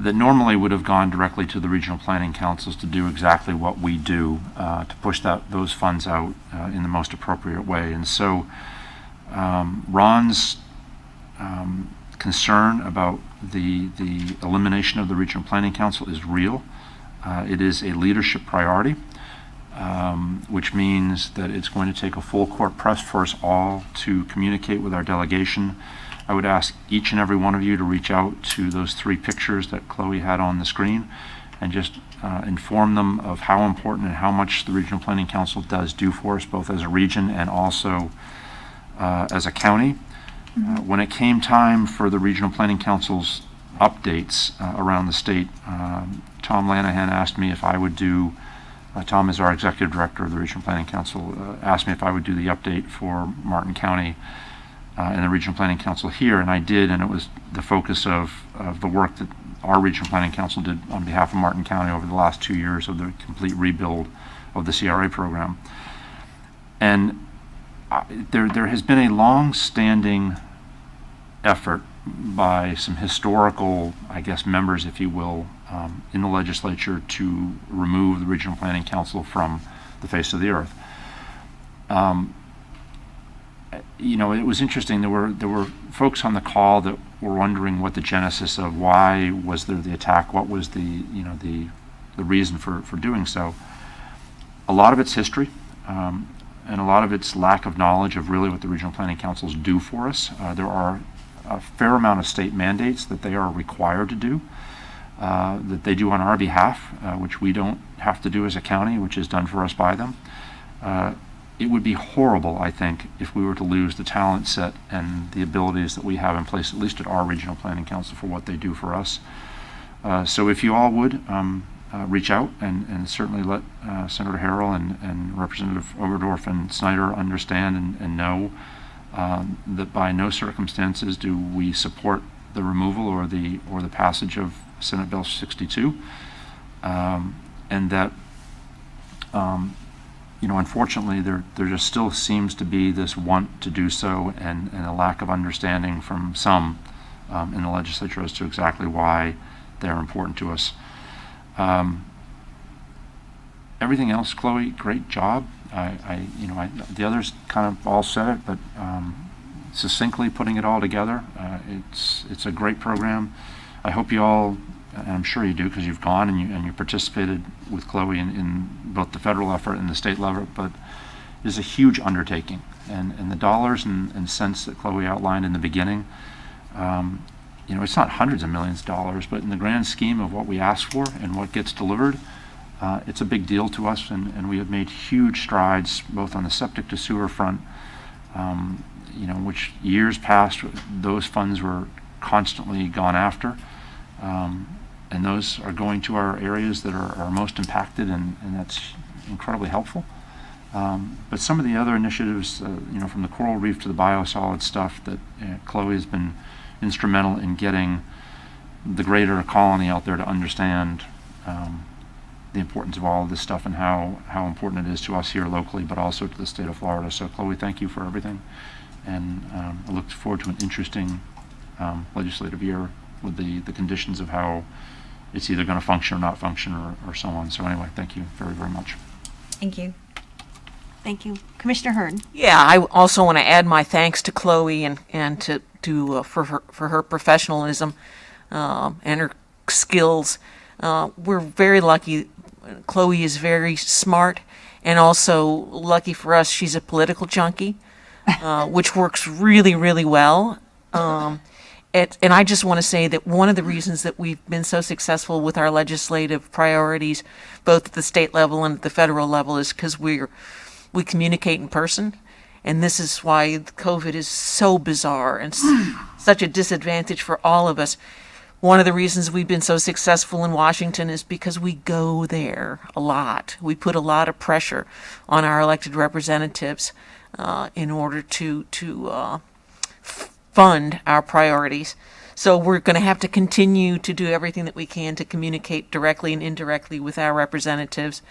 Speaker 6: that normally would have gone directly to the regional planning councils to do exactly what we do, to push those funds out in the most appropriate way. And so Ron's concern about the elimination of the regional planning council is real. It is a leadership priority, which means that it's going to take a full court press for us all to communicate with our delegation. I would ask each and every one of you to reach out to those 3 pictures that Chloe had on the screen and just inform them of how important and how much the Regional Planning Council does do for us, both as a region and also as a county. When it came time for the Regional Planning Council's updates around the state, Tom Lanahan asked me if I would do, Tom is our executive director of the Regional Planning Council, asked me if I would do the update for Martin County and the Regional Planning Council here, and I did, and it was the focus of the work that our Regional Planning Council did on behalf of Martin County over the last 2 years of the complete rebuild of the CRA program. And there has been a long-standing effort by some historical, I guess, members, if you will, in the legislature to remove the Regional Planning Council from the face of the earth. You know, it was interesting. There were folks on the call that were wondering what the genesis of why was there the attack, what was the reason for doing so. A lot of it's history, and a lot of it's lack of knowledge of really what the regional planning councils do for us. There are a fair amount of state mandates that they are required to do, that they do on our behalf, which we don't have to do as a county, which is done for us by them. It would be horrible, I think, if we were to lose the talent set and the abilities that we have in place, at least at our regional planning council, for what they do for us. So if you all would reach out and certainly let Senator Harrell and Representative Oberdorf and Snyder understand and know that by no circumstances do we support the removal or the passage of Senate Bill 62, and that unfortunately, there just still seems to be this want to do so and a lack of understanding from some in the legislature as to exactly why they're important to us. Everything else, Chloe, great job. The others kind of all said it, but succinctly putting it all together, it's a great program. I hope you all, and I'm sure you do because you've gone and you participated with Chloe in both the federal effort and the state level, but it's a huge undertaking. And the dollars and cents that Chloe outlined in the beginning, it's not hundreds of millions of dollars, but in the grand scheme of what we ask for and what gets delivered, it's a big deal to us, and we have made huge strides both on the septic to sewer front, which years past those funds were constantly gone after. And those are going to our areas that are most impacted, and that's incredibly helpful. But some of the other initiatives, from the coral reef to the biosolids stuff that Chloe has been instrumental in getting the greater colony out there to understand the importance of all of this stuff and how important it is to us here locally, but also to the state of Florida. So Chloe, thank you for everything. And I look forward to an interesting legislative year with the conditions of how it's either going to function or not function or so on. So anyway, thank you very, very much.
Speaker 3: Thank you.
Speaker 2: Thank you. Commissioner Hurd.
Speaker 11: Yeah, I also want to add my thanks to Chloe and for her professionalism and her skills. We're very lucky. Chloe is very smart, and also lucky for us, she's a political junkie, which works really, really well. And I just want to say that one of the reasons that we've been so successful with our legislative priorities, both at the state level and at the federal level, is because we communicate in person. And this is why COVID is so bizarre and such a disadvantage for all of us. One of the reasons we've been so successful in Washington is because we go there a lot. We put a lot of pressure on our elected representatives in order to fund our priorities. So we're going to have to continue to do everything that we can to communicate directly and indirectly with our representatives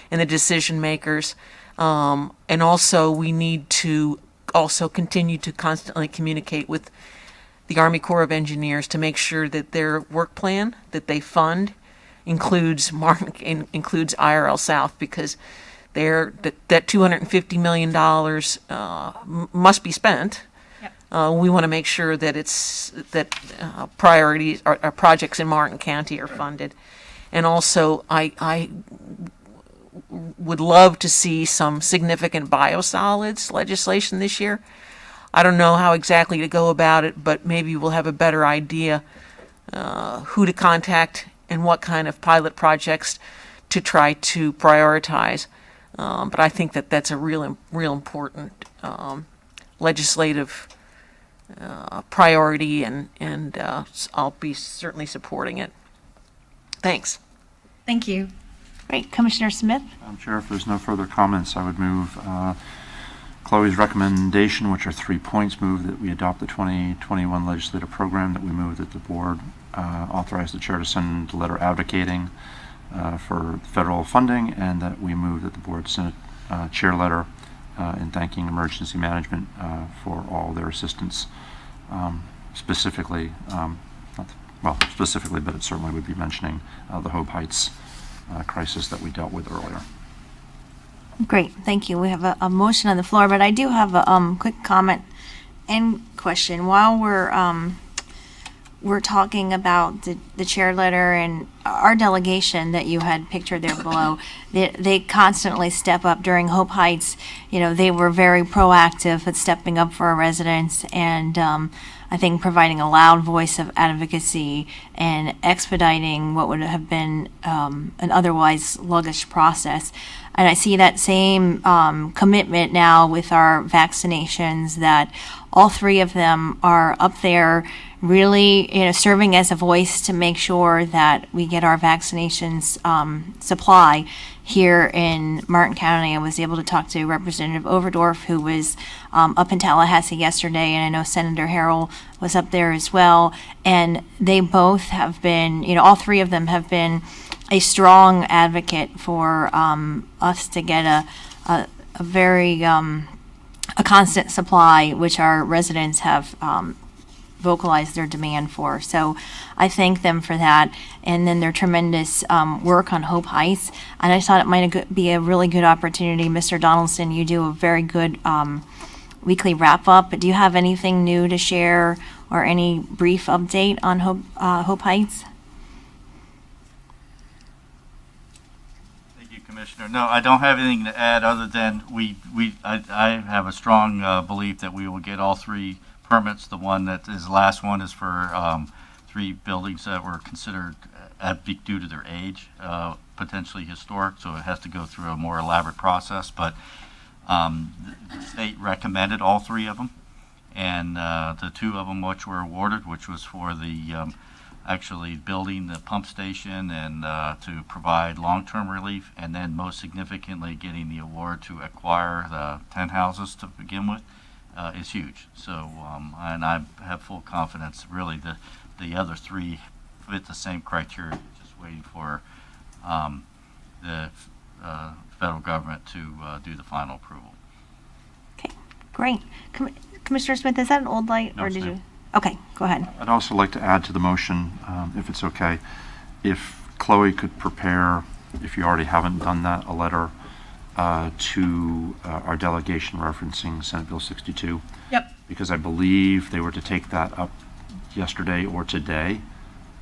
Speaker 11: and the decision makers. And also we need to also continue to constantly communicate with the Army Corps of Engineers to make sure that their work plan that they fund includes IRL South, because that $250 million must be spent. We want to make sure that priorities or projects in Martin County are funded. And also, I would love to see some significant biosolids legislation this year. I don't know how exactly to go about it, but maybe we'll have a better idea who to contact and what kind of pilot projects to try to prioritize. But I think that that's a real important legislative priority, and I'll be certainly supporting it. Thanks.
Speaker 3: Thank you.
Speaker 2: Great. Commissioner Smith?
Speaker 6: Madam Chair, if there's no further comments, I would move Chloe's recommendation, which are 3 points. Move that we adopt the 2021 legislative program, that we move that the board authorize the chair to send a letter advocating for federal funding, and that we move that the board send a chair letter in thanking emergency management for all their assistance, specifically, specifically, but it certainly would be mentioning the Hope Heights crisis that we dealt with earlier.
Speaker 2: Great, thank you. We have a motion on the floor, but I do have a quick comment and question. While we're talking about the chair letter and our delegation that you had pictured there below, they constantly step up during Hope Heights. You know, they were very proactive at stepping up for our residents, and I think providing a loud voice of advocacy and expediting what would have been an otherwise sluggish process. And I see that same commitment now with our vaccinations, that all three of them are up there really, serving as a voice to make sure that we get our vaccinations supply here in Martin County. I was able to talk to Representative Overdorf, who was up in Tallahassee yesterday, and I know Senator Harrell was up there as well. And they both have been, all three of them have been a strong advocate for us to get a very a constant supply, which our residents have vocalized their demand for. So I thank them for that, and then their tremendous work on Hope Heights. And I thought it might be a really good opportunity. Mr. Donaldson, you do a very good weekly wrap-up. Do you have anything new to share or any brief update on Hope Heights?
Speaker 13: Commissioner. No, I don't have anything to add other than I have a strong belief that we will get all three permits. The one that is the last one is for 3 buildings that were considered due to their age, potentially historic, so it has to go through a more elaborate process. But the state recommended all 3 of them, and the 2 of them which were awarded, which was for the actually building the pump station and to provide long-term relief, and then most significantly getting the award to acquire the 10 houses to begin with, is huge. So, and I have full confidence really the other 3 fit the same criteria, just waiting for the federal government to do the final approval.
Speaker 2: Okay, great. Commissioner Smith, is that an old light, or did you? Okay, go ahead.
Speaker 6: I'd also like to add to the motion, if it's okay, if Chloe could prepare, if you already haven't done that, a letter to our delegation referencing Senate Bill 62.
Speaker 3: Yep.
Speaker 6: Because I believe they were to take that up yesterday or today,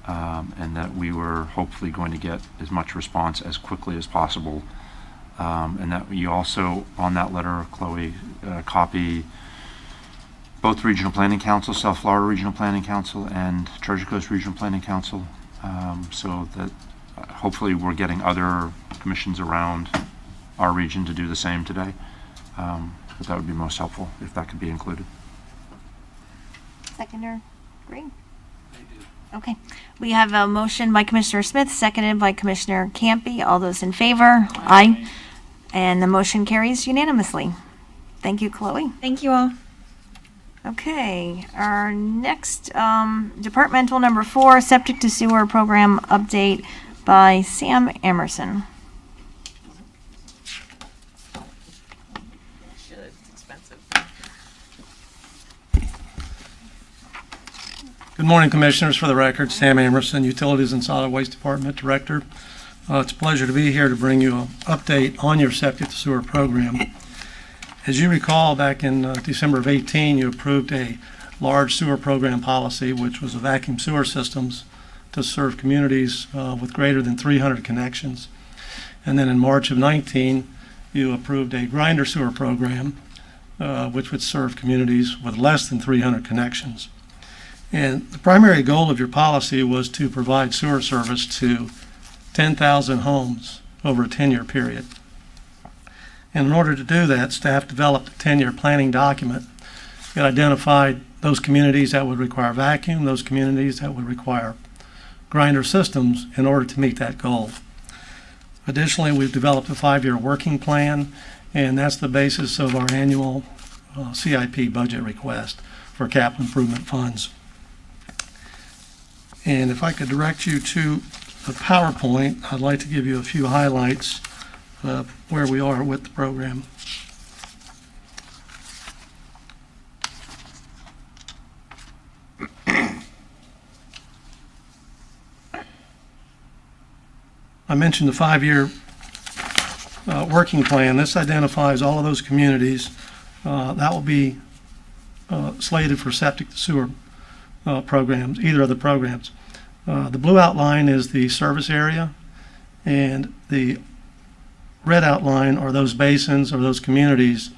Speaker 6: and that we were hopefully going to get as much response as quickly as possible. And that you also, on that letter, Chloe, copy both Regional Planning Council, South Florida Regional Planning Council, and Treasure Coast Regional Planning Council, so that hopefully we're getting other commissions around our region to do the same today. But that would be most helpful if that could be included.
Speaker 2: Seconder, great. Okay, we have a motion by Commissioner Smith, seconded by Commissioner Campy. All those in favor? Aye. And the motion carries unanimously. Thank you, Chloe.
Speaker 3: Thank you all.
Speaker 2: Okay, our next departmental number 4, septic to sewer program update by Sam Emerson.
Speaker 7: Good morning, Commissioners. For the record, Sam Emerson, Utilities and Solid Waste Department Director. It's a pleasure to be here to bring you an update on your septic to sewer program. As you recall, back in December of 18, you approved a large sewer program policy, which was a vacuum sewer systems to serve communities with greater than 300 connections. And then in March of 19, you approved a grinder sewer program, which would serve communities with less than 300 connections. And the primary goal of your policy was to provide sewer service to 10,000 homes over a 10-year period. And in order to do that, staff developed a 10-year planning document. It identified those communities that would require vacuum, those communities that would require grinder systems in order to meet that goal. Additionally, we've developed a 5-year working plan, and that's the basis of our annual CIP budget request for capital improvement funds. And if I could direct you to the PowerPoint, I'd like to give you a few highlights of where we are with the program. I mentioned the 5-year working plan. This identifies all of those communities that will be slated for septic to sewer programs, either of the programs. The blue outline is the service area, and the red outline are those basins or those communities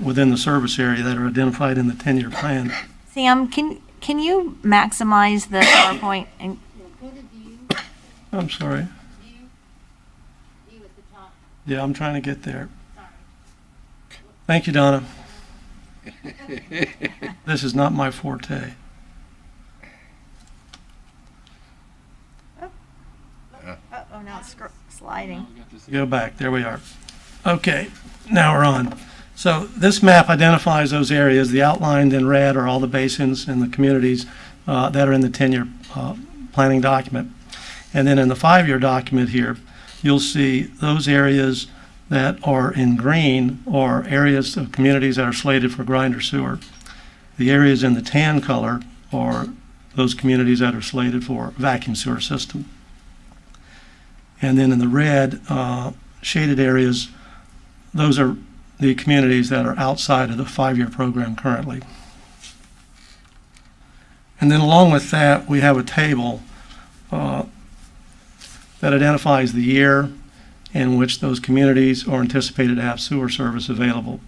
Speaker 7: within the service area that are identified in the 10-year plan.
Speaker 2: Sam, can you maximize the PowerPoint? And
Speaker 7: I'm sorry. Yeah, I'm trying to get there. Thank you, Donna. This is not my forte.
Speaker 2: Oh, now it's sliding.
Speaker 7: Go back. There we are. Okay, now we're on. So this map identifies those areas. The outlined in red are all the basins and the communities that are in the 10-year planning document. And then in the 5-year document here, you'll see those areas that are in green are areas of communities that are slated for grinder sewer. The areas in the tan color are those communities that are slated for vacuum sewer system. And then in the red shaded areas, those are the communities that are outside of the 5-year program currently. And then along with that, we have a table that identifies the year in which those communities are anticipated to have sewer service available.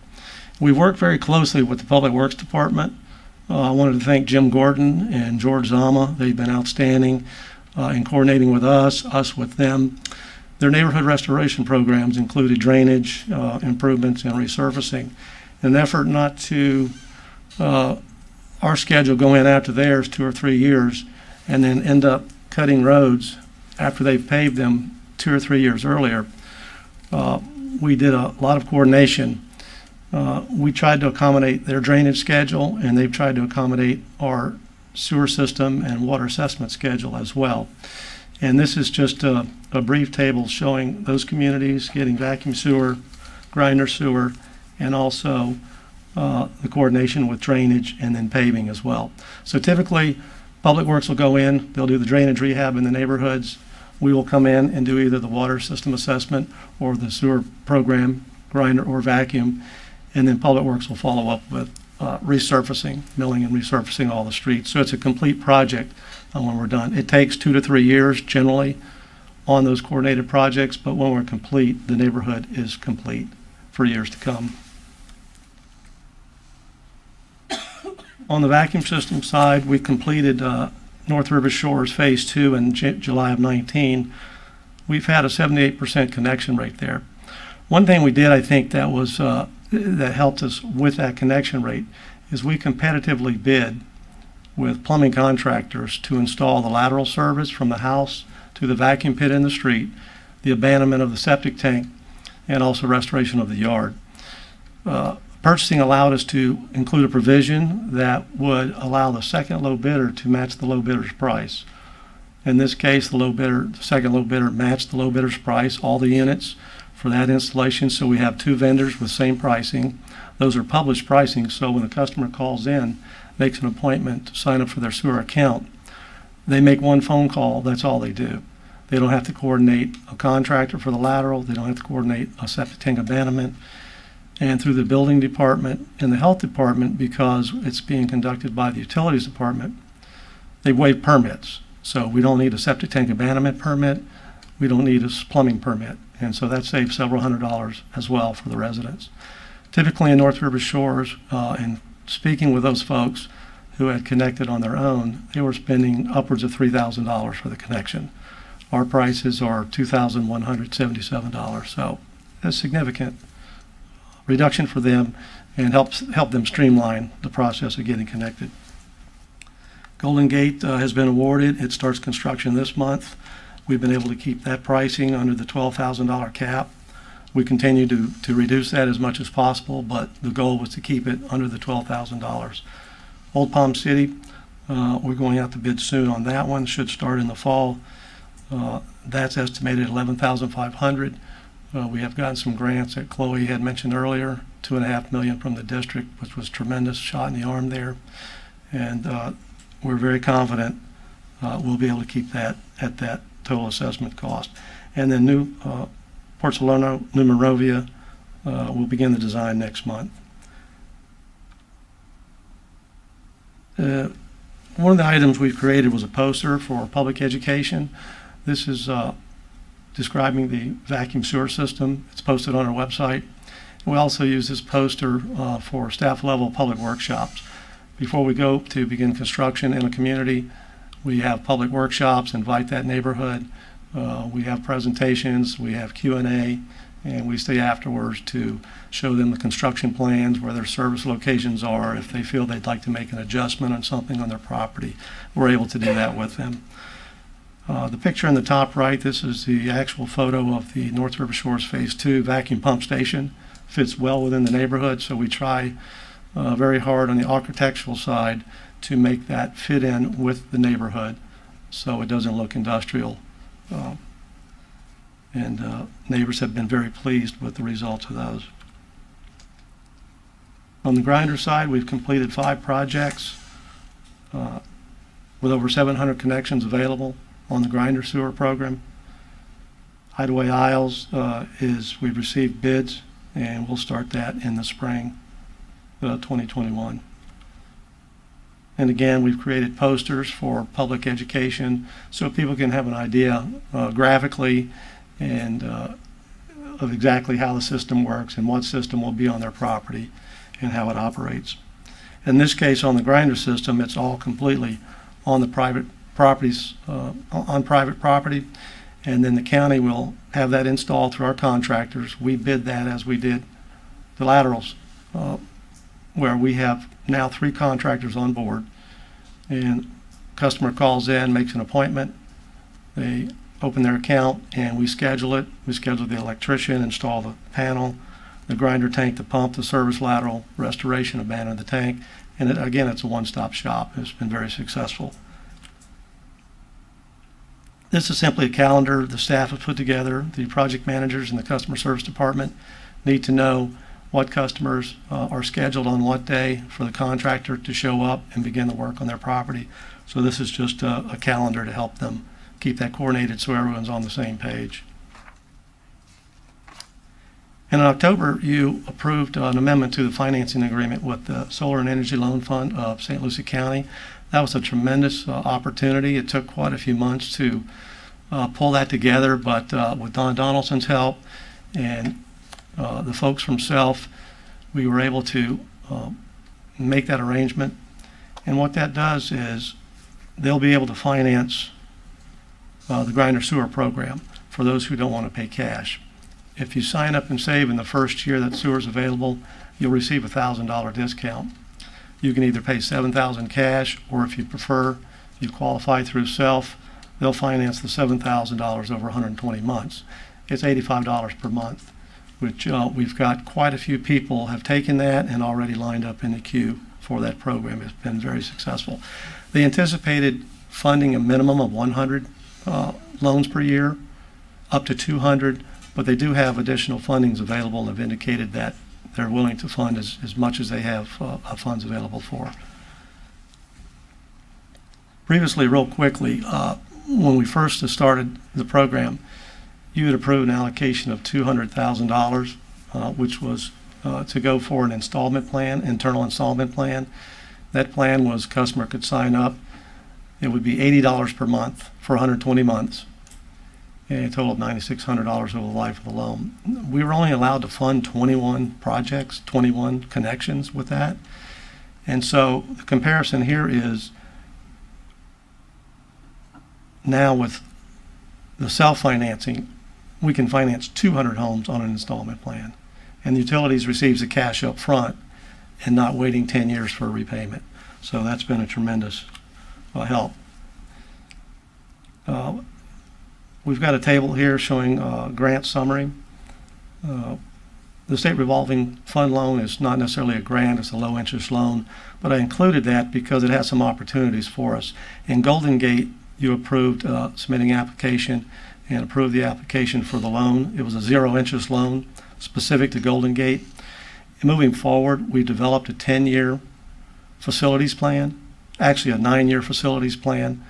Speaker 7: We work very closely with the Public Works Department. I wanted to thank Jim Gordon and George Zama. They've been outstanding in coordinating with us with them. Their neighborhood restoration programs included drainage improvements and resurfacing. In an effort not to our schedule go in after theirs 2 or 3 years and then end up cutting roads after they've paved them 2 or 3 years earlier, we did a lot of coordination. We tried to accommodate their drainage schedule, and they've tried to accommodate our sewer system and water assessment schedule as well. And this is just a brief table showing those communities getting vacuum sewer, grinder sewer, and also the coordination with drainage and then paving as well. So typically, Public Works will go in, they'll do the drainage rehab in the neighborhoods. We will come in and do either the water system assessment or the sewer program, grinder or vacuum, and then Public Works will follow up with resurfacing, milling and resurfacing all the streets. So it's a complete project when we're done. It takes 2 to 3 years generally on those coordinated projects, but when we're complete, the neighborhood is complete for years to come. On the vacuum system side, we completed North River Shores Phase 2 in July of 19. We've had a 78% connection rate there. One thing we did, I think, that was that helped us with that connection rate is we competitively bid with plumbing contractors to install the lateral service from the house to the vacuum pit in the street, the abandonment of the septic tank, and also restoration of the yard. Purchasing allowed us to include a provision that would allow the second low bidder to match the low bidder's price. In this case, the second low bidder matched the low bidder's price, all the units for that installation, so we have two vendors with same pricing. Those are published pricing, so when a customer calls in, makes an appointment to sign up for their sewer account, they make one phone call, that's all they do. They don't have to coordinate a contractor for the lateral, they don't have to coordinate a septic tank abandonment. And through the building department and the health department, because it's being conducted by the utilities department, they waive permits. So we don't need a septic tank abandonment permit, we don't need a plumbing permit. And so that saves several $100s as well for the residents. Typically in North River Shores, and speaking with those folks who had connected on their own, they were spending upwards of $3,000 for the connection. Our prices are $2,177, so a significant reduction for them and help them streamline the process of getting connected. Golden Gate has been awarded. It starts construction this month. We've been able to keep that pricing under the $12,000 cap. We continue to reduce that as much as possible, but the goal was to keep it under the $12,000. Old Palm City, we're going out to bid soon on that one. Should start in the fall. That's estimated at $11,500. We have gotten some grants that Chloe had mentioned earlier, $2.5 million from the district, which was tremendous shot in the arm there. And we're very confident we'll be able to keep that at that total assessment cost. And then new Port Salerno, New Monrovia, will begin the design next month. One of the items we've created was a poster for public education. This is describing the vacuum sewer system. It's posted on our website. We also use this poster for staff level public workshops. Before we go to begin construction in a community, we have public workshops, invite that neighborhood. We have presentations, we have Q&A, and we stay afterwards to show them the construction plans, where their service locations are. If they feel they'd like to make an adjustment on something on their property, we're able to do that with them. The picture in the top right, this is the actual photo of the North River Shores Phase 2 vacuum pump station. Fits well within the neighborhood, so we try very hard on the architectural side to make that fit in with the neighborhood so it doesn't look industrial. Neighbors have been very pleased with the results of those. On the grinder side, we've completed 5 projects with over 700 connections available on the grinder sewer program. Hideaway Isles we've received bids, and we'll start that in the spring 2021. And again, we've created posters for public education so people can have an idea graphically and of exactly how the system works and what system will be on their property and how it operates. In this case, on the grinder system, it's all completely on the private properties, on private property, and then the county will have that installed through our contractors. We bid that as we did the laterals, where we have now 3 contractors on board, and customer calls in, makes an appointment, they open their account, and we schedule it. We schedule the electrician, install the panel, the grinder tank, the pump, the service lateral, restoration, abandon the tank, and again, it's a one-stop shop. It's been very successful. This is simply a calendar the staff has put together. The project managers and the customer service department need to know what customers are scheduled on what day for the contractor to show up and begin the work on their property. So this is just a calendar to help them keep that coordinated so everyone's on the same page. And in October, you approved an amendment to the financing agreement with the Solar and Energy Loan Fund of St. Lucie County. That was a tremendous opportunity. It took quite a few months to pull that together, but with Don Donaldson's help and the folks from SELF, we were able to make that arrangement. And what that does is they'll be able to finance the grinder sewer program for those who don't want to pay cash. If you sign up and save in the first year that sewer is available, you'll receive a $1,000 discount. You can either pay $7,000 cash, or if you prefer, you qualify through SELF, they'll finance the $7,000 over 120 months. It's $85 per month. which we've got quite a few people have taken that and already lined up in the queue for that program. It's been very successful. They anticipated funding a minimum of 100 loans per year, up to 200, but they do have additional fundings available and have indicated that they're willing to fund as much as they have funds available for. Previously, real quickly, when we first started the program, you had approved an allocation of $200,000, which was to go for an installment plan, internal installment plan. That plan was customer could sign up. It would be $80 per month for 120 months, and a total of $9,600 over the life of the loan. We were only allowed to fund 21 projects, 21 connections with that. And so the comparison here is now with the self-financing, we can finance 200 homes on an installment plan. And the utilities receives the cash up front and not waiting 10 years for a repayment. So that's been a tremendous help. We've got a table here showing grant summary. The state revolving fund loan is not necessarily a grant, it's a low interest loan, but I included that because it has some opportunities for us. In Golden Gate, you approved submitting application and approved the application for the loan. It was a zero interest loan specific to Golden Gate. And moving forward, we developed a 10-year facilities plan, actually a 9-year facilities plan,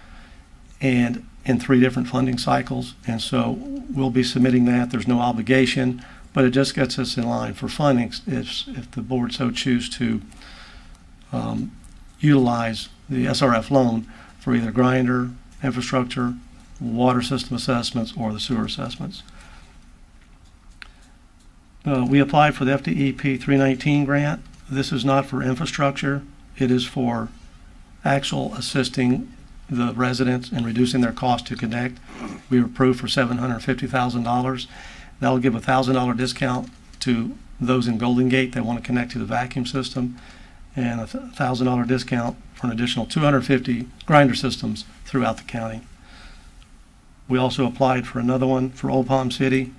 Speaker 7: and in 3 different funding cycles. And so we'll be submitting that. There's no obligation, but it just gets us in line for funding if the board so choose to utilize the SRF loan for either grinder, infrastructure, water system assessments, or the sewer assessments. We applied for the FDEP 319 grant. This is not for infrastructure. It is for actual assisting the residents in reducing their cost to connect. We were approved for $750,000. That will give a $1,000 discount to those in Golden Gate that want to connect to the vacuum system, and a $1,000 discount for an additional 250 grinder systems throughout the county. We also applied for another one for Old Palm City.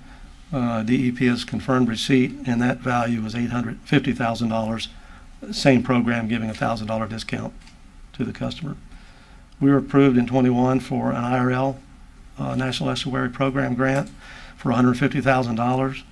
Speaker 7: DEP has confirmed receipt, and that value was $850,000. Same program, giving a $1,000 discount to the customer. We were approved in 21 for an IRL, National Estuary Program grant, for $150,000.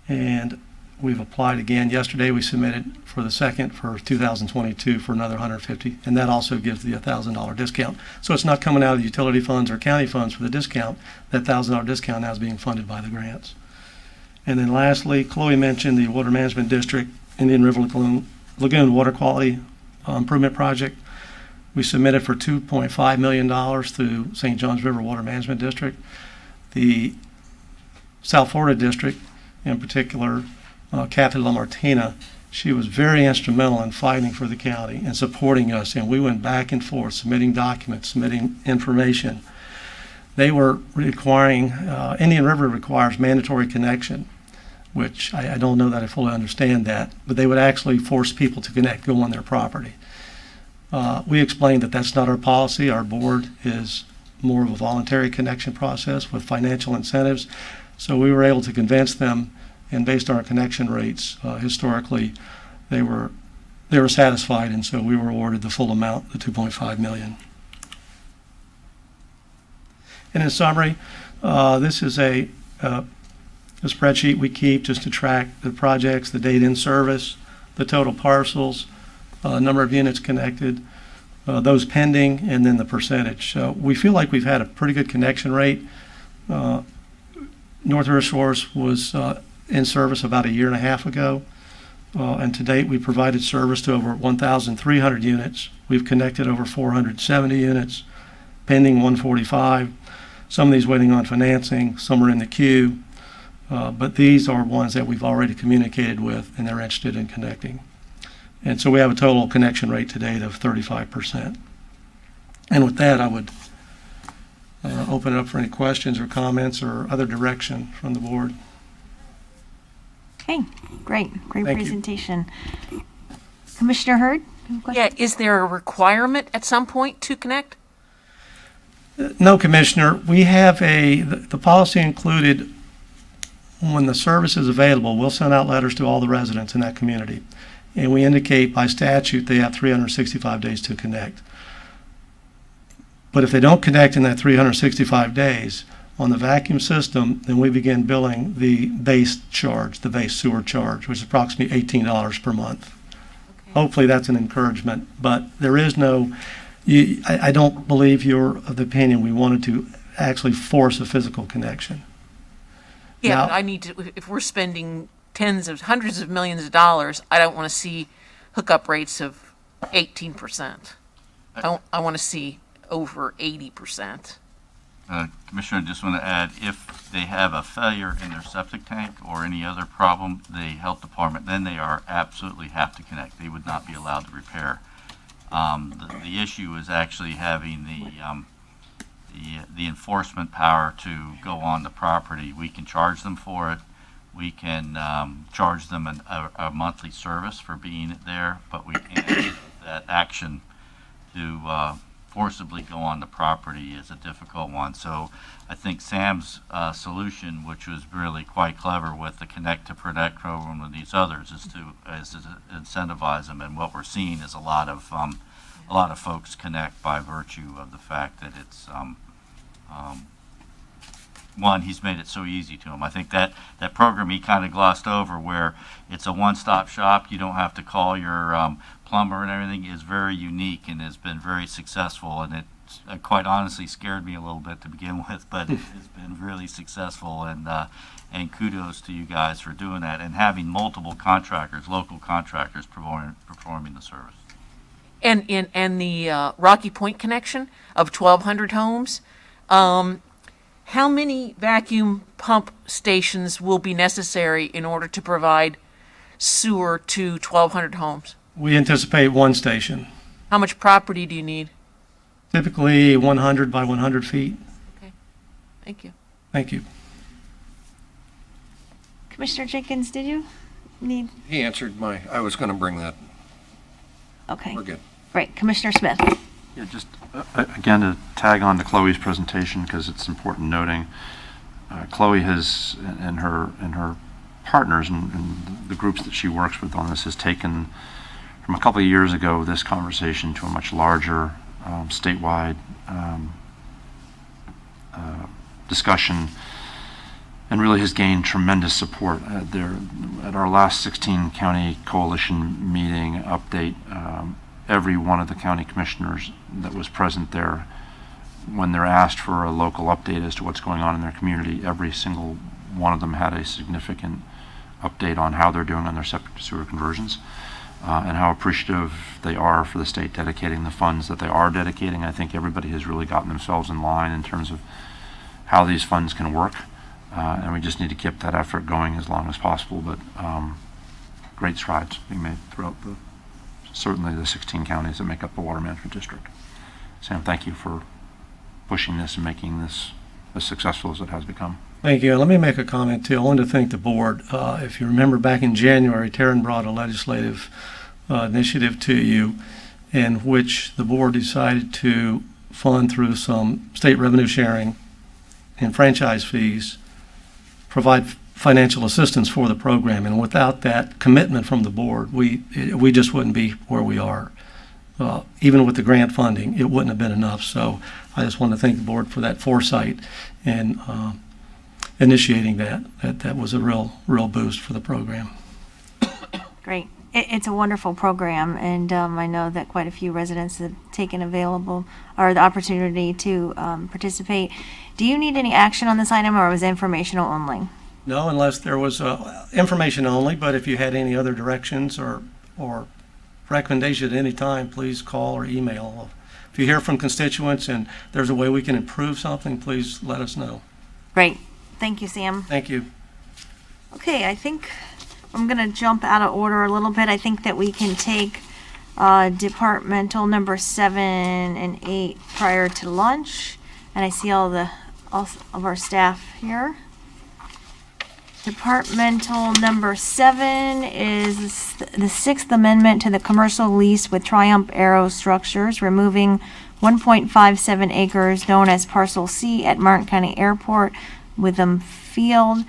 Speaker 7: And we've applied again. Yesterday we submitted for the second for 2022 for another $150,000, and that also gives the $1,000 discount. So it's not coming out of the utility funds or county funds for the discount. That $1,000 discount now is being funded by the grants. And then lastly, Chloe mentioned the Water Management District Indian River Lagoon Water Quality Improvement Project. We submitted for $2.5 million through St. Johns River Water Management District. The South Florida District, in particular, Kathy LaMartina, she was very instrumental in fighting for the county and supporting us, and we went back and forth, submitting documents, submitting information. They were requiring, Indian River requires mandatory connection, which I don't know that I fully understand that, but they would actually force people to connect, go on their property. We explained that that's not our policy. Our board is more of a voluntary connection process with financial incentives. So we were able to convince them, and based on our connection rates, historically, they were satisfied, and so we were awarded the full amount, the $2.5 million. And in summary, this is a spreadsheet we keep just to track the projects, the date in service, the total parcels, number of units connected, those pending, and then the percentage. So we feel like we've had a pretty good connection rate. North River Shores was in service about a year and a half ago, and to date we provided service to over 1,300 units. We've connected over 470 units, pending 145. Some of these waiting on financing, some are in the queue, but these are ones that we've already communicated with and they're interested in connecting. And so we have a total connection rate to date of 35%. And with that, I would open it up for any questions or comments or other direction from the board.
Speaker 2: Okay, great
Speaker 7: Thank you.
Speaker 2: presentation. Commissioner Hurd?
Speaker 11: Yeah, is there a requirement at some point to connect?
Speaker 7: No, Commissioner. We have the policy included when the service is available, we'll send out letters to all the residents in that community. And we indicate by statute they have 365 days to connect. But if they don't connect in that 365 days on the vacuum system, then we begin billing the base charge, the base sewer charge, which is approximately $18 per month. Hopefully that's an encouragement, but there is no, I don't believe you're of the opinion we wanted to actually force a physical connection.
Speaker 11: Yeah,
Speaker 7: Now-
Speaker 11: but I need to, if we're spending hundreds of millions of dollars, I don't want to see hookup rates of 18%. I want to see over 80%.
Speaker 13: Commissioner, I just want to add, if they have a failure in their septic tank or any other problem, the health department, then they are absolutely have to connect. They would not be allowed to repair. The issue is actually having the enforcement power to go on the property. We can charge them for it. We can charge them a monthly service for being there, but we can't take that action to forcibly go on the property is a difficult one. So I think Sam's solution, which was really quite clever with the Connect to Protect program and these others, is to incentivize them. And what we're seeing is a lot of folks connect by virtue of the fact that it's one, he's made it so easy to them. I think that program he kind of glossed over, where it's a one-stop shop. You don't have to call your plumber and everything, is very unique and has been very successful. And it quite honestly scared me a little bit to begin with, but it's been really successful. And kudos to you guys for doing that and having multiple contractors, local contractors, performing the service.
Speaker 11: And the Rocky Point connection of 1,200 homes, how many vacuum pump stations will be necessary in order to provide sewer to 1,200 homes?
Speaker 7: We anticipate one station,
Speaker 11: How much property do you need?
Speaker 7: typically 100 by 100 feet.
Speaker 11: Okay, thank you.
Speaker 7: Thank you.
Speaker 2: Commissioner Jenkins, did you need?
Speaker 20: He answered I was going to bring that.
Speaker 2: Okay.
Speaker 20: We're good.
Speaker 2: Great. Commissioner Smith.
Speaker 6: Yeah, just again to tag on to Chloe's presentation, because it's important noting Chloe has and her partners and the groups that she works with on this has taken from a couple of years ago this conversation to a much larger statewide discussion, and really has gained tremendous support. At our last 16 county coalition meeting update, every one of the county commissioners that was present there, when they're asked for a local update as to what's going on in their community, every single one of them had a significant update on how they're doing on their septic to sewer conversions, and how appreciative they are for the state dedicating the funds that they are dedicating. I think everybody has really gotten themselves in line in terms of how these funds can work, and we just need to keep that effort going as long as possible. But great strides being made throughout certainly the 16 counties that make up the Water Management District. Sam, thank you for pushing this and making this as successful as it has become.
Speaker 7: Thank you. Let me make a comment too. I wanted to thank the board. If you remember back in January, Taryn brought a legislative initiative to you in which the board decided to fund through some state revenue sharing and franchise fees, provide financial assistance for the program. And without that commitment from the board, we just wouldn't be where we are. Even with the grant funding, it wouldn't have been enough. So I just want to thank the board for that foresight and initiating that. That was a real boost for the program.
Speaker 2: Great. It's a wonderful program, and I know that quite a few residents have taken available or the opportunity to participate. Do you need any action on this item, or was it informational only?
Speaker 7: No, unless there was information only, but if you had any other directions or recommendations at any time, please call or email. If you hear from constituents and there's a way we can improve something, please let us know.
Speaker 2: Great. Thank you, Sam.
Speaker 7: Thank you.
Speaker 2: Okay, I think I'm going to jump out of order a little bit. I think that we can take departmental number 7 and 8 prior to lunch. And I see all of our staff here. Departmental number 7 is the 6th amendment to the commercial lease with Triumph Aero Structures, removing 1.57 acres known as Parcel C at Martin County Airport, Witham Field.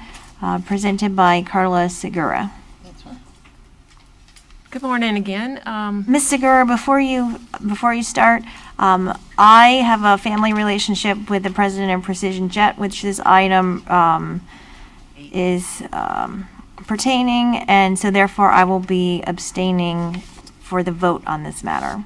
Speaker 2: presented by Carla Segura.
Speaker 16: Good morning again.
Speaker 2: Ms. Segura, before you start, I have a family relationship with the president of Precision Jet, which this item is pertaining, and so therefore I will be abstaining for the vote on this matter.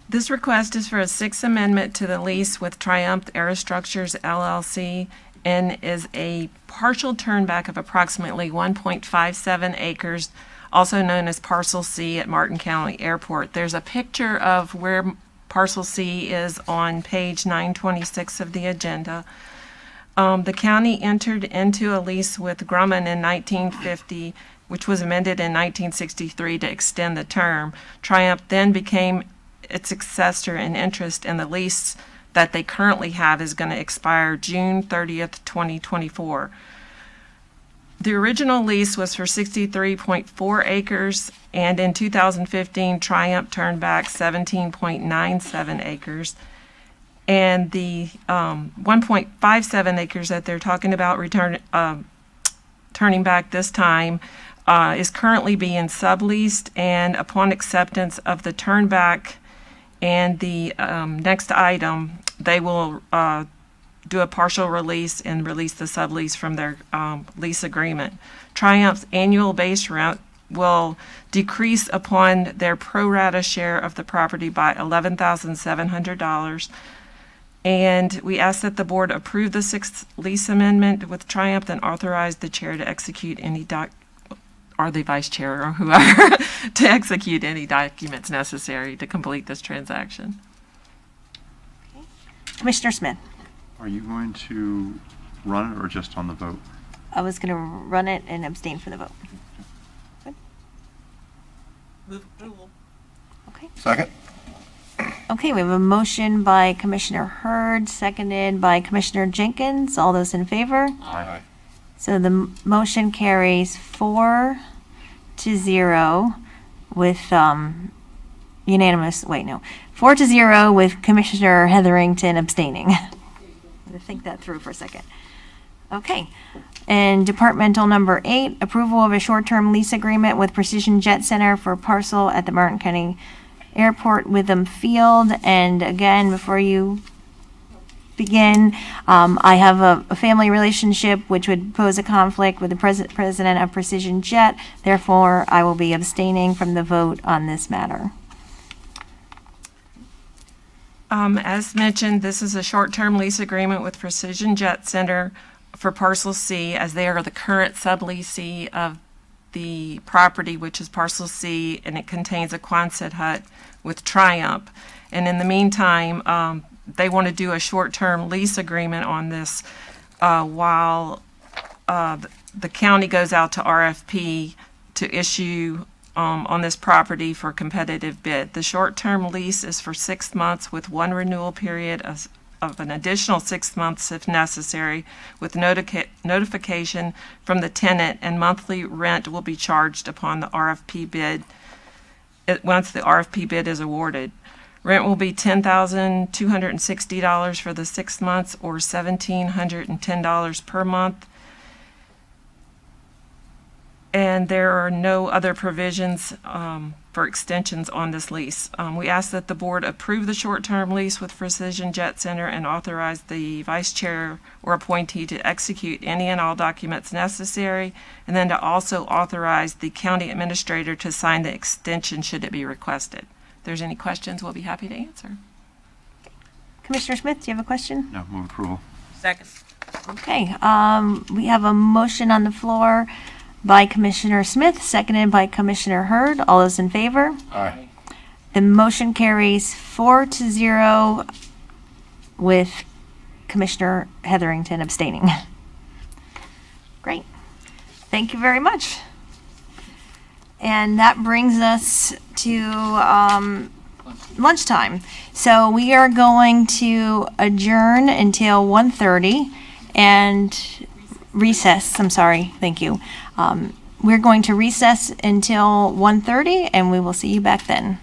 Speaker 16: This request is for a sixth amendment to the lease with Triumph Aerostructures LLC and is a partial turnback of approximately 1.57 acres, also known as Parcel C at Martin County Airport. There's a picture of where Parcel C is on page 926 of the agenda. The county entered into a lease with Grumman in 1950, which was amended in 1963 to extend the term. Triumph then became its successor in interest, and the lease that they currently have is going to expire June 30th, 2024. The original lease was for 63.4 acres, and in 2015, Triumph turned back 17.97 acres. And the 1.57 acres that they're talking about turning back this time is currently being subleased, and upon acceptance of the turnback and the next item, they will do a partial release and release the sublease from their lease agreement. Triumph's annual base rent will decrease upon their pro rata share of the property by $11,700. And we ask that the board approve the sixth lease amendment with Triumph and authorize the chair to execute any or the vice chair or whoever to execute any documents necessary to complete this transaction.
Speaker 2: Commissioner Smith.
Speaker 6: Are you going to run it or just on the vote?
Speaker 2: I was going to run it and abstain for the vote. Good.
Speaker 11: Move approval.
Speaker 2: Okay.
Speaker 20: Second.
Speaker 2: Okay, we have a motion by Commissioner Hurd, seconded by Commissioner Jenkins. All those in favor?
Speaker 6: Aye.
Speaker 2: So the motion carries 4-0 with unanimous, 4-0 with Commissioner Hetherington abstaining. I'm going to think that through for a second. Okay. And Departmental number 8, approval of a short-term lease agreement with Precision Jet Center for parcel at the Martin County Airport Witham Field. And again, before you begin, I have a family relationship which would pose a conflict with the president of Precision Jet. Therefore, I will be abstaining from the vote on this matter.
Speaker 16: As mentioned, this is a short-term lease agreement with Precision Jet Center for Parcel C, as they are the current subleasee of the property, which is Parcel C, and it contains a Quonset hut with Triumph. And in the meantime, they want to do a short-term lease agreement on this while the county goes out to RFP to issue on this property for competitive bid. The short-term lease is for 6 months with one renewal period of an additional 6 months if necessary, with notification from the tenant, and monthly rent will be charged upon the RFP bid once the RFP bid is awarded. Rent will be $10,260 for the 6 months or $1,710 per month. And there are no other provisions for extensions on this lease. We ask that the board approve the short-term lease with Precision Jet Center and authorize the vice chair or appointee to execute any and all documents necessary, and then to also authorize the county administrator to sign the extension should it be requested. If there's any questions, we'll be happy to answer.
Speaker 2: Commissioner Smith, do you have a question?
Speaker 6: No, move approval.
Speaker 11: Second.
Speaker 2: Okay, we have a motion on the floor by Commissioner Smith, seconded by Commissioner Hurd. All those in favor?
Speaker 20: Aye.
Speaker 2: The motion carries 4-0 with Commissioner Hetherington abstaining. Great. Thank you very much. And that brings us to lunchtime. So we are going to adjourn until 1:30 and recess. I'm sorry. Thank you. We're going to recess until 1:30, and we will see you back then.